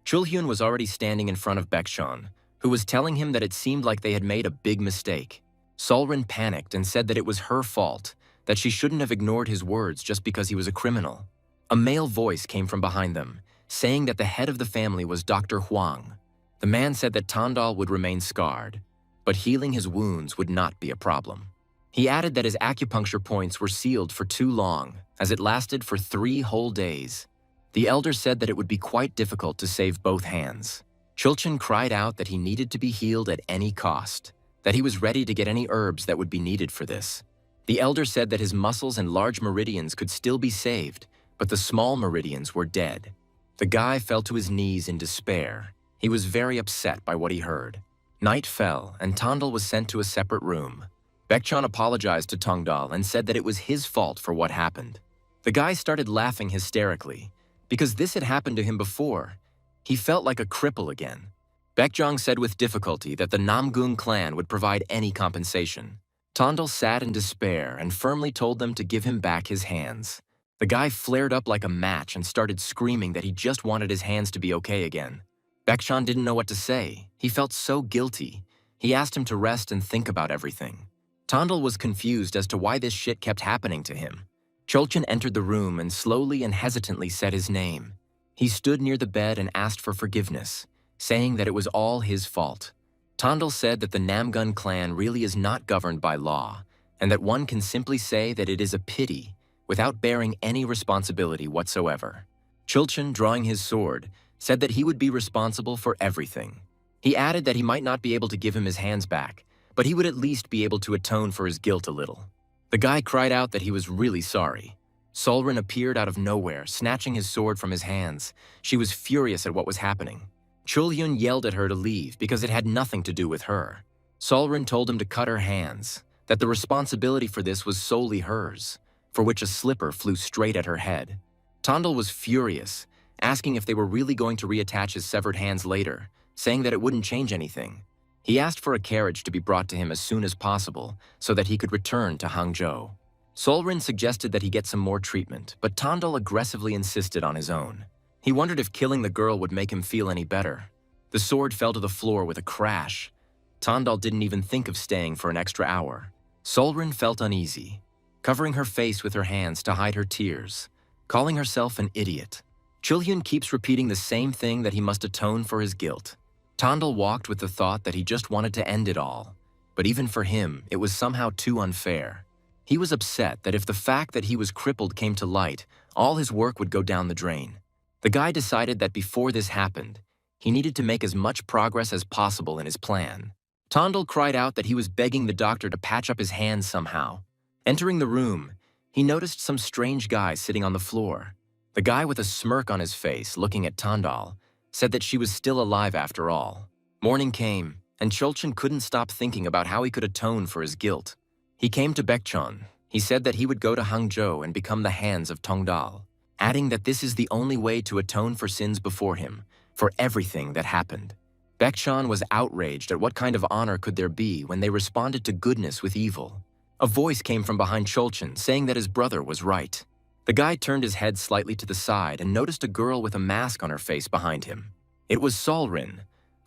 Chulhyun was already standing in front of Baekchon, who was telling him that it seemed like they had made a big mistake. Solrin panicked and said that it was her fault, that she shouldn't have ignored his words just because he was a criminal. A male voice came from behind them, saying that the head of the family was Dr. Huang. The man said that Tandal would remain scarred, but healing his wounds would not be a problem. He added that his acupuncture points were sealed for too long, as it lasted for 3 whole days. The elder said that it would be quite difficult to save both hands. Chulchen cried out that he needed to be healed at any cost, that he was ready to get any herbs that would be needed for this. The elder said that his muscles and large meridians could still be saved, but the small meridians were dead. The guy fell to his knees in despair. He was very upset by what he heard. Night fell, and Tandal was sent to a separate room. Baekchon apologized to Tongdal and said that it was his fault for what happened. The guy started laughing hysterically, because this had happened to him before. He felt like a cripple again. Baekjong said with difficulty that the Namgung clan would provide any compensation. Tandal sat in despair and firmly told them to give him back his hands. The guy flared up like a match and started screaming that he just wanted his hands to be okay again. Baekchon didn't know what to say. He felt so guilty. He asked him to rest and think about everything. Tandal was confused as to why this shit kept happening to him. Cholchen entered the room and slowly and hesitantly said his name. He stood near the bed and asked for forgiveness, saying that it was all his fault. Tandal said that the Namgun clan really is not governed by law, and that one can simply say that it is a pity without bearing any responsibility whatsoever. Chulchen, drawing his sword, said that he would be responsible for everything. He added that he might not be able to give him his hands back, but he would at least be able to atone for his guilt a little. The guy cried out that he was really sorry. Solrin appeared out of nowhere, snatching his sword from his hands. She was furious at what was happening. Chulhyun yelled at her to leave because it had nothing to do with her. Solrin told him to cut her hands, that the responsibility for this was solely hers, for which a slipper flew straight at her head. Tandal was furious, asking if they were really going to reattach his severed hands later, saying that it wouldn't change anything. He asked for a carriage to be brought to him as soon as possible so that he could return to Hangzhou. Solrin suggested that he get some more treatment, but Tandal aggressively insisted on his own. He wondered if killing the girl would make him feel any better. The sword fell to the floor with a crash. Tandal didn't even think of staying for an extra hour. Solrin felt uneasy, covering her face with her hands to hide her tears, calling herself an idiot. Chulhyun keeps repeating the same thing, that he must atone for his guilt. Tandal walked with the thought that he just wanted to end it all, but even for him, it was somehow too unfair. He was upset that if the fact that he was crippled came to light, all his work would go down the drain. The guy decided that before this happened, he needed to make as much progress as possible in his plan. Tandal cried out that he was begging the doctor to patch up his hands somehow. Entering the room, he noticed some strange guy sitting on the floor. The guy with a smirk on his face, looking at Tandal, said that she was still alive after all. Morning came, and Cholchen couldn't stop thinking about how he could atone for his guilt. He came to Baekchon. He said that he would go to Hangzhou and become the hands of Tongdal, adding that this is the only way to atone for sins before him, for everything that happened. Baekchon was outraged at what kind of honor could there be when they responded to goodness with evil. A voice came from behind Cholchen saying that his brother was right. The guy turned his head slightly to the side and noticed a girl with a mask on her face behind him. It was Solrin.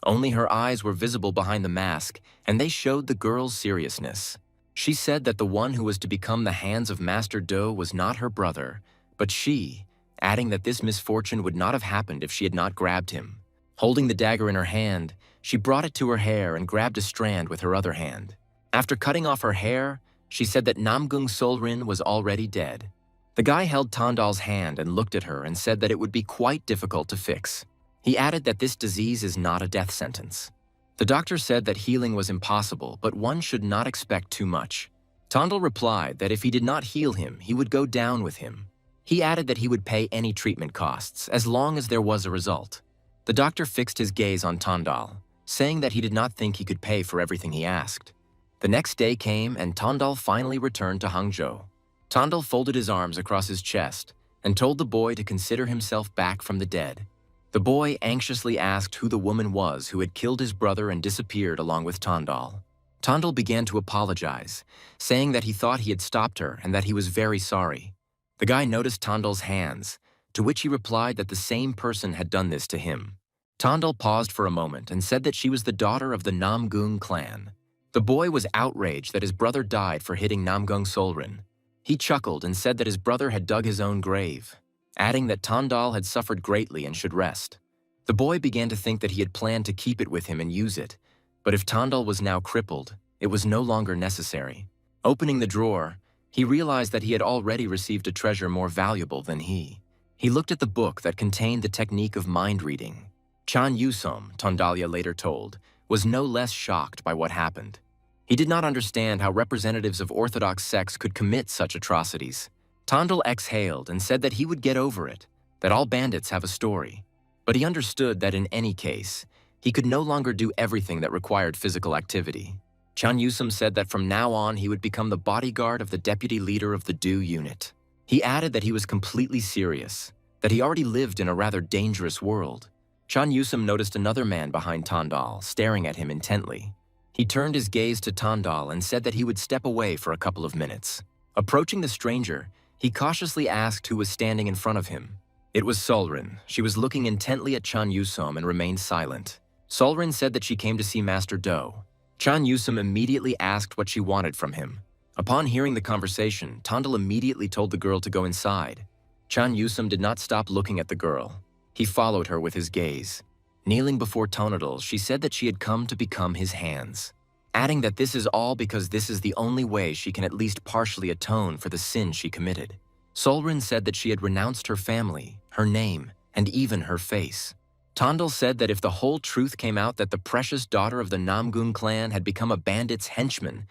Only her eyes were visible behind the mask, and they showed the girl's seriousness. She said that the one who was to become the hands of Master Do was not her brother, but she, adding that this misfortune would not have happened if she had not grabbed him. Holding the dagger in her hand, she brought it to her hair and grabbed a strand with her other hand. After cutting off her hair, she said that Namgung Solrin was already dead. The guy held Tandal's hand and looked at her and said that it would be quite difficult to fix. He added that this disease is not a death sentence. The doctor said that healing was impossible, but one should not expect too much. Tandal replied that if he did not heal him, he would go down with him. He added that he would pay any treatment costs, as long as there was a result. The doctor fixed his gaze on Tandal, saying that he did not think he could pay for everything he asked. The next day came, and Tandal finally returned to Hangzhou. Tandal folded his arms across his chest and told the boy to consider himself back from the dead. The boy anxiously asked who the woman was who had killed his brother and disappeared along with Tandal. Tandal began to apologize, saying that he thought he had stopped her and that he was very sorry. The guy noticed Tandal's hands, to which he replied that the same person had done this to him. Tondal paused for a moment and said that she was the daughter of the Namgung clan. The boy was outraged that his brother died for hitting Namgung Solrin. He chuckled and said that his brother had dug his own grave, adding that Tondal had suffered greatly and should rest. The boy began to think that he had planned to keep it with him and use it, but if Tondal was now crippled, it was no longer necessary. Opening the drawer, he realized that he had already received a treasure more valuable than he. He looked at the book that contained the technique of mind reading. Chan Yusom, Tondalia later told, was no less shocked by what happened. He did not understand how representatives of Orthodox sects could commit such atrocities. Tondal exhaled and said that he would get over it, that all bandits have a story. But he understood that in any case, he could no longer do everything that required physical activity. Chan Yusom said that from now on he would become the bodyguard of the deputy leader of the Do unit. He added that he was completely serious, that he already lived in a rather dangerous world. Chan Yusom noticed another man behind Tondal, staring at him intently. He turned his gaze to Tondal and said that he would step away for a couple of minutes. Approaching the stranger, he cautiously asked who was standing in front of him. It was Solrin. She was looking intently at Chan Yusom and remained silent. Solrin said that she came to see Master Do. Chan Yusom immediately asked what she wanted from him. Upon hearing the conversation, Tondal immediately told the girl to go inside. Chan Yusom did not stop looking at the girl. He followed her with his gaze. Kneeling before Tonadal, she said that she had come to become his hands, adding that this is all because this is the only way she can at least partially atone for the sin she committed. Solrin said that she had renounced her family, her name, and even her face. Tondal said that if the whole truth came out that the precious daughter of the Namgung clan had become a bandit's henchman,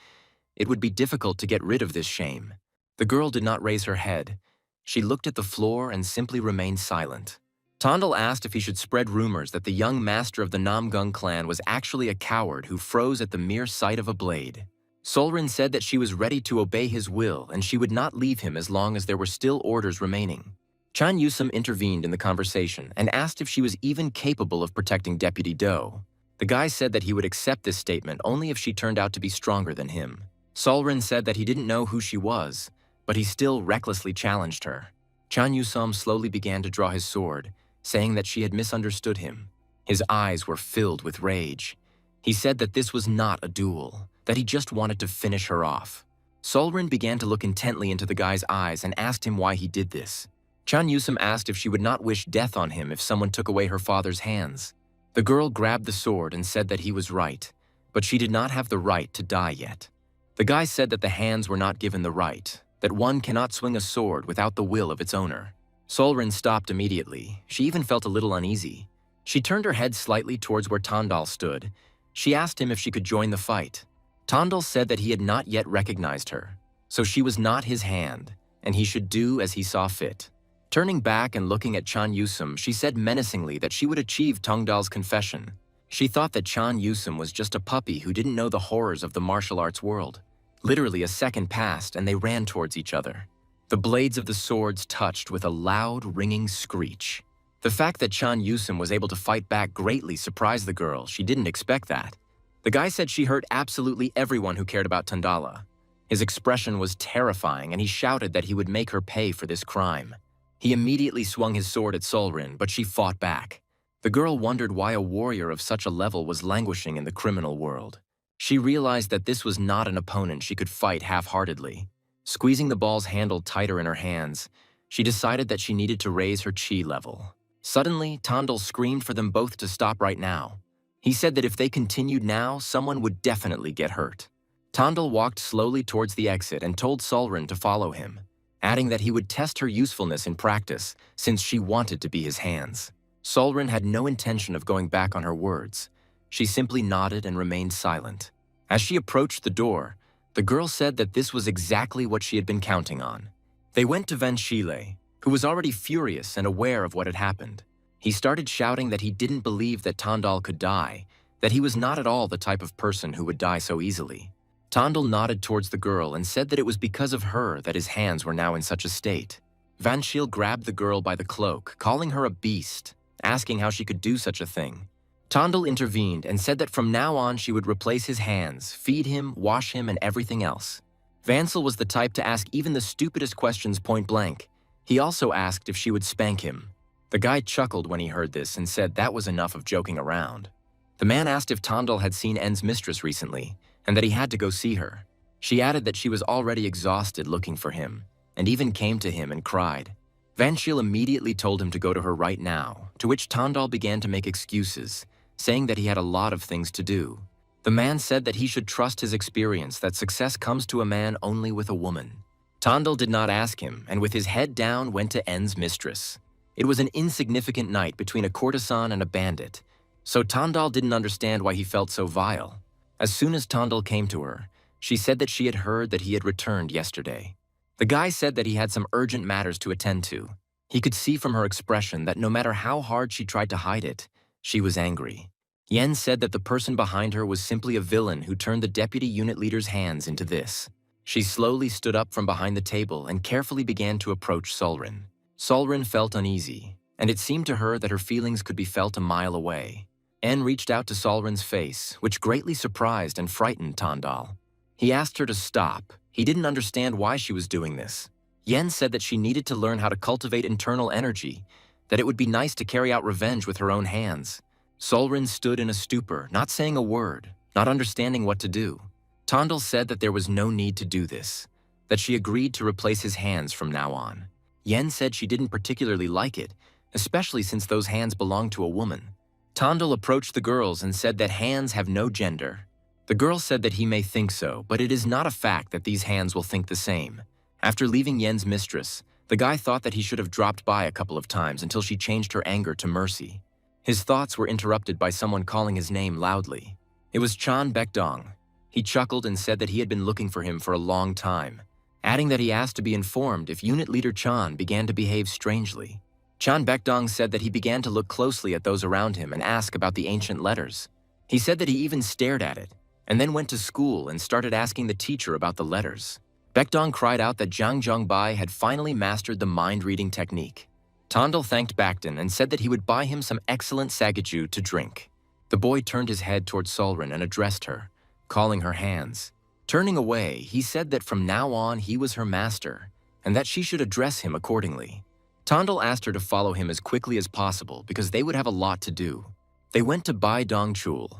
it would be difficult to get rid of this shame. The girl did not raise her head. She looked at the floor and simply remained silent. Tondal asked if he should spread rumors that the young master of the Namgung clan was actually a coward who froze at the mere sight of a blade. Solrin said that she was ready to obey his will and she would not leave him as long as there were still orders remaining. Chan Yusom intervened in the conversation and asked if she was even capable of protecting Deputy Do. The guy said that he would accept this statement only if she turned out to be stronger than him. Solrin said that he didn't know who she was, but he still recklessly challenged her. Chan Yusom slowly began to draw his sword, saying that she had misunderstood him. His eyes were filled with rage. He said that this was not a duel, that he just wanted to finish her off. Solrin began to look intently into the guy's eyes and asked him why he did this. Chan Yusom asked if she would not wish death on him if someone took away her father's hands. The girl grabbed the sword and said that he was right, but she did not have the right to die yet. The guy said that the hands were not given the right, that one cannot swing a sword without the will of its owner. Solrin stopped immediately. She even felt a little uneasy. She turned her head slightly towards where Tondal stood. She asked him if she could join the fight. Tondal said that he had not yet recognized her, so she was not his hand, and he should do as he saw fit. Turning back and looking at Chan Yusom, she said menacingly that she would achieve Tongdal's confession. She thought that Chan Yusom was just a puppy who didn't know the horrors of the martial arts world. Literally a second passed and they ran towards each other. The blades of the swords touched with a loud, ringing screech. The fact that Chan Yusom was able to fight back greatly surprised the girl. She didn't expect that. The guy said she hurt absolutely everyone who cared about Tondala. His expression was terrifying and he shouted that he would make her pay for this crime. He immediately swung his sword at Solrin, but she fought back. The girl wondered why a warrior of such a level was languishing in the criminal world. She realized that this was not an opponent she could fight half-heartedly. Squeezing the ball's handle tighter in her hands, she decided that she needed to raise her chi level. Suddenly, Tondal screamed for them both to stop right now. He said that if they continued now, someone would definitely get hurt. Tondal walked slowly towards the exit and told Solrin to follow him, adding that he would test her usefulness in practice since she wanted to be his hands. Solrin had no intention of going back on her words. She simply nodded and remained silent. As she approached the door, the girl said that this was exactly what she had been counting on. They went to Van Chile, who was already furious and aware of what had happened. He started shouting that he didn't believe that Tondal could die, that he was not at all the type of person who would die so easily. Tondal nodded towards the girl and said that it was because of her that his hands were now in such a state. Van Chile grabbed the girl by the cloak, calling her a beast, asking how she could do such a thing. Tondal intervened and said that from now on she would replace his hands, feed him, wash him, and everything else. Vansel was the type to ask even the stupidest questions point blank. He also asked if she would spank him. The guy chuckled when he heard this and said that was enough of joking around. The man asked if Tondal had seen N's mistress recently and that he had to go see her. She added that she was already exhausted looking for him and even came to him and cried. Vanshil immediately told him to go to her right now, to which Tondal began to make excuses, saying that he had a lot of things to do. The man said that he should trust his experience, that success comes to a man only with a woman. Tondal did not ask him, and with his head down went to N's mistress. It was an insignificant night between a courtesan and a bandit, so Tondal didn't understand why he felt so vile. As soon as Tondal came to her, she said that she had heard that he had returned yesterday. The guy said that he had some urgent matters to attend to. He could see from her expression that no matter how hard she tried to hide it, she was angry. Yen said that the person behind her was simply a villain who turned the deputy unit leader's hands into this. She slowly stood up from behind the table and carefully began to approach Solrin. Solrin felt uneasy, and it seemed to her that her feelings could be felt a mile away. En reached out to Solrin's face, which greatly surprised and frightened Tondal. He asked her to stop. He didn't understand why she was doing this. Yen said that she needed to learn how to cultivate internal energy, that it would be nice to carry out revenge with her own hands. Solrin stood in a stupor, not saying a word, not understanding what to do. Tondal said that there was no need to do this, that she agreed to replace his hands from now on. Yen said she didn't particularly like it, especially since those hands belonged to a woman. Tondal approached the girls and said that hands have no gender. The girl said that he may think so, but it is not a fact that these hands will think the same. After leaving Yen's mistress, the guy thought that he should have dropped by a couple of times until she changed her anger to mercy. His thoughts were interrupted by someone calling his name loudly. It was Chan Baekdong. He chuckled and said that he had been looking for him for a long time, adding that he asked to be informed if Unit Leader Chan began to behave strangely. Chan Baekdong said that he began to look closely at those around him and ask about the ancient letters. He said that he even stared at it, and then went to school and started asking the teacher about the letters. Baekdong cried out that Zhang Zhongbai had finally mastered the mind-reading technique. Tondal thanked Baekdong and said that he would buy him some excellent sagaju to drink. The boy turned his head towards Solrin and addressed her, calling her hands. Turning away, he said that from now on he was her master, and that she should address him accordingly. Tondal asked her to follow him as quickly as possible because they would have a lot to do. They went to Bai Dongchul.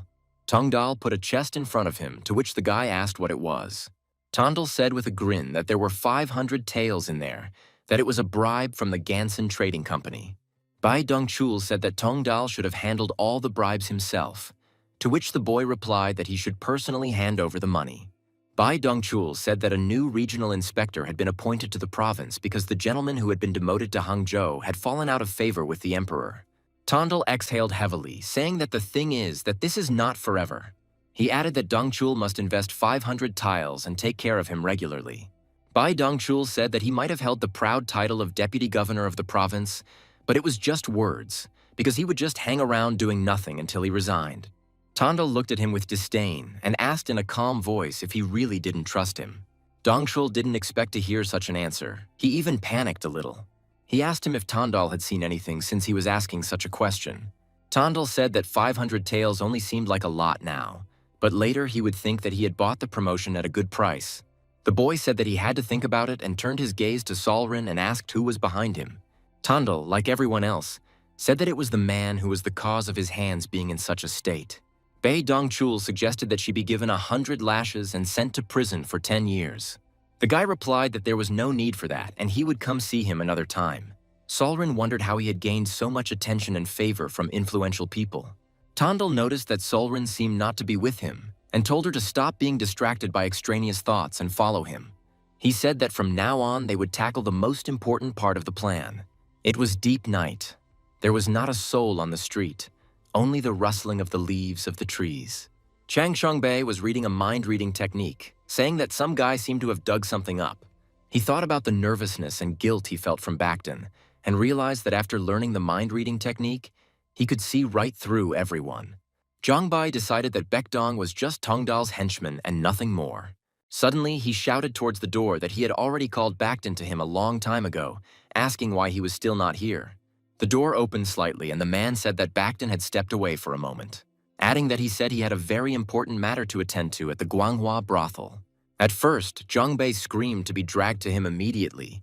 Tongdal put a chest in front of him, to which the guy asked what it was. Tondal said with a grin that there were 500 taels in there, that it was a bribe from the Gansen Trading Company. Bai Dongchul said that Tongdal should have handled all the bribes himself, to which the boy replied that he should personally hand over the money. Bai Dongchul said that a new regional inspector had been appointed to the province because the gentleman who had been demoted to Hangzhou had fallen out of favor with the emperor. Tondal exhaled heavily, saying that the thing is that this is not forever. He added that Dongchul must invest 500 taels and take care of him regularly. Bai Dongchul said that he might have held the proud title of deputy governor of the province, but it was just words, because he would just hang around doing nothing until he resigned. Tondal looked at him with disdain and asked in a calm voice if he really didn't trust him. Dongchul didn't expect to hear such an answer. He even panicked a little. He asked him if Tondal had seen anything since he was asking such a question. Tondal said that 500 taels only seemed like a lot now, but later he would think that he had bought the promotion at a good price. The boy said that he had to think about it and turned his gaze to Solrin and asked who was behind him. Tondal, like everyone else, said that it was the man who was the cause of his hands being in such a state. Bai Dongchul suggested that she be given 100 lashes and sent to prison for 10 years. The guy replied that there was no need for that and he would come see him another time. Solrin wondered how he had gained so much attention and favor from influential people. Tondal noticed that Solrin seemed not to be with him and told her to stop being distracted by extraneous thoughts and follow him. He said that from now on they would tackle the most important part of the plan. It was deep night. There was not a soul on the street, only the rustling of the leaves of the trees. Chang Shangbei was reading a mind-reading technique, saying that some guy seemed to have dug something up. He thought about the nervousness and guilt he felt from Baekdong and realized that after learning the mind-reading technique, he could see right through everyone. Zhongbai decided that Baekdong was just Tongdal's henchman and nothing more. Suddenly, he shouted towards the door that he had already called Baekdong to him a long time ago, asking why he was still not here. The door opened slightly and the man said that Baekdong had stepped away for a moment, adding that he said he had a very important matter to attend to at the Guanghua brothel. At first, Zhongbei screamed to be dragged to him immediately,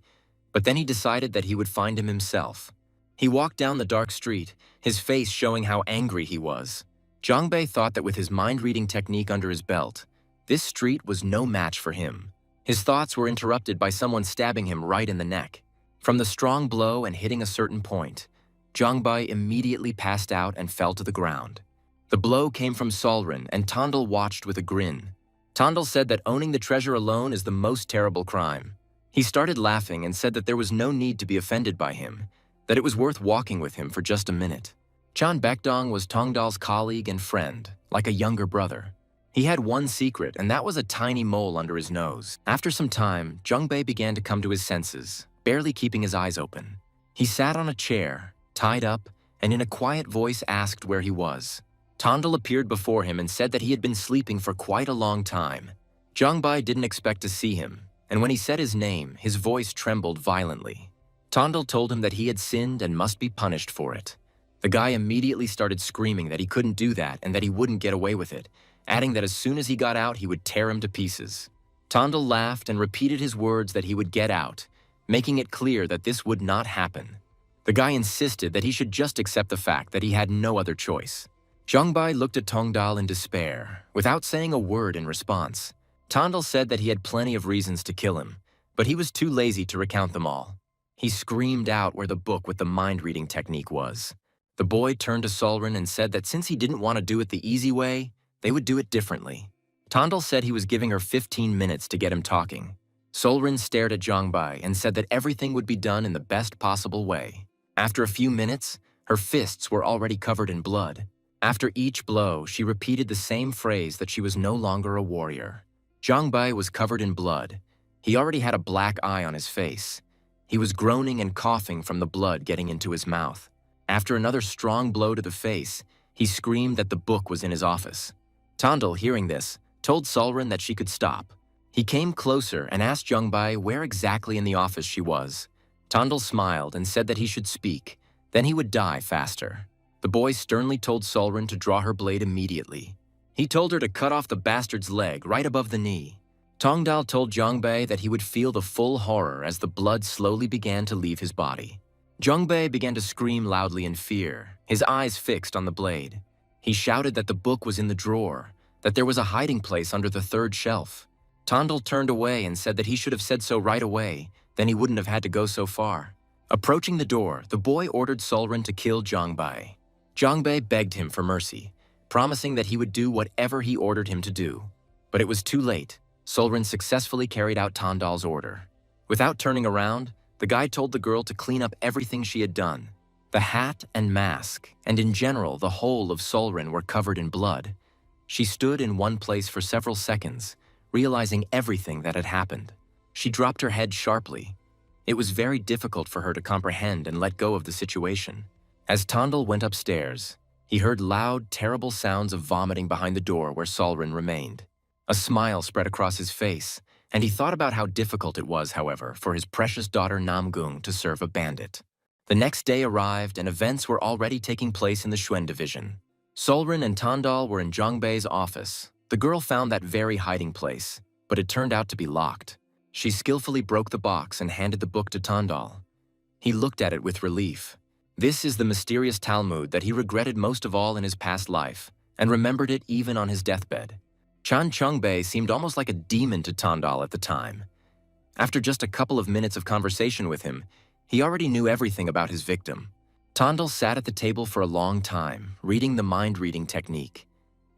But then he decided that he would find him himself. He walked down the dark street, his face showing how angry he was. Zhang thought that with his mind-reading technique under his belt, this street was no match for him. His thoughts were interrupted by someone stabbing him right in the neck. From the strong blow and hitting a certain point, Zhang immediately passed out and fell to the ground. The blow came from Solren, and Tondal watched with a grin. Tondal said that owning the treasure alone is the most terrible crime. He started laughing and said that there was no need to be offended by him, that it was worth walking with him for just a minute. Chan Baekdong was Tongdal's colleague and friend, like a younger brother. He had one secret, and that was a tiny mole under his nose. After some time, Zhang began to come to his senses, barely keeping his eyes open. He sat on a chair, tied up, and in a quiet voice asked where he was. Tondal appeared before him and said that he had been sleeping for quite a long time. Zhang didn't expect to see him, and when he said his name, his voice trembled violently. Tondal told him that he had sinned and must be punished for it. The guy immediately started screaming that he couldn't do that and that he wouldn't get away with it, adding that as soon as he got out, he would tear him to pieces. Tondal laughed and repeated his words that he would get out, making it clear that this would not happen. The guy insisted that he should just accept the fact that he had no other choice. Zhang looked at Tongdal in despair, without saying a word in response. Tondal said that he had plenty of reasons to kill him, but he was too lazy to recount them all. He screamed out where the book with the mind-reading technique was. The boy turned to Solren and said that since he didn't want to do it the easy way, they would do it differently. Tondal said he was giving her 15 minutes to get him talking. Solren stared at Zhang and said that everything would be done in the best possible way. After a few minutes, her fists were already covered in blood. After each blow, she repeated the same phrase that she was no longer a warrior. Zhang was covered in blood. He already had a black eye on his face. He was groaning and coughing from the blood getting into his mouth. After another strong blow to the face, he screamed that the book was in his office. Tondal, hearing this, told Solren that she could stop. He came closer and asked Zhang where exactly in the office she was. Tondal smiled and said that he should speak, then he would die faster. The boy sternly told Solren to draw her blade immediately. He told her to cut off the bastard's leg right above the knee. Tongdal told Zhang that he would feel the full horror as the blood slowly began to leave his body. Zhang began to scream loudly in fear, his eyes fixed on the blade. He shouted that the book was in the drawer, that there was a hiding place under the third shelf. Tondal turned away and said that he should have said so right away, then he wouldn't have had to go so far. Approaching the door, the boy ordered Solren to kill Zhang Zhang begged him for mercy, promising that he would do whatever he ordered him to do. But it was too late. Solren successfully carried out Tondal's order. Without turning around, the guy told the girl to clean up everything she had done. The hat and mask, and in general the whole of Solren were covered in blood. She stood in one place for several seconds, realizing everything that had happened. She dropped her head sharply. It was very difficult for her to comprehend and let go of the situation. As Tondal went upstairs, he heard loud, terrible sounds of vomiting behind the door where Solren remained. A smile spread across his face, and he thought about how difficult it was, however, for his precious daughter Namgung to serve a bandit. The next day arrived, and events were already taking place in the Xuan division. Solren and Tondal were in Zhang office. The girl found that very hiding place, but it turned out to be locked. She skillfully broke the box and handed the book to Tondal. He looked at it with relief. This is the mysterious Talmud that he regretted most of all in his past life, and remembered it even on his deathbed. Chan Chungbei seemed almost like a demon to Tondal at the time. After just a couple of minutes of conversation with him, he already knew everything about his victim. Tondal sat at the table for a long time, reading the mind-reading technique.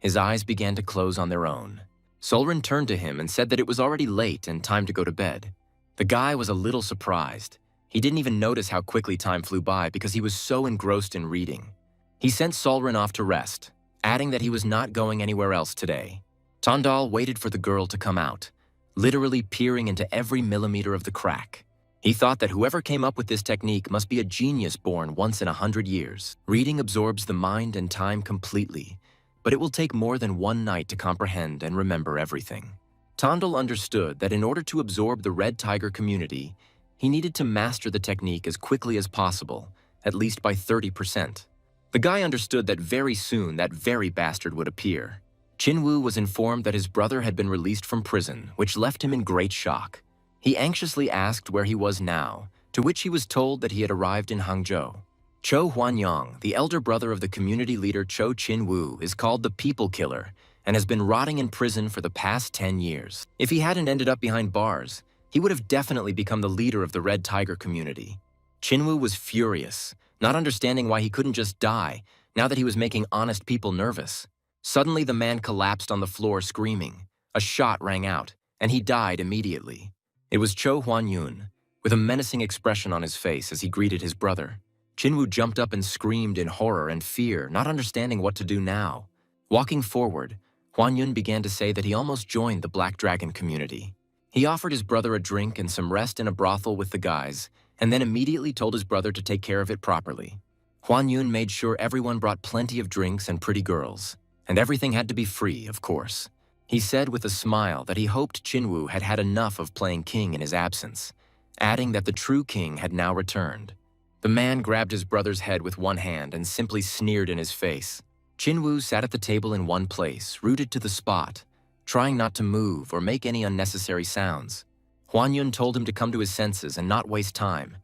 His eyes began to close on their own. Solren turned to him and said that it was already late and time to go to bed. The guy was a little surprised. He didn't even notice how quickly time flew by because he was so engrossed in reading. He sent Solren off to rest, adding that he was not going anywhere else today. Tondal waited for the girl to come out, literally peering into every millimeter of the crack. He thought that whoever came up with this technique must be a genius born once in 100 years. Reading absorbs the mind and time completely, but it will take more than one night to comprehend and remember everything. Tondal understood that in order to absorb the Red Tiger community, he needed to master the technique as quickly as possible, at least by 30%. The guy understood that very soon that very bastard would appear. Qinwu was informed that his brother had been released from prison, which left him in great shock. He anxiously asked where he was now, to which he was told that he had arrived in Hangzhou. Cho Huanyang, the elder brother of the community leader Cho Chin-woo, is called the People Killer and has been rotting in prison for the past 10 years. If he hadn't ended up behind bars, he would have definitely become the leader of the Red Tiger community. Chin-woo was furious, not understanding why he couldn't just die now that he was making honest people nervous. Suddenly, the man collapsed on the floor screaming. A shot rang out, and he died immediately. It was Cho Huanyun, with a menacing expression on his face as he greeted his brother. Chin-woo jumped up and screamed in horror and fear, not understanding what to do now. Walking forward, Huanyun began to say that he almost joined the Black Dragon community. He offered his brother a drink and some rest in a brothel with the guys, and then immediately told his brother to take care of it properly. Huanyun made sure everyone brought plenty of drinks and pretty girls, and everything had to be free, of course. He said with a smile that he hoped Chin-woo had had enough of playing king in his absence, adding that the true king had now returned. The man grabbed his brother's head with one hand and simply sneered in his face. Chin-woo sat at the table in one place, rooted to the spot, trying not to move or make any unnecessary sounds. Huanyun told him to come to his senses and not waste time,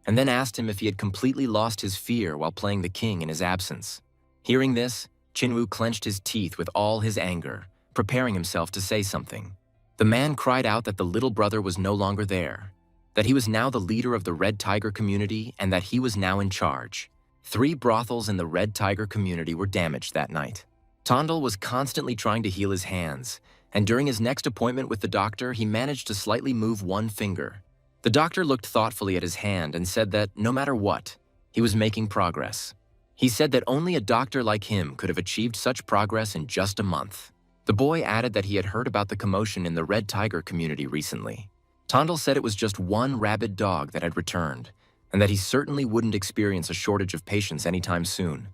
and then asked him if he had completely lost his fear while playing the king in his absence. Hearing this, Chin-woo clenched his teeth with all his anger, preparing himself to say something. The man cried out that the little brother was no longer there, that he was now the leader of the Red Tiger community and that he was now in charge. 3 brothels in the Red Tiger community were damaged that night. Tondal was constantly trying to heal his hands, and during his next appointment with the doctor, he managed to slightly move one finger. The doctor looked thoughtfully at his hand and said that, no matter what, he was making progress. He said that only a doctor like him could have achieved such progress in just a month. The boy added that he had heard about the commotion in the Red Tiger community recently. Tondal said it was just one rabid dog that had returned, and that he certainly wouldn't experience a shortage of patients anytime soon.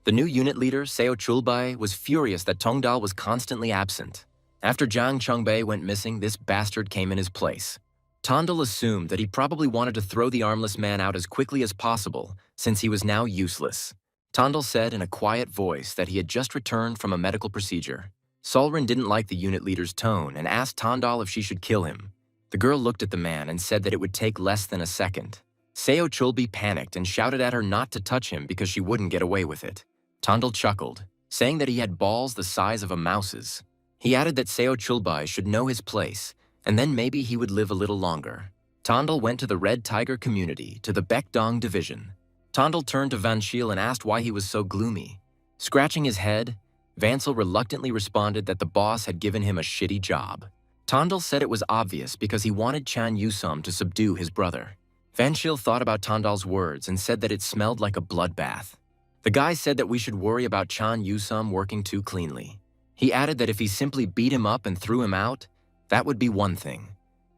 The new unit leader, Seo Chulbai, was furious that Tongdal was constantly absent. After Jiang Chongbei went missing, this bastard came in his place. Tondal assumed that he probably wanted to throw the armless man out as quickly as possible, since he was now useless. Tondal said in a quiet voice that he had just returned from a medical procedure. Solrin didn't like the unit leader's tone and asked Tondal if she should kill him. The girl looked at the man and said that it would take less than a second. Seo Chulbi panicked and shouted at her not to touch him because she wouldn't get away with it. Tondal chuckled, saying that he had balls the size of a mouse's. He added that Seo Chulbai should know his place, and then maybe he would live a little longer. Tondal went to the Red Tiger community, to the Baekdong division. Tondal turned to Vanshil and asked why he was so gloomy. Scratching his head, Vansel reluctantly responded that the boss had given him a shitty job. Tondal said it was obvious because he wanted Chan Yusum to subdue his brother. Vanshil thought about Tondal's words and said that it smelled like a bloodbath. The guy said that we should worry about Chan Yusum working too cleanly. He added that if he simply beat him up and threw him out, that would be one thing.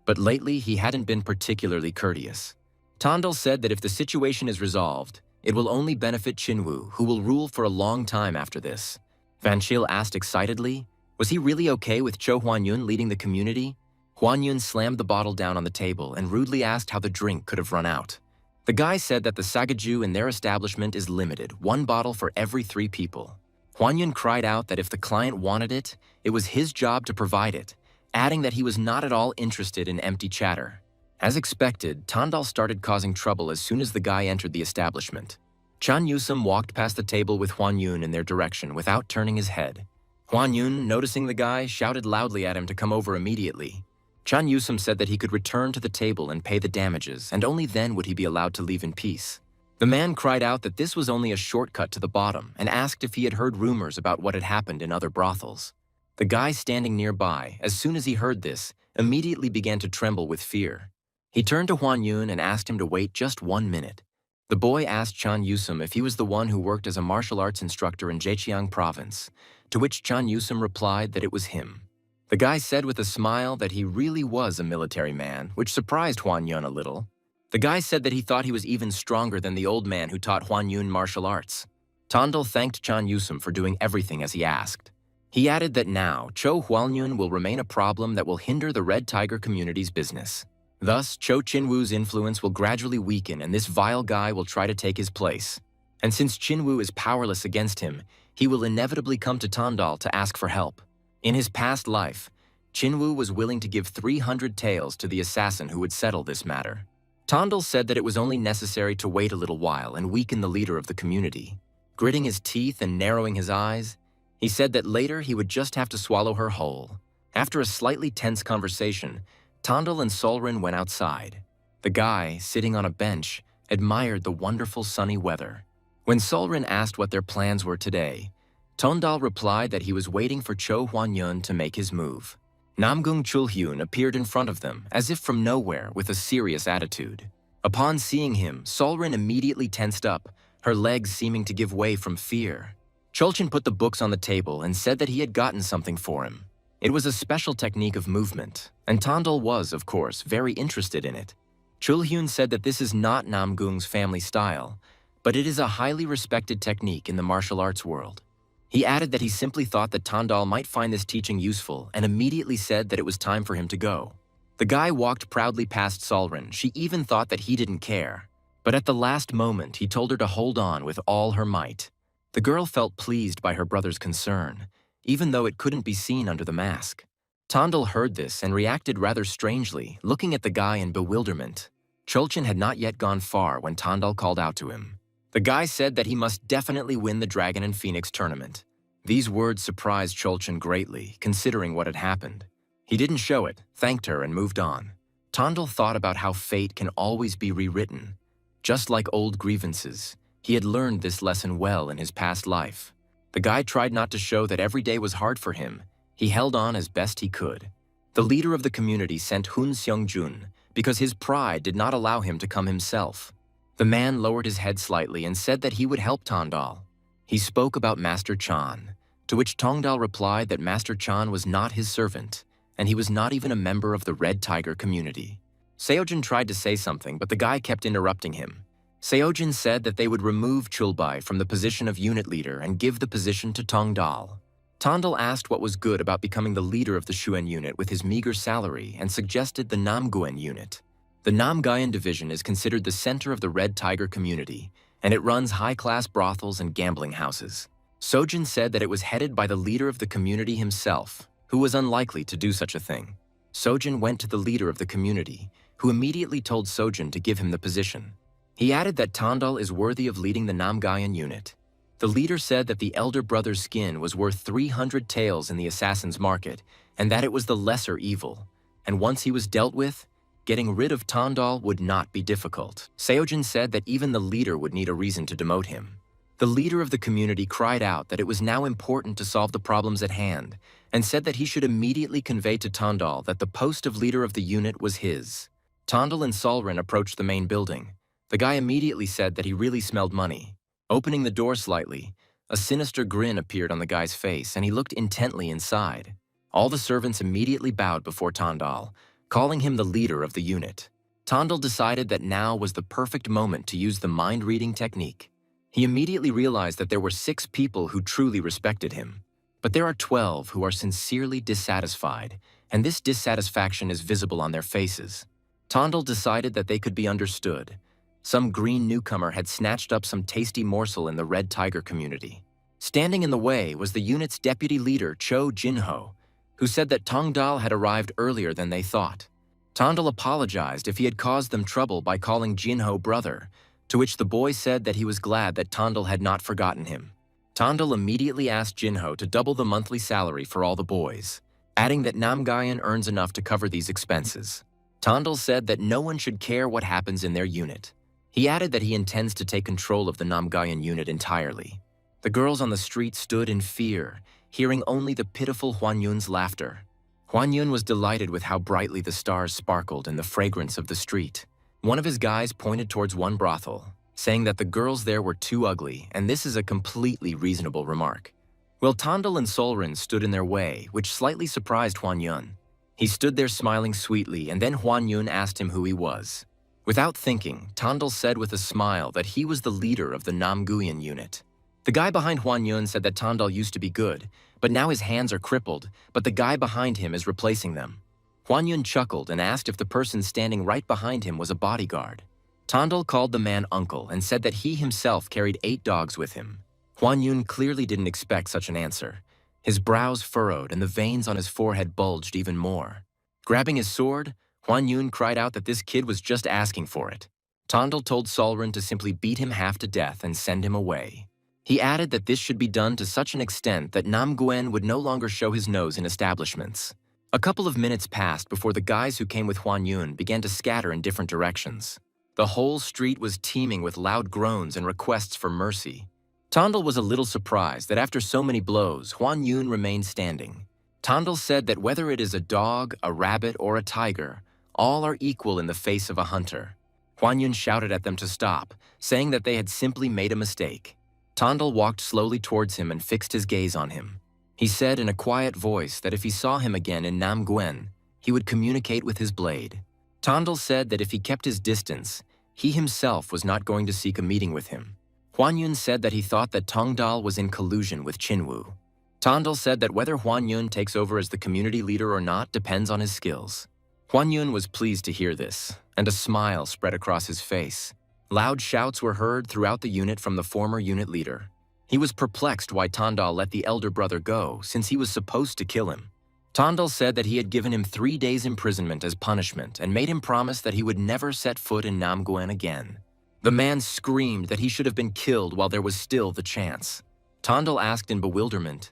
But lately, he hadn't been particularly courteous. Tondal said that if the situation is resolved, it will only benefit Chinwoo, who will rule for a long time after this. Vanshil asked excitedly, was he really okay with Cho Huanyun leading the community? Huanyun slammed the bottle down on the table and rudely asked how the drink could have run out. The guy said that the sagaju in their establishment is limited, 1 bottle for every 3 people. Huanyun cried out that if the client wanted it, it was his job to provide it, adding that he was not at all interested in empty chatter. As expected, Tondal started causing trouble as soon as the guy entered the establishment. Chan Yusum walked past the table with Huanyun in their direction without turning his head. Huanyun, noticing the guy, shouted loudly at him to come over immediately. Chan Yusum said that he could return to the table and pay the damages, and only then would he be allowed to leave in peace. The man cried out that this was only a shortcut to the bottom and asked if he had heard rumors about what had happened in other brothels. The guy standing nearby, as soon as he heard this, immediately began to tremble with fear. He turned to Huanyun and asked him to wait just 1 minute. The boy asked Chan Yusum if he was the one who worked as a martial arts instructor in Zhejiang province, to which Chan Yusum replied that it was him. The guy said with a smile that he really was a military man, which surprised Huanyun a little. The guy said that he thought he was even stronger than the old man who taught Huanyun martial arts. Tondal thanked Chan Yusum for doing everything as he asked. He added that now, Cho Huanyun will remain a problem that will hinder the Red Tiger community's business. Thus, Cho Chinwoo's influence will gradually weaken and this vile guy will try to take his place. And since Chinwoo is powerless against him, he will inevitably come to Tondal to ask for help. In his past life, Chinwoo was willing to give 300 taels to the assassin who would settle this matter. Tondal said that it was only necessary to wait a little while and weaken the leader of the community. Gritting his teeth and narrowing his eyes, he said that later he would just have to swallow her whole. After a slightly tense conversation, Tondal and Solrin went outside. The guy, sitting on a bench, admired the wonderful sunny weather. When Solrin asked what their plans were today, Tondal replied that he was waiting for Cho Hwan-yun to make his move. Namgung Chul-hyun appeared in front of them, as if from nowhere, with a serious attitude. Upon seeing him, Solrin immediately tensed up, her legs seeming to give way from fear. Chulchin put the books on the table and said that he had gotten something for him. It was a special technique of movement, and Tondal was, of course, very interested in it. Chul-hyun said that this is not Namgung's family style, but it is a highly respected technique in the martial arts world. He added that he simply thought that Tondal might find this teaching useful and immediately said that it was time for him to go. The guy walked proudly past Solrin. She even thought that he didn't care. But at the last moment, he told her to hold on with all her might. The girl felt pleased by her brother's concern, even though it couldn't be seen under the mask. Tondal heard this and reacted rather strangely, looking at the guy in bewilderment. Chulchin had not yet gone far when Tondal called out to him. The guy said that he must definitely win the Dragon and Phoenix tournament. These words surprised Chulchin greatly, considering what had happened. He didn't show it, thanked her, and moved on. Tondal thought about how fate can always be rewritten. Just like old grievances, he had learned this lesson well in his past life. The guy tried not to show that every day was hard for him. He held on as best he could. The leader of the community sent Hun Seong-jun because his pride did not allow him to come himself. The man lowered his head slightly and said that he would help Tondal. He spoke about Master Chan, to which Tongdal replied that Master Chan was not his servant, and he was not even a member of the Red Tiger community. Seojin tried to say something, but the guy kept interrupting him. Seojin said that they would remove Chulbai from the position of unit leader and give the position to Tongdal. Tondal asked what was good about becoming the leader of the Shuen unit with his meager salary and suggested the Namguen unit. The Namgayan division is considered the center of the Red Tiger community, and it runs high-class brothels and gambling houses. Sojin said that it was headed by the leader of the community himself, who was unlikely to do such a thing. Sojin went to the leader of the community, who immediately told Sojin to give him the position. He added that Tondal is worthy of leading the Namgayan unit. The leader said that the elder brother's skin was worth 300 taels in the assassin's market, and that it was the lesser evil, and once he was dealt with, getting rid of Tondal would not be difficult. Seojin said that even the leader would need a reason to demote him. The leader of the community cried out that it was now important to solve the problems at hand, and said that he should immediately convey to Tondal that the post of leader of the unit was his. Tondal and Solrin approached the main building. The guy immediately said that he really smelled money. Opening the door slightly, a sinister grin appeared on the guy's face, and he looked intently inside. All the servants immediately bowed before Tondal, calling him the leader of the unit. Tondal decided that now was the perfect moment to use the mind-reading technique. He immediately realized that there were 6 people who truly respected him. But there are 12 who are sincerely dissatisfied, and this dissatisfaction is visible on their faces. Tondal decided that they could be understood. Some green newcomer had snatched up some tasty morsel in the Red Tiger community. Standing in the way was the unit's deputy leader, Cho Jinho, who said that Tongdal had arrived earlier than they thought. Tondal apologized if he had caused them trouble by calling Jinho brother, to which the boy said that he was glad that Tondal had not forgotten him. Tondal immediately asked Jinho to double the monthly salary for all the boys, adding that Namgayan earns enough to cover these expenses. Tondal said that no one should care what happens in their unit. He added that he intends to take control of the Namgayan unit entirely. The girls on the street stood in fear, hearing only the pitiful Huan Yun's laughter. Huan Yun was delighted with how brightly the stars sparkled in the fragrance of the street. One of his guys pointed towards one brothel, saying that the girls there were too ugly, and this is a completely reasonable remark. Well, Tondal and Solrin stood in their way, which slightly surprised Huan Yun. He stood there smiling sweetly, and then Huan Yun asked him who he was. Without thinking, Tondal said with a smile that he was the leader of the Namguyan unit. The guy behind Huan Yun said that Tondal used to be good, but now his hands are crippled, but the guy behind him is replacing them. Huan Yun chuckled and asked if the person standing right behind him was a bodyguard. Tondal called the man uncle and said that he himself carried 8 dogs with him. Huan Yun clearly didn't expect such an answer. His brows furrowed and the veins on his forehead bulged even more. Grabbing his sword, Huan Yun cried out that this kid was just asking for it. Tondal told Solren to simply beat him half to death and send him away. He added that this should be done to such an extent that Nam Guen would no longer show his nose in establishments. A couple of minutes passed before the guys who came with Huan Yun began to scatter in different directions. The whole street was teeming with loud groans and requests for mercy. Tondal was a little surprised that after so many blows, Huan Yun remained standing. Tondal said that whether it is a dog, a rabbit, or a tiger, all are equal in the face of a hunter. Huan Yun shouted at them to stop, saying that they had simply made a mistake. Tondal walked slowly towards him and fixed his gaze on him. He said in a quiet voice that if he saw him again in Nam Guen, he would communicate with his blade. Tondal said that if he kept his distance, he himself was not going to seek a meeting with him. Huan Yun said that he thought that Tongdal was in collusion with Qinwu. Tondal said that whether Huan Yun takes over as the community leader or not depends on his skills. Huan Yun was pleased to hear this, and a smile spread across his face. Loud shouts were heard throughout the unit from the former unit leader. He was perplexed why Tondal let the elder brother go, since he was supposed to kill him. Tondal said that he had given him 3 days' imprisonment as punishment and made him promise that he would never set foot in Nam Guen again. The man screamed that he should have been killed while there was still the chance. Tondal asked in bewilderment,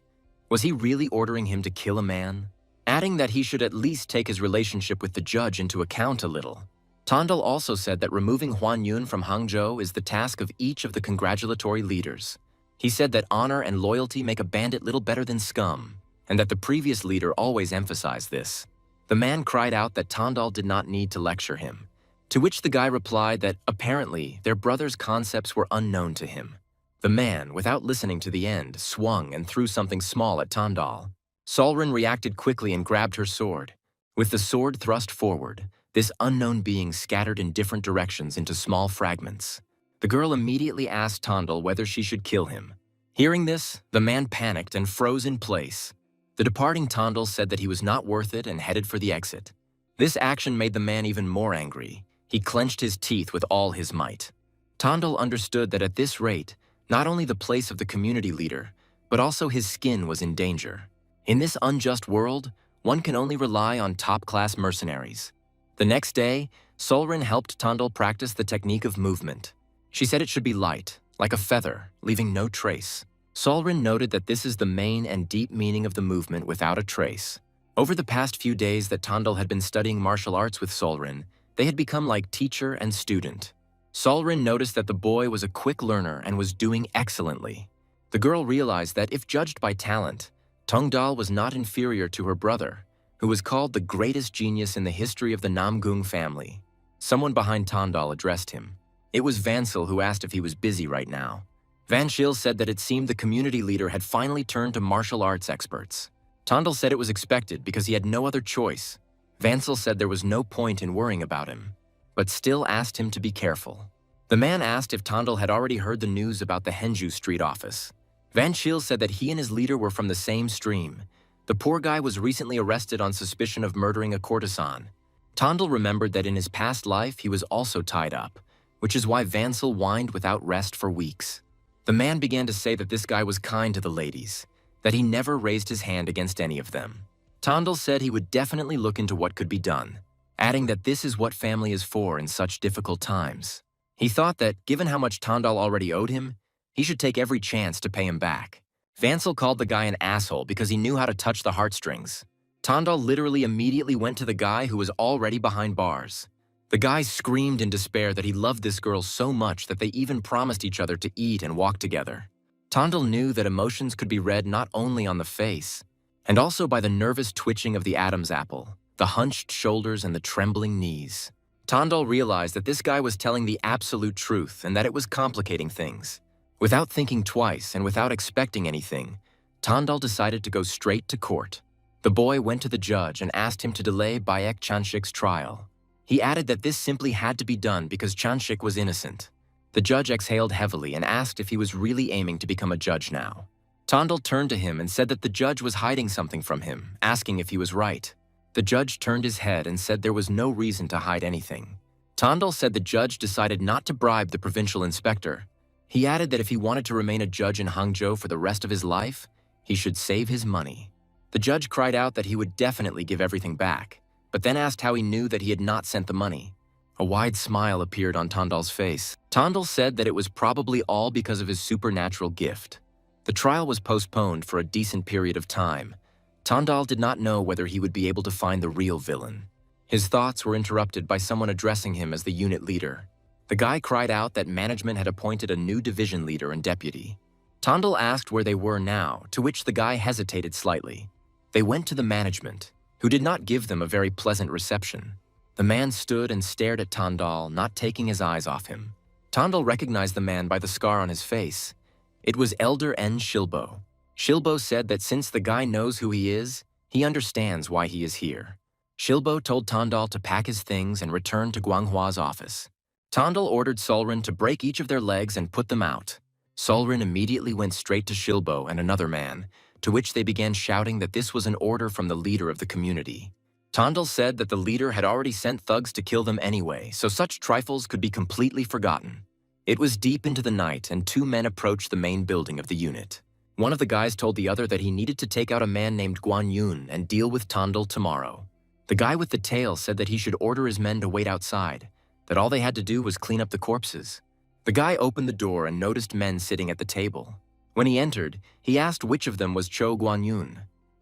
was he really ordering him to kill a man? Adding that he should at least take his relationship with the judge into account a little. Tondal also said that removing Huan Yun from Hangzhou is the task of each of the congratulatory leaders. He said that honor and loyalty make a bandit little better than scum, and that the previous leader always emphasized this. The man cried out that Tondal did not need to lecture him, to which the guy replied that apparently their brother's concepts were unknown to him. The man, without listening to the end, swung and threw something small at Tondal. Solren reacted quickly and grabbed her sword. With the sword thrust forward, this unknown being scattered in different directions into small fragments. The girl immediately asked Tondal whether she should kill him. Hearing this, the man panicked and froze in place. The departing Tondal said that he was not worth it and headed for the exit. This action made the man even more angry. He clenched his teeth with all his might. Tondal understood that at this rate, not only the place of the community leader, but also his skin was in danger. In this unjust world, one can only rely on top-class mercenaries. The next day, Solren helped Tondal practice the technique of movement. She said it should be light, like a feather, leaving no trace. Solren noted that this is the main and deep meaning of the movement without a trace. Over the past few days that Tondal had been studying martial arts with Solren, they had become like teacher and student. Solren noticed that the boy was a quick learner and was doing excellently. The girl realized that if judged by talent, Tongdal was not inferior to her brother, who was called the greatest genius in the history of the Namgung family. Someone behind Tondal addressed him. It was Vansel who asked if he was busy right now. Vanshil said that it seemed the community leader had finally turned to martial arts experts. Tondal said it was expected because he had no other choice. Vansel said there was no point in worrying about him, but still asked him to be careful. The man asked if Tondal had already heard the news about the Henju Street office. Vanshil said that he and his leader were from the same stream. The poor guy was recently arrested on suspicion of murdering a courtesan. Tondal remembered that in his past life he was also tied up, which is why Vansel whined without rest for weeks. The man began to say that this guy was kind to the ladies, that he never raised his hand against any of them. Tondal said he would definitely look into what could be done, adding that this is what family is for in such difficult times. He thought that, given how much Tondal already owed him, he should take every chance to pay him back. Vansel called the guy an asshole because he knew how to touch the heartstrings. Tondal literally immediately went to the guy who was already behind bars. The guy screamed in despair that he loved this girl so much that they even promised each other to eat and walk together. Tondal knew that emotions could be read not only on the face, and also by the nervous twitching of the Adam's apple, the hunched shoulders and the trembling knees. Tondal realized that this guy was telling the absolute truth and that it was complicating things. Without thinking twice and without expecting anything, Tondal decided to go straight to court. The boy went to the judge and asked him to delay Bayek Chanshik's trial. He added that this simply had to be done because Chanshik was innocent. The judge exhaled heavily and asked if he was really aiming to become a judge now. Tondal turned to him and said that the judge was hiding something from him, asking if he was right. The judge turned his head and said there was no reason to hide anything. Tondal said the judge decided not to bribe the provincial inspector. He added that if he wanted to remain a judge in Hangzhou for the rest of his life, he should save his money. The judge cried out that he would definitely give everything back, but then asked how he knew that he had not sent the money. A wide smile appeared on Tandal's face. Tandal said that it was probably all because of his supernatural gift. The trial was postponed for a decent period of time. Tandal did not know whether he would be able to find the real villain. His thoughts were interrupted by someone addressing him as the unit leader. The guy cried out that management had appointed a new division leader and deputy. Tandal asked where they were now, to which the guy hesitated slightly. They went to the management, who did not give them a very pleasant reception. The man stood and stared at Tandal, not taking his eyes off him. Tandal recognized the man by the scar on his face. It was Elder N. Shilbo. Shilbo said that since the guy knows who he is, he understands why he is here. Shilbo told Tandal to pack his things and return to Guanghwa's office. Tandal ordered Solrin to break each of their legs and put them out. Solrin immediately went straight to Shilbo and another man, to which they began shouting that this was an order from the leader of the community. Tandal said that the leader had already sent thugs to kill them anyway, so such trifles could be completely forgotten. It was deep into the night and two men approached the main building of the unit. One of the guys told the other that he needed to take out a man named Guan Yun and deal with Tandal tomorrow. The guy with the tail said that he should order his men to wait outside, that all they had to do was clean up the corpses. The guy opened the door and noticed men sitting at the table. When he entered, he asked which of them was Cho Guan Yun.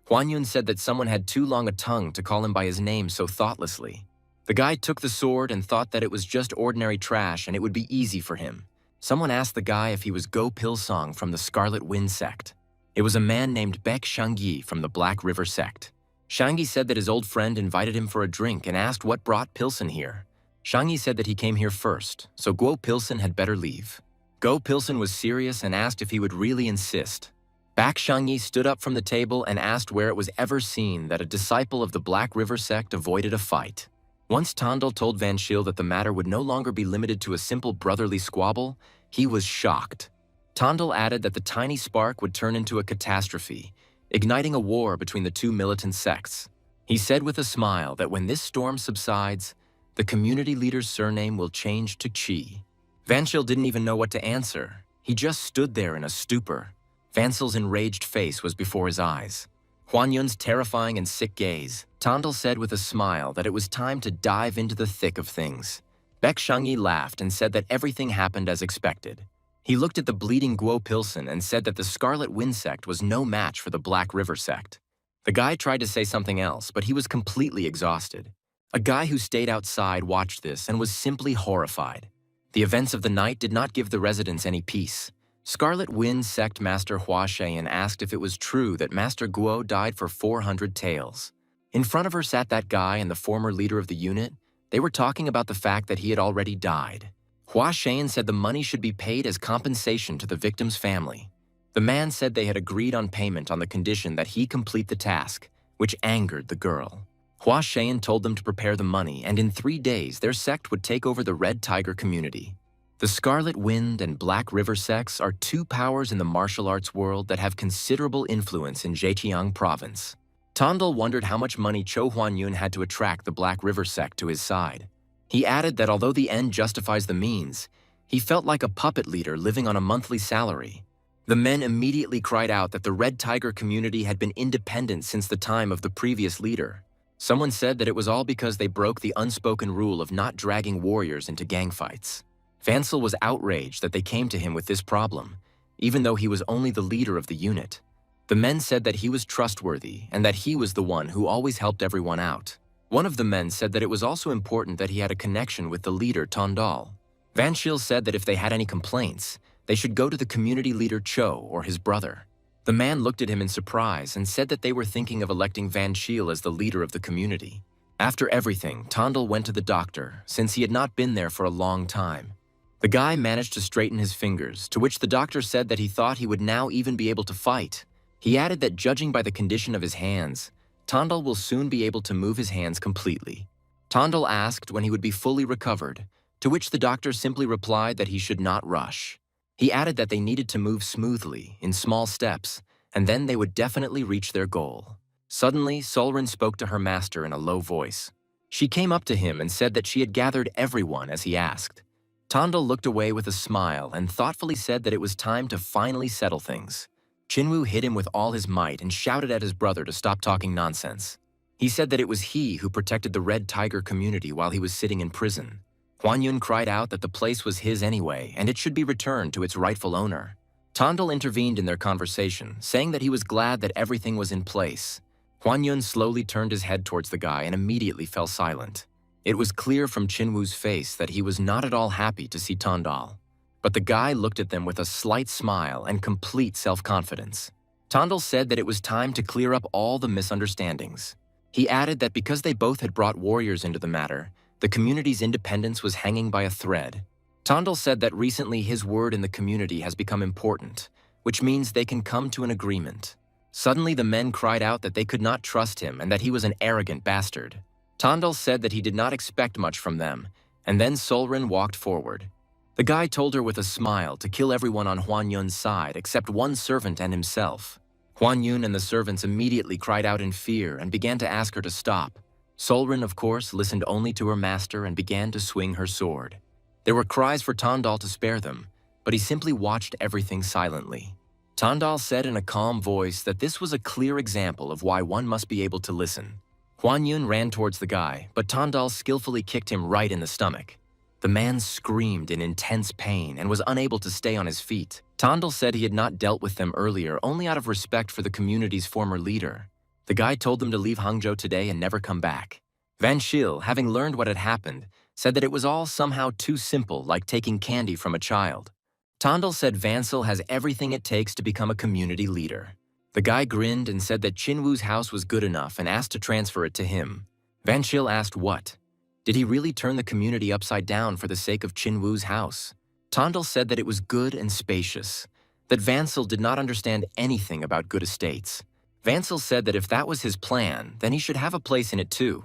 Guan Yun said that someone had too long a tongue to call him by his name so thoughtlessly. The guy took the sword and thought that it was just ordinary trash and it would be easy for him. Someone asked the guy if he was Go Pilsong from the Scarlet Wind sect. It was a man named Baek Shangyi from the Black River sect. Shangyi said that his old friend invited him for a drink and asked what brought Pilsen here. Shangyi said that he came here first, so Guo Pilsen had better leave. Go Pilsen was serious and asked if he would really insist. Baek Shangyi stood up from the table and asked where it was ever seen that a disciple of the Black River sect avoided a fight. Once Tandal told Van Schiel that the matter would no longer be limited to a simple brotherly squabble, he was shocked. Tandal added that the tiny spark would turn into a catastrophe, igniting a war between the two militant sects. He said with a smile that when this storm subsides, the community leader's surname will change to Chi. Van Schiel didn't even know what to answer. He just stood there in a stupor. Van Schiel's enraged face was before his eyes. Huan Yun's terrifying and sick gaze. Tandal said with a smile that it was time to dive into the thick of things. Baek Shangyi laughed and said that everything happened as expected. He looked at the bleeding Guo Pilsen and said that the Scarlet Wind sect was no match for the Black River sect. The guy tried to say something else, but he was completely exhausted. A guy who stayed outside watched this and was simply horrified. The events of the night did not give the residents any peace. Scarlet Wind sect Master Hua Sheyan asked if it was true that Master Guo died for 400 taels. In front of her sat that guy and the former leader of the unit. They were talking about the fact that he had already died. Hua Sheyan said the money should be paid as compensation to the victim's family. The man said they had agreed on payment on the condition that he complete the task, which angered the girl. Hua Sheyan told them to prepare the money, and in 3 days their sect would take over the Red Tiger community. The Scarlet Wind and Black River sects are two powers in the martial arts world that have considerable influence in Zhejiang province. Tandal wondered how much money Cho Huan Yun had to attract the Black River sect to his side. He added that although the end justifies the means, he felt like a puppet leader living on a monthly salary. The men immediately cried out that the Red Tiger community had been independent since the time of the previous leader. Someone said that it was all because they broke the unspoken rule of not dragging warriors into gang fights. Van Schiel was outraged that they came to him with this problem, even though he was only the leader of the unit. The men said that he was trustworthy and that he was the one who always helped everyone out. One of the men said that it was also important that he had a connection with the leader Tandal. Van Schiel said that if they had any complaints, they should go to the community leader Cho or his brother. The man looked at him in surprise and said that they were thinking of electing Van Schiel as the leader of the community. After everything, Tandal went to the doctor, since he had not been there for a long time. The guy managed to straighten his fingers, to which the doctor said that he thought he would now even be able to fight. He added that judging by the condition of his hands, Tandal will soon be able to move his hands completely. Tandal asked when he would be fully recovered, to which the doctor simply replied that he should not rush. He added that they needed to move smoothly, in small steps, and then they would definitely reach their goal. Suddenly, Solrin spoke to her master in a low voice. She came up to him and said that she had gathered everyone as he asked. Tandal looked away with a smile and thoughtfully said that it was time to finally settle things. Chinwu hit him with all his might and shouted at his brother to stop talking nonsense. He said that it was he who protected the Red Tiger community while he was sitting in prison. Huan Yun cried out that the place was his anyway, and it should be returned to its rightful owner. Tondal intervened in their conversation, saying that he was glad that everything was in place. Huan Yun slowly turned his head towards the guy and immediately fell silent. It was clear from Chinwoo's face that he was not at all happy to see Tondal. But the guy looked at them with a slight smile and complete self-confidence. Tondal said that it was time to clear up all the misunderstandings. He added that because they both had brought warriors into the matter, the community's independence was hanging by a thread. Tondal said that recently his word in the community has become important, which means they can come to an agreement. Suddenly the men cried out that they could not trust him and that he was an arrogant bastard. Tondal said that he did not expect much from them, and then Solrin walked forward. The guy told her with a smile to kill everyone on Huan Yun's side except one servant and himself. Huan Yun and the servants immediately cried out in fear and began to ask her to stop. Solrin, of course, listened only to her master and began to swing her sword. There were cries for Tondal to spare them, but he simply watched everything silently. Tondal said in a calm voice that this was a clear example of why one must be able to listen. Huan Yun ran towards the guy, but Tondal skillfully kicked him right in the stomach. The man screamed in intense pain and was unable to stay on his feet. Tondal said he had not dealt with them earlier only out of respect for the community's former leader. The guy told them to leave Hangzhou today and never come back. Van Shil, having learned what had happened, said that it was all somehow too simple, like taking candy from a child. Tondal said Vansil has everything it takes to become a community leader. The guy grinned and said that Chinwoo's house was good enough and asked to transfer it to him. Van Shil asked what? Did he really turn the community upside down for the sake of Chinwoo's house? Tondal said that it was good and spacious, that Vansil did not understand anything about good estates. Vansil said that if that was his plan, then he should have a place in it too.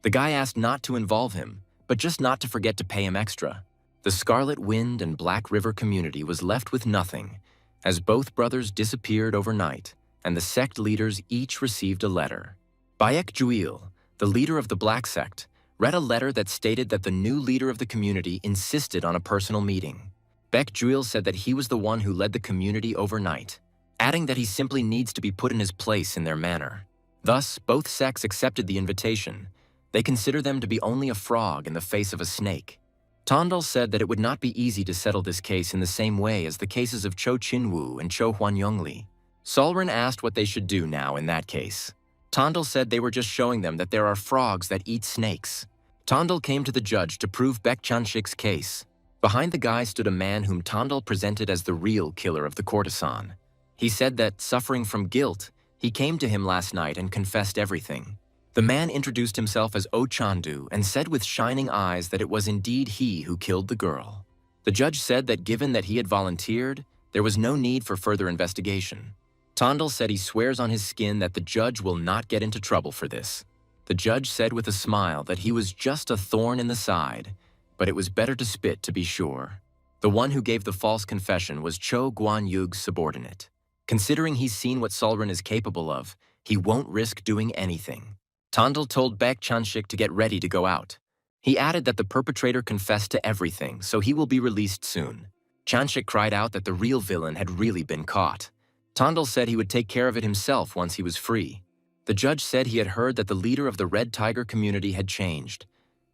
The guy asked not to involve him, but just not to forget to pay him extra. The Scarlet Wind and Black River community was left with nothing, as both brothers disappeared overnight, and the sect leaders each received a letter. Bayek Juil, the leader of the Black Sect, read a letter that stated that the new leader of the community insisted on a personal meeting. Baek Juil said that he was the one who led the community overnight, adding that he simply needs to be put in his place in their manner. Thus, both sects accepted the invitation. They consider them to be only a frog in the face of a snake. Tondal said that it would not be easy to settle this case in the same way as the cases of Cho Chinwoo and Cho Huanyongli. Solrin asked what they should do now in that case. Tondal said they were just showing them that there are frogs that eat snakes. Tondal came to the judge to prove Baek Chanshik's case. Behind the guy stood a man whom Tondal presented as the real killer of the courtesan. He said that, suffering from guilt, he came to him last night and confessed everything. The man introduced himself as O Chandu and said with shining eyes that it was indeed he who killed the girl. The judge said that given that he had volunteered, there was no need for further investigation. Tondal said he swears on his skin that the judge will not get into trouble for this. The judge said with a smile that he was just a thorn in the side, but it was better to spit to be sure. The one who gave the false confession was Cho Guan-yug's subordinate. Considering he's seen what Solrin is capable of, he won't risk doing anything. Tondal told Baek Chanshik to get ready to go out. He added that the perpetrator confessed to everything, so he will be released soon. Chanshik cried out that the real villain had really been caught. Tondal said he would take care of it himself once he was free. The judge said he had heard that the leader of the Red Tiger community had changed,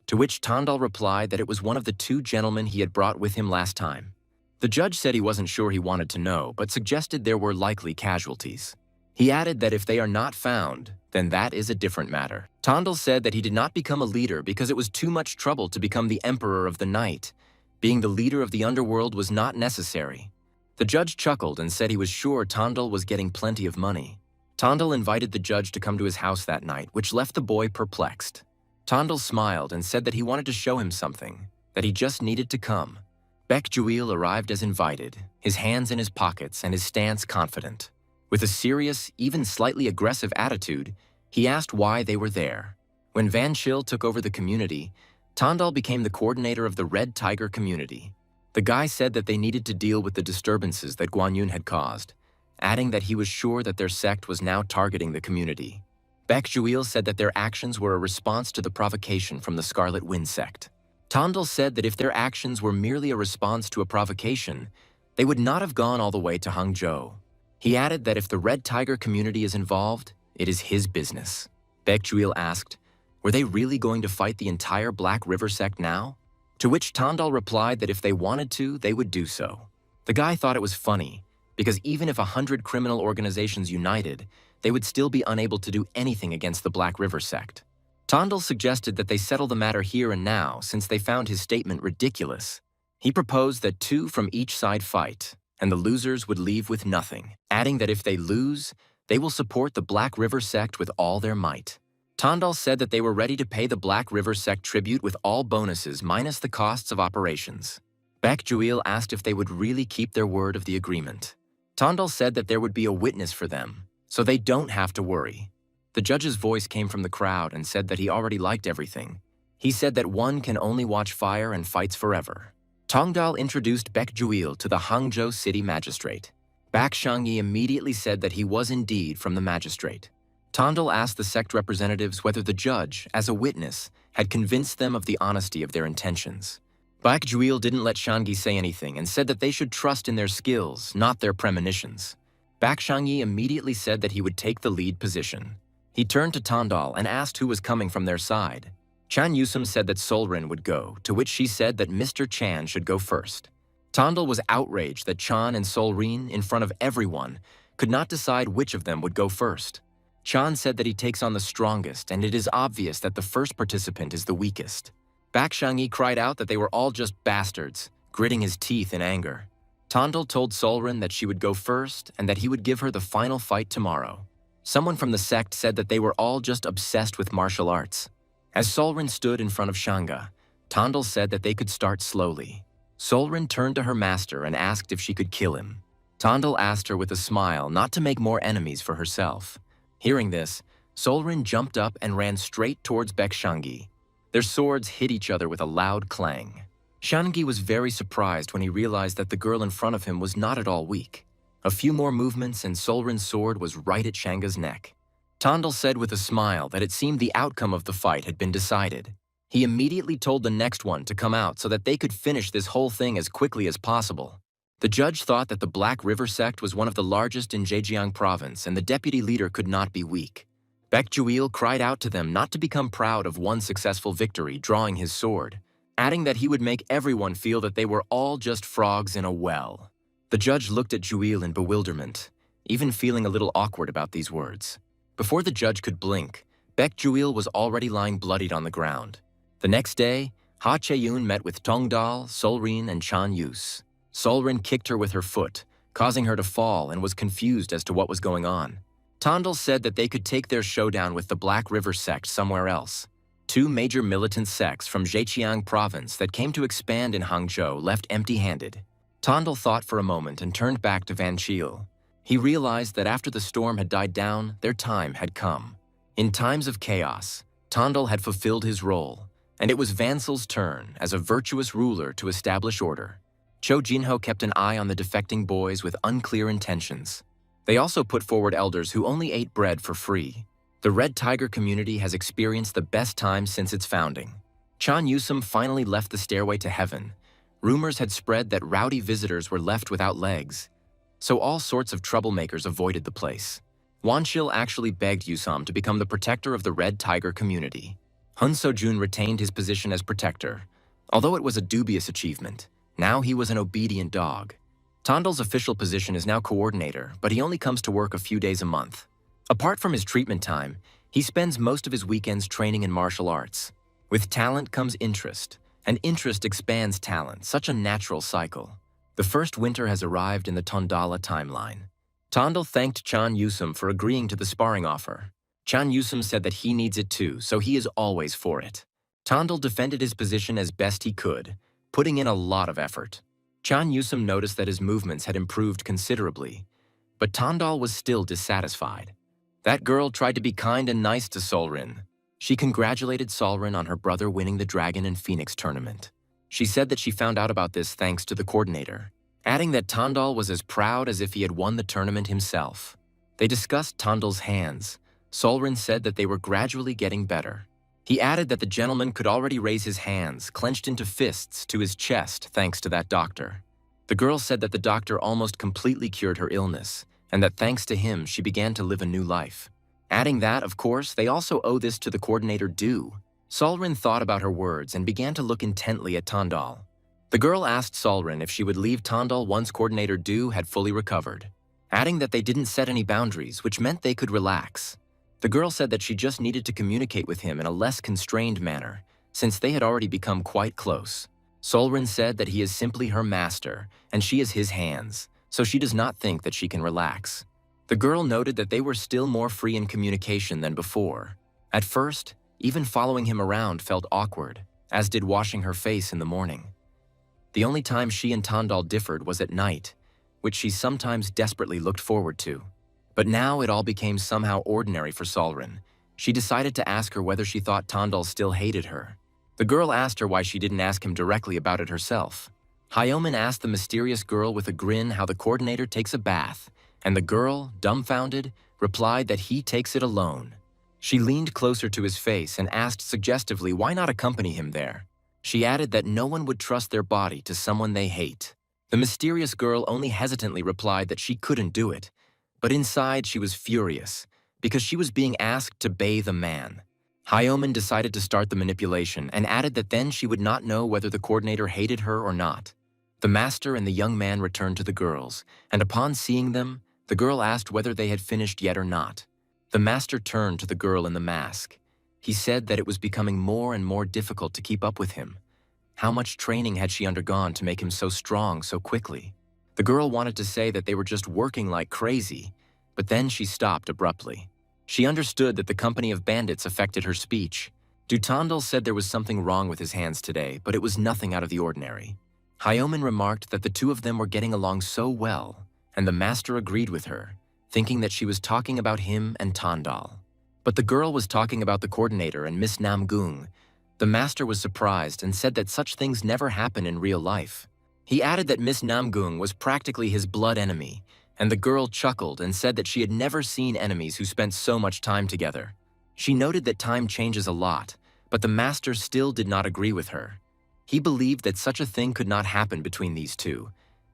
to which Tondal replied that it was one of the two gentlemen he had brought with him last time. The judge said he wasn't sure he wanted to know, but suggested there were likely casualties. He added that if they are not found, then that is a different matter. Tondal said that he did not become a leader because it was too much trouble to become the emperor of the night. Being the leader of the underworld was not necessary. The judge chuckled and said he was sure Tondal was getting plenty of money. Tondal invited the judge to come to his house that night, which left the boy perplexed. Tondal smiled and said that he wanted to show him something, that he just needed to come. Baek Juil arrived as invited, his hands in his pockets and his stance confident. With a serious, even slightly aggressive attitude, he asked why they were there. When Van Shil took over the community, Tondal became the coordinator of the Red Tiger community. The guy said that they needed to deal with the disturbances that Guan Yun had caused, adding that he was sure that their sect was now targeting the community. Baek Juil said that their actions were a response to the provocation from the Scarlet Wind sect. Tondal said that if their actions were merely a response to a provocation, they would not have gone all the way to Hangzhou. He added that if the Red Tiger community is involved, it is his business. Baekjuil asked, were they really going to fight the entire Black River sect now? To which Tandal replied that if they wanted to, they would do so. The guy thought it was funny, because even if 100 criminal organizations united, they would still be unable to do anything against the Black River sect. Tandal suggested that they settle the matter here and now since they found his statement ridiculous. He proposed that 2 from each side fight, and the losers would leave with nothing, adding that if they lose, they will support the Black River sect with all their might. Tandal said that they were ready to pay the Black River sect tribute with all bonuses minus the costs of operations. Baekjuil asked if they would really keep their word of the agreement. Tandal said that there would be a witness for them, so they don't have to worry. The judge's voice came from the crowd and said that he already liked everything. He said that one can only watch fire and fights forever. Tongdal introduced Baekjuil to the Hangzhou city magistrate. Bak Shangyi immediately said that he was indeed from the magistrate. Tandal asked the sect representatives whether the judge, as a witness, had convinced them of the honesty of their intentions. Baekjuil didn't let Shangyi say anything and said that they should trust in their skills, not their premonitions. Bak Shangyi immediately said that he would take the lead position. He turned to Tandal and asked who was coming from their side. Chan Yusum said that Solrin would go, to which she said that Mr. Chan should go first. Tandal was outraged that Chan and Solrin, in front of everyone, could not decide which of them would go first. Chan said that he takes on the strongest, and it is obvious that the first participant is the weakest. Bak Shangyi cried out that they were all just bastards, gritting his teeth in anger. Tandal told Solrin that she would go first and that he would give her the final fight tomorrow. Someone from the sect said that they were all just obsessed with martial arts. As Solrin stood in front of Shanga, Tandal said that they could start slowly. Solrin turned to her master and asked if she could kill him. Tandal asked her with a smile not to make more enemies for herself. Hearing this, Solrin jumped up and ran straight towards Bek Shangyi. Their swords hit each other with a loud clang. Shangyi was very surprised when he realized that the girl in front of him was not at all weak. A few more movements and Solrin's sword was right at Shanga's neck. Tandal said with a smile that it seemed the outcome of the fight had been decided. He immediately told the next one to come out so that they could finish this whole thing as quickly as possible. The judge thought that the Black River sect was one of the largest in Zhejiang province and the deputy leader could not be weak. Baekjuil cried out to them not to become proud of one successful victory, drawing his sword, adding that he would make everyone feel that they were all just frogs in a well. The judge looked at Juil in bewilderment, even feeling a little awkward about these words. Before the judge could blink, Baekjuil was already lying bloodied on the ground. The next day, Ha Che-yun met with Tongdal, Solrin, and Chan Yus. Solrin kicked her with her foot, causing her to fall, and was confused as to what was going on. Tandal said that they could take their showdown with the Black River sect somewhere else. 2 major militant sects from Zhejiang province that came to expand in Hangzhou left empty-handed. Tandal thought for a moment and turned back to Van Chiel. He realized that after the storm had died down, their time had come. In times of chaos, Tandal had fulfilled his role, and it was Vansil's turn as a virtuous ruler to establish order. Cho Jinho kept an eye on the defecting boys with unclear intentions. They also put forward elders who only ate bread for free. The Red Tiger community has experienced the best times since its founding. Chan Yusum finally left the stairway to heaven. Rumors had spread that rowdy visitors were left without legs, so all sorts of troublemakers avoided the place. Wanshil actually begged Yusam to become the protector of the Red Tiger community. Hun Sojun retained his position as protector. Although it was a dubious achievement, now he was an obedient dog. Tandal's official position is now coordinator, but he only comes to work a few days a month. Apart from his treatment time, he spends most of his weekends training in martial arts. With talent comes interest, and interest expands talent, such a natural cycle. The first winter has arrived in the Tondala timeline. Tandal thanked Chan Yusum for agreeing to the sparring offer. Chan Yusum said that he needs it too, so he is always for it. Tandal defended his position as best he could, putting in a lot of effort. Chan Yusum noticed that his movements had improved considerably, but Tandal was still dissatisfied. That girl tried to be kind and nice to Solrin. She congratulated Solrin on her brother winning the Dragon and Phoenix tournament. She said that she found out about this thanks to the coordinator, adding that Tandal was as proud as if he had won the tournament himself. They discussed Tandal's hands. Solrin said that they were gradually getting better. He added that the gentleman could already raise his hands, clenched into fists, to his chest thanks to that doctor. The girl said that the doctor almost completely cured her illness, and that thanks to him she began to live a new life. Adding that, of course, they also owe this to the coordinator Du. Solrin thought about her words and began to look intently at Tandal. The girl asked Solrin if she would leave Tandal once coordinator Du had fully recovered, adding that they didn't set any boundaries, which meant they could relax. The girl said that she just needed to communicate with him in a less constrained manner, since they had already become quite close. Solrin said that he is simply her master, and she is his hands, so she does not think that she can relax. The girl noted that they were still more free in communication than before. At first, even following him around felt awkward, as did washing her face in the morning. The only time she and Tandal differed was at night, which she sometimes desperately looked forward to. But now it all became somehow ordinary for Solrin. She decided to ask her whether she thought Tandal still hated her. The girl asked her why she didn't ask him directly about it herself. Hyomin asked the mysterious girl with a grin how the coordinator takes a bath, and the girl, dumbfounded, replied that he takes it alone. She leaned closer to his face and asked suggestively why not accompany him there. She added that no one would trust their body to someone they hate. The mysterious girl only hesitantly replied that she couldn't do it, but inside she was furious, because she was being asked to bathe a man. Hyomin decided to start the manipulation and added that then she would not know whether the coordinator hated her or not. The master and the young man returned to the girls, and upon seeing them, the girl asked whether they had finished yet or not. The master turned to the girl in the mask. He said that it was becoming more and more difficult to keep up with him. How much training had she undergone to make him so strong so quickly? The girl wanted to say that they were just working like crazy, but then she stopped abruptly. She understood that the company of bandits affected her speech. Dutandal said there was something wrong with his hands today, but it was nothing out of the ordinary. Hyomin remarked that the two of them were getting along so well, and the master agreed with her, thinking that she was talking about him and Tandal. But the girl was talking about the coordinator and Miss Namgung. The master was surprised and said that such things never happen in real life. He added that Miss Namgung was practically his blood enemy, and the girl chuckled and said that she had never seen enemies who spent so much time together. She noted that time changes a lot, but the master still did not agree with her. He believed that such a thing could not happen between these two,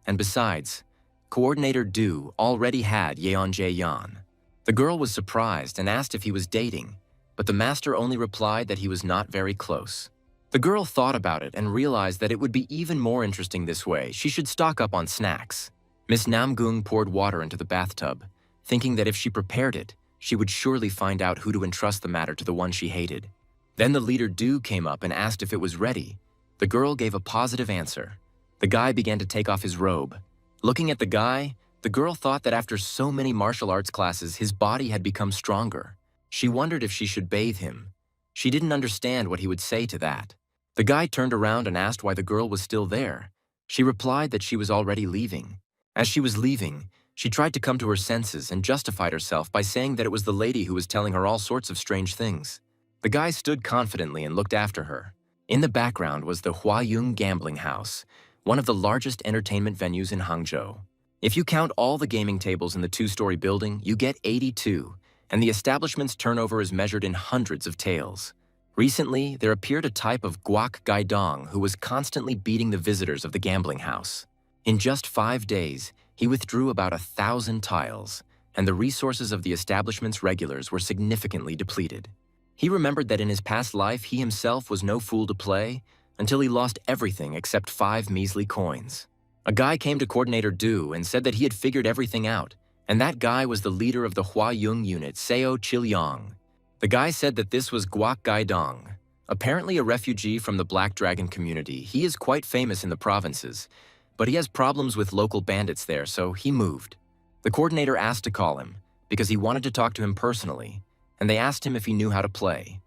and besides, Coordinator Du already had Yeonjae Yan. The girl was surprised and asked if he was dating, but the master only replied that he was not very close. The girl thought about it and realized that it would be even more interesting this way. She should stock up on snacks. Miss Namgung poured water into the bathtub, thinking that if she prepared it, she would surely find out who to entrust the matter to the one she hated. Then the leader Du came up and asked if it was ready. The girl gave a positive answer. The guy began to take off his robe. Looking at the guy, the girl thought that after so many martial arts classes, his body had become stronger. She wondered if she should bathe him. She didn't understand what he would say to that. The guy turned around and asked why the girl was still there. She replied that she was already leaving. As she was leaving, she tried to come to her senses and justified herself by saying that it was the lady who was telling her all sorts of strange things. The guy stood confidently and looked after her. In the background was the Huayung Gambling House, one of the largest entertainment venues in Hangzhou. If you count all the gaming tables in the two-story building, you get 82, and the establishment's turnover is measured in hundreds of taels. Recently, there appeared a type of guak gaidong who was constantly beating the visitors of the gambling house. In just 5 days, he withdrew about 1,000 tiles, and the resources of the establishment's regulars were significantly depleted. He remembered that in his past life he himself was no fool to play until he lost everything except 5 measly coins. A guy came to Coordinator Du and said that he had figured everything out, and that guy was the leader of the Huayung unit, Seo Chilyong. The guy said that this was Guak Gaidong. Apparently a refugee from the Black Dragon community, he is quite famous in the provinces, but he has problems with local bandits there, so he moved. The coordinator asked to call him, because he wanted to talk to him personally, and they asked him if he knew how to play.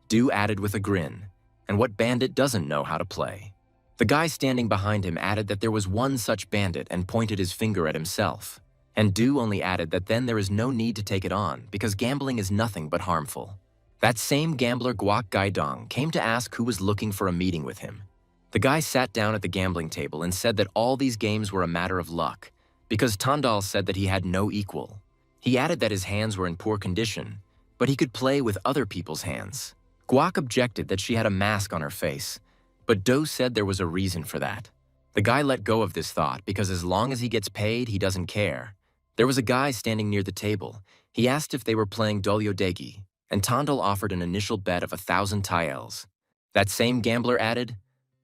Du added with a grin, and what bandit doesn't know how to play? The guy standing behind him added that there was one such bandit and pointed his finger at himself. And Du only added that then there is no need to take it on, because gambling is nothing but harmful. That same gambler Guak Gaidong came to ask who was looking for a meeting with him. The guy sat down at the gambling table and said that all these games were a matter of luck, because Tandal said that he had no equal. He added that his hands were in poor condition, but he could play with other people's hands. Guak objected that she had a mask on her face, but Do said there was a reason for that. The guy let go of this thought because as long as he gets paid, he doesn't care. There was a guy standing near the table. He asked if they were playing Dolyodegi, and Tondal offered an initial bet of 1,000 taels. That same gambler added,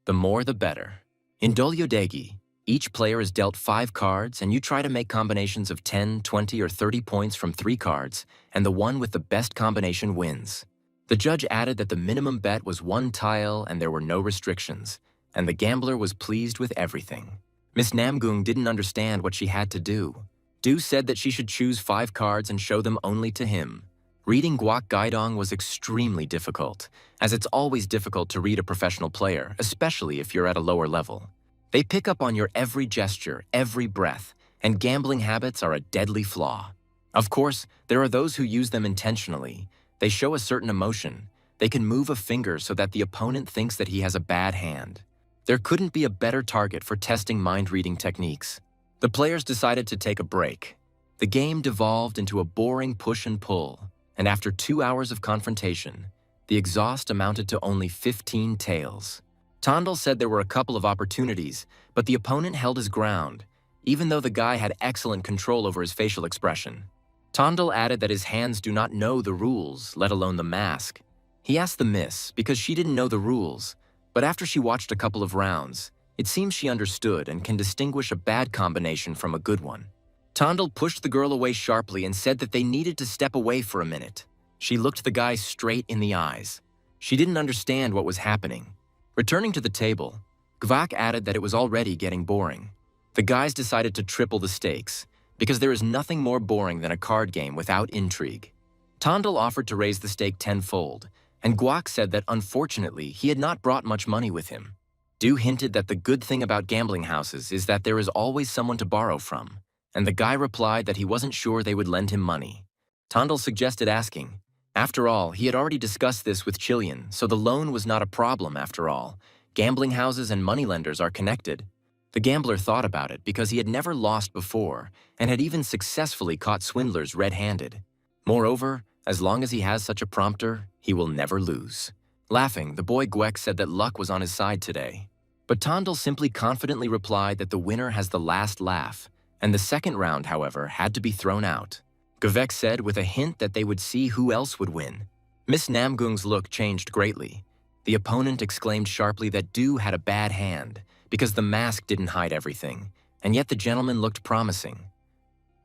"The more the better." In Dolyodegi, each player is dealt 5 cards, and you try to make combinations of 10, 20, or 30 points from 3 cards, and the one with the best combination wins. The judge added that the minimum bet was 1 tael and there were no restrictions, and the gambler was pleased with everything. Miss Namgung didn't understand what she had to do. Du said that she should choose 5 cards and show them only to him. Reading Guak Gaidong was extremely difficult, as it's always difficult to read a professional player, especially if you're at a lower level. They pick up on your every gesture, every breath, and gambling habits are a deadly flaw. Of course, there are those who use them intentionally. They show a certain emotion. They can move a finger so that the opponent thinks that he has a bad hand. There couldn't be a better target for testing mind-reading techniques. The players decided to take a break. The game devolved into a boring push and pull, and after 2 hours of confrontation, the exhaust amounted to only 15 taels. Tondal said there were a couple of opportunities, but the opponent held his ground, even though the guy had excellent control over his facial expression. Tondal added that his hands do not know the rules, let alone the mask. He asked the miss because she didn't know the rules, but after she watched a couple of rounds, it seems she understood and can distinguish a bad combination from a good one. Tondal pushed the girl away sharply and said that they needed to step away for a minute. She looked the guy straight in the eyes. She didn't understand what was happening. Returning to the table, Gvak added that it was already getting boring. The guys decided to triple the stakes, because there is nothing more boring than a card game without intrigue. Tondal offered to raise the stake tenfold, and Guak said that unfortunately he had not brought much money with him. Du hinted that the good thing about gambling houses is that there is always someone to borrow from, and the guy replied that he wasn't sure they would lend him money. Tondal suggested asking. After all, he had already discussed this with Chilean, so the loan was not a problem after all. Gambling houses and moneylenders are connected. The gambler thought about it because he had never lost before and had even successfully caught swindlers red-handed. Moreover, as long as he has such a prompter, he will never lose. Laughing, the boy Gwek said that luck was on his side today. But Tondal simply confidently replied that the winner has the last laugh, and the second round, however, had to be thrown out. Gvek said with a hint that they would see who else would win. Miss Namgung's look changed greatly. The opponent exclaimed sharply that Du had a bad hand because the mask didn't hide everything, and yet the gentleman looked promising.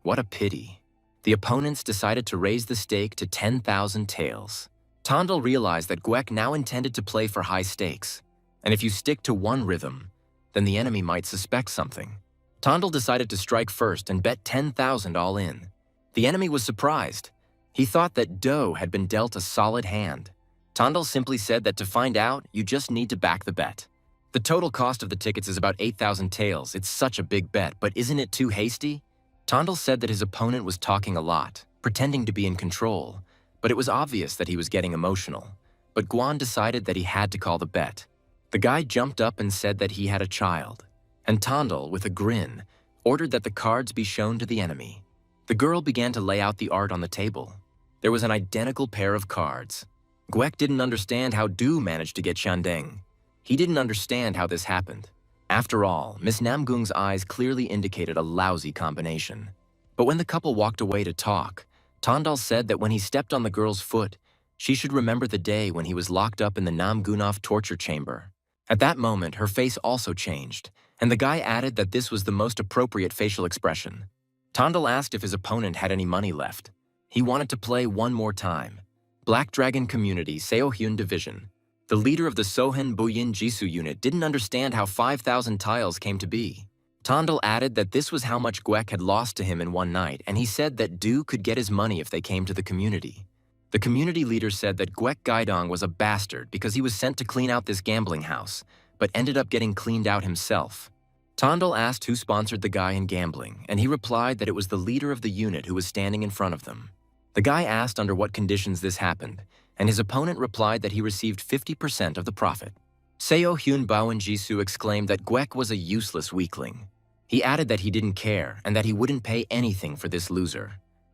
What a pity. The opponents decided to raise the stake to 10,000 taels. Tondal realized that Gwek now intended to play for high stakes, and if you stick to one rhythm, then the enemy might suspect something. Tondal decided to strike first and bet 10,000 all in. The enemy was surprised. He thought that Do had been dealt a solid hand. Tondal simply said that to find out, you just need to back the bet. The total cost of the tickets is about 8,000 taels. It's such a big bet, but isn't it too hasty? Tondal said that his opponent was talking a lot, pretending to be in control, but it was obvious that he was getting emotional. But Guan decided that he had to call the bet. The guy jumped up and said that he had a child, and Tondal, with a grin, ordered that the cards be shown to the enemy. The girl began to lay out the art on the table. There was an identical pair of cards. Gwek didn't understand how Du managed to get Shandeng. He didn't understand how this happened. After all, Miss Namgung's eyes clearly indicated a lousy combination. But when the couple walked away to talk, Tondal said that when he stepped on the girl's foot, she should remember the day when he was locked up in the Namgunov torture chamber. At that moment, her face also changed, and the guy added that this was the most appropriate facial expression. Tondal asked if his opponent had any money left. He wanted to play one more time. Black Dragon Community Seohyun Division. The leader of the Sohen Buyin Jisoo unit didn't understand how 5,000 tiles came to be. Tondal added that this was how much Gwek had lost to him in one night, and he said that Du could get his money if they came to the community. The community leader said that Gwek Gaidong was a bastard because he was sent to clean out this gambling house, but ended up getting cleaned out himself. Tondal asked who sponsored the guy in gambling, and he replied that it was the leader of the unit who was standing in front of them. The guy asked under what conditions this happened, and his opponent replied that he received 50% of the profit. Seo Hyun Bowen Jisoo exclaimed that Gwek was a useless weakling. He added that he didn't care and that he wouldn't pay anything for this loser.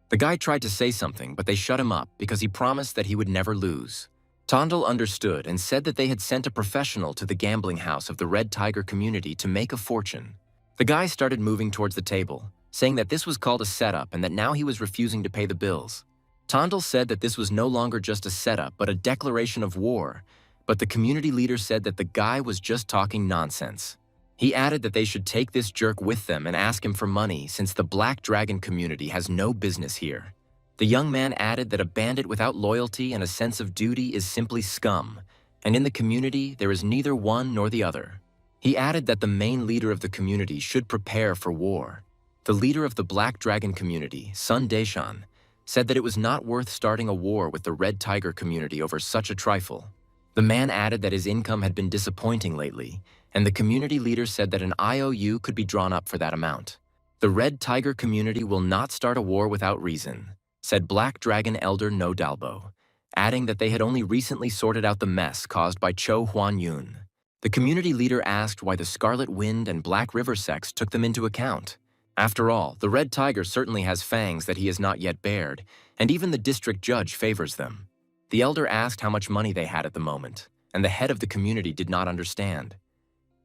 The guy tried to say something, but they shut him up because he promised that he would never lose. Tondal understood and said that they had sent a professional to the gambling house of the Red Tiger community to make a fortune. The guy started moving towards the table, saying that this was called a setup and that now he was refusing to pay the bills. Tondal said that this was no longer just a setup but a declaration of war, but the community leader said that the guy was just talking nonsense. He added that they should take this jerk with them and ask him for money since the Black Dragon community has no business here. The young man added that a bandit without loyalty and a sense of duty is simply scum, and in the community there is neither one nor the other. He added that the main leader of the community should prepare for war. The leader of the Black Dragon community, Sun Deshan, said that it was not worth starting a war with the Red Tiger community over such a trifle. The man added that his income had been disappointing lately, and the community leader said that an IOU could be drawn up for that amount. The Red Tiger community will not start a war without reason, said Black Dragon Elder No Dalbo, adding that they had only recently sorted out the mess caused by Cho Huan Yun. The community leader asked why the Scarlet Wind and Black River sects took them into account. After all, the Red Tiger certainly has fangs that he has not yet bared, and even the district judge favors them. The elder asked how much money they had at the moment, and the head of the community did not understand.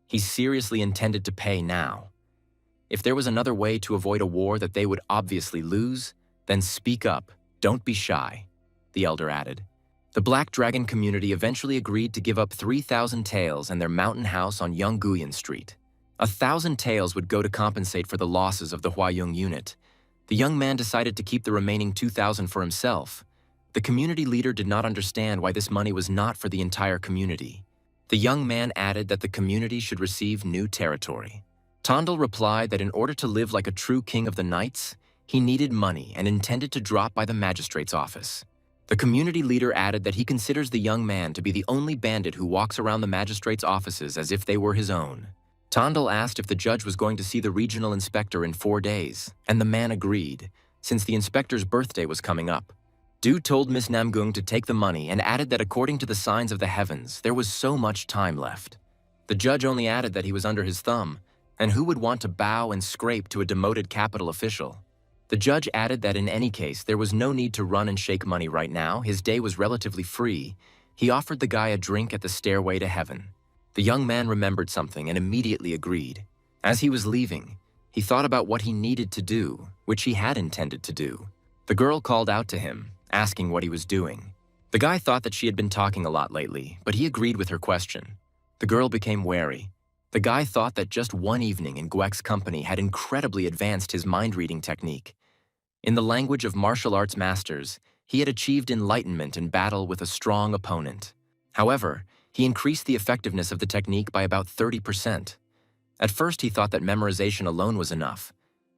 He seriously intended to pay now. If there was another way to avoid a war that they would obviously lose, then speak up, don't be shy, the elder added. The Black Dragon community eventually agreed to give up 3,000 taels and their mountain house on Yongguyan Street. 1,000 taels would go to compensate for the losses of the Huayong unit. The young man decided to keep the remaining 2,000 for himself. The community leader did not understand why this money was not for the entire community. The young man added that the community should receive new territory. Tondal replied that in order to live like a true king of the knights, he needed money and intended to drop by the magistrate's office. The community leader added that he considers the young man to be the only bandit who walks around the magistrate's offices as if they were his own. Tondal asked if the judge was going to see the regional inspector in 4 days, and the man agreed, since the inspector's birthday was coming up. Du told Miss Namgung to take the money and added that according to the signs of the heavens, there was so much time left. The judge only added that he was under his thumb, and who would want to bow and scrape to a demoted capital official? The judge added that in any case, there was no need to run and shake money right now. His day was relatively free. He offered the guy a drink at the stairway to heaven. The young man remembered something and immediately agreed. As he was leaving, he thought about what he needed to do, which he had intended to do. The girl called out to him, asking what he was doing. The guy thought that she had been talking a lot lately, but he agreed with her question. The girl became wary. The guy thought that just one evening in Guek's company had incredibly advanced his mind-reading technique. In the language of martial arts masters, he had achieved enlightenment in battle with a strong opponent. However, he increased the effectiveness of the technique by about 30%. At first, he thought that memorization alone was enough,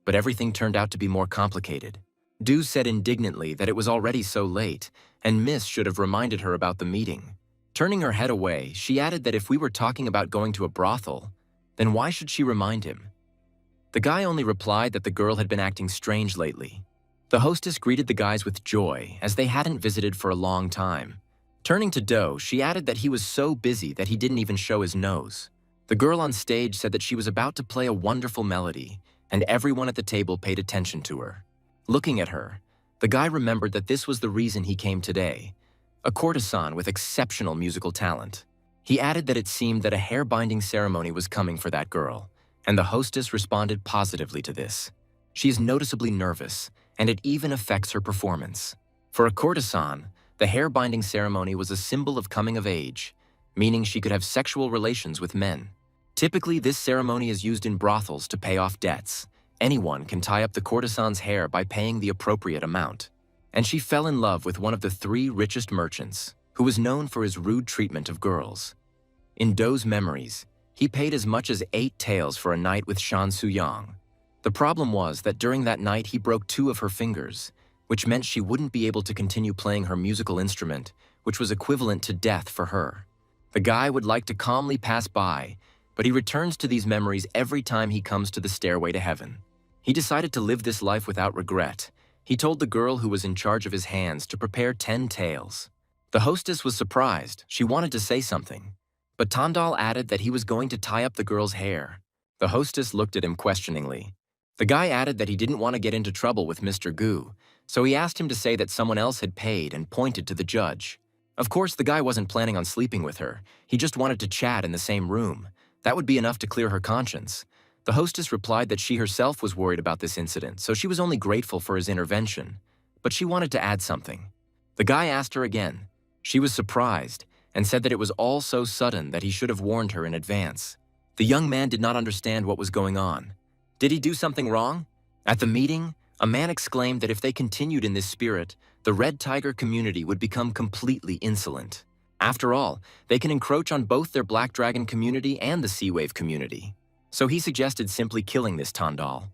but everything turned out to be more complicated. Du said indignantly that it was already so late, and Miss should have reminded her about the meeting. Turning her head away, she added that if we were talking about going to a brothel, then why should she remind him? The guy only replied that the girl had been acting strange lately. The hostess greeted the guys with joy, as they hadn't visited for a long time. Turning to Do, she added that he was so busy that he didn't even show his nose. The girl on stage said that she was about to play a wonderful melody, and everyone at the table paid attention to her. Looking at her, the guy remembered that this was the reason he came today, a courtesan with exceptional musical talent. He added that it seemed that a hair-binding ceremony was coming for that girl, and the hostess responded positively to this. She is noticeably nervous, and it even affects her performance. For a courtesan, the hair-binding ceremony was a symbol of coming of age, meaning she could have sexual relations with men. Typically, this ceremony is used in brothels to pay off debts. Anyone can tie up the courtesan's hair by paying the appropriate amount. And she fell in love with one of the 3 richest merchants, who was known for his rude treatment of girls. In Do's memories, he paid as much as 8 taels for a night with Shan Suyang. The problem was that during that night he broke 2 of her fingers, which meant she wouldn't be able to continue playing her musical instrument, which was equivalent to death for her. The guy would like to calmly pass by, but he returns to these memories every time he comes to the stairway to heaven. He decided to live this life without regret. He told the girl who was in charge of his hands to prepare 10 taels. The hostess was surprised. She wanted to say something, but Tondal added that he was going to tie up the girl's hair. The hostess looked at him questioningly. The guy added that he didn't want to get into trouble with Mr. Gu, so he asked him to say that someone else had paid and pointed to the judge. Of course, the guy wasn't planning on sleeping with her. He just wanted to chat in the same room. That would be enough to clear her conscience. The hostess replied that she herself was worried about this incident, so she was only grateful for his intervention, but she wanted to add something. The guy asked her again. She was surprised and said that it was all so sudden that he should have warned her in advance. The young man did not understand what was going on. Did he do something wrong? At the meeting, a man exclaimed that if they continued in this spirit, the Red Tiger community would become completely insolent. After all, they can encroach on both their Black Dragon community and the Sea Wave community. So he suggested simply killing this Tandal.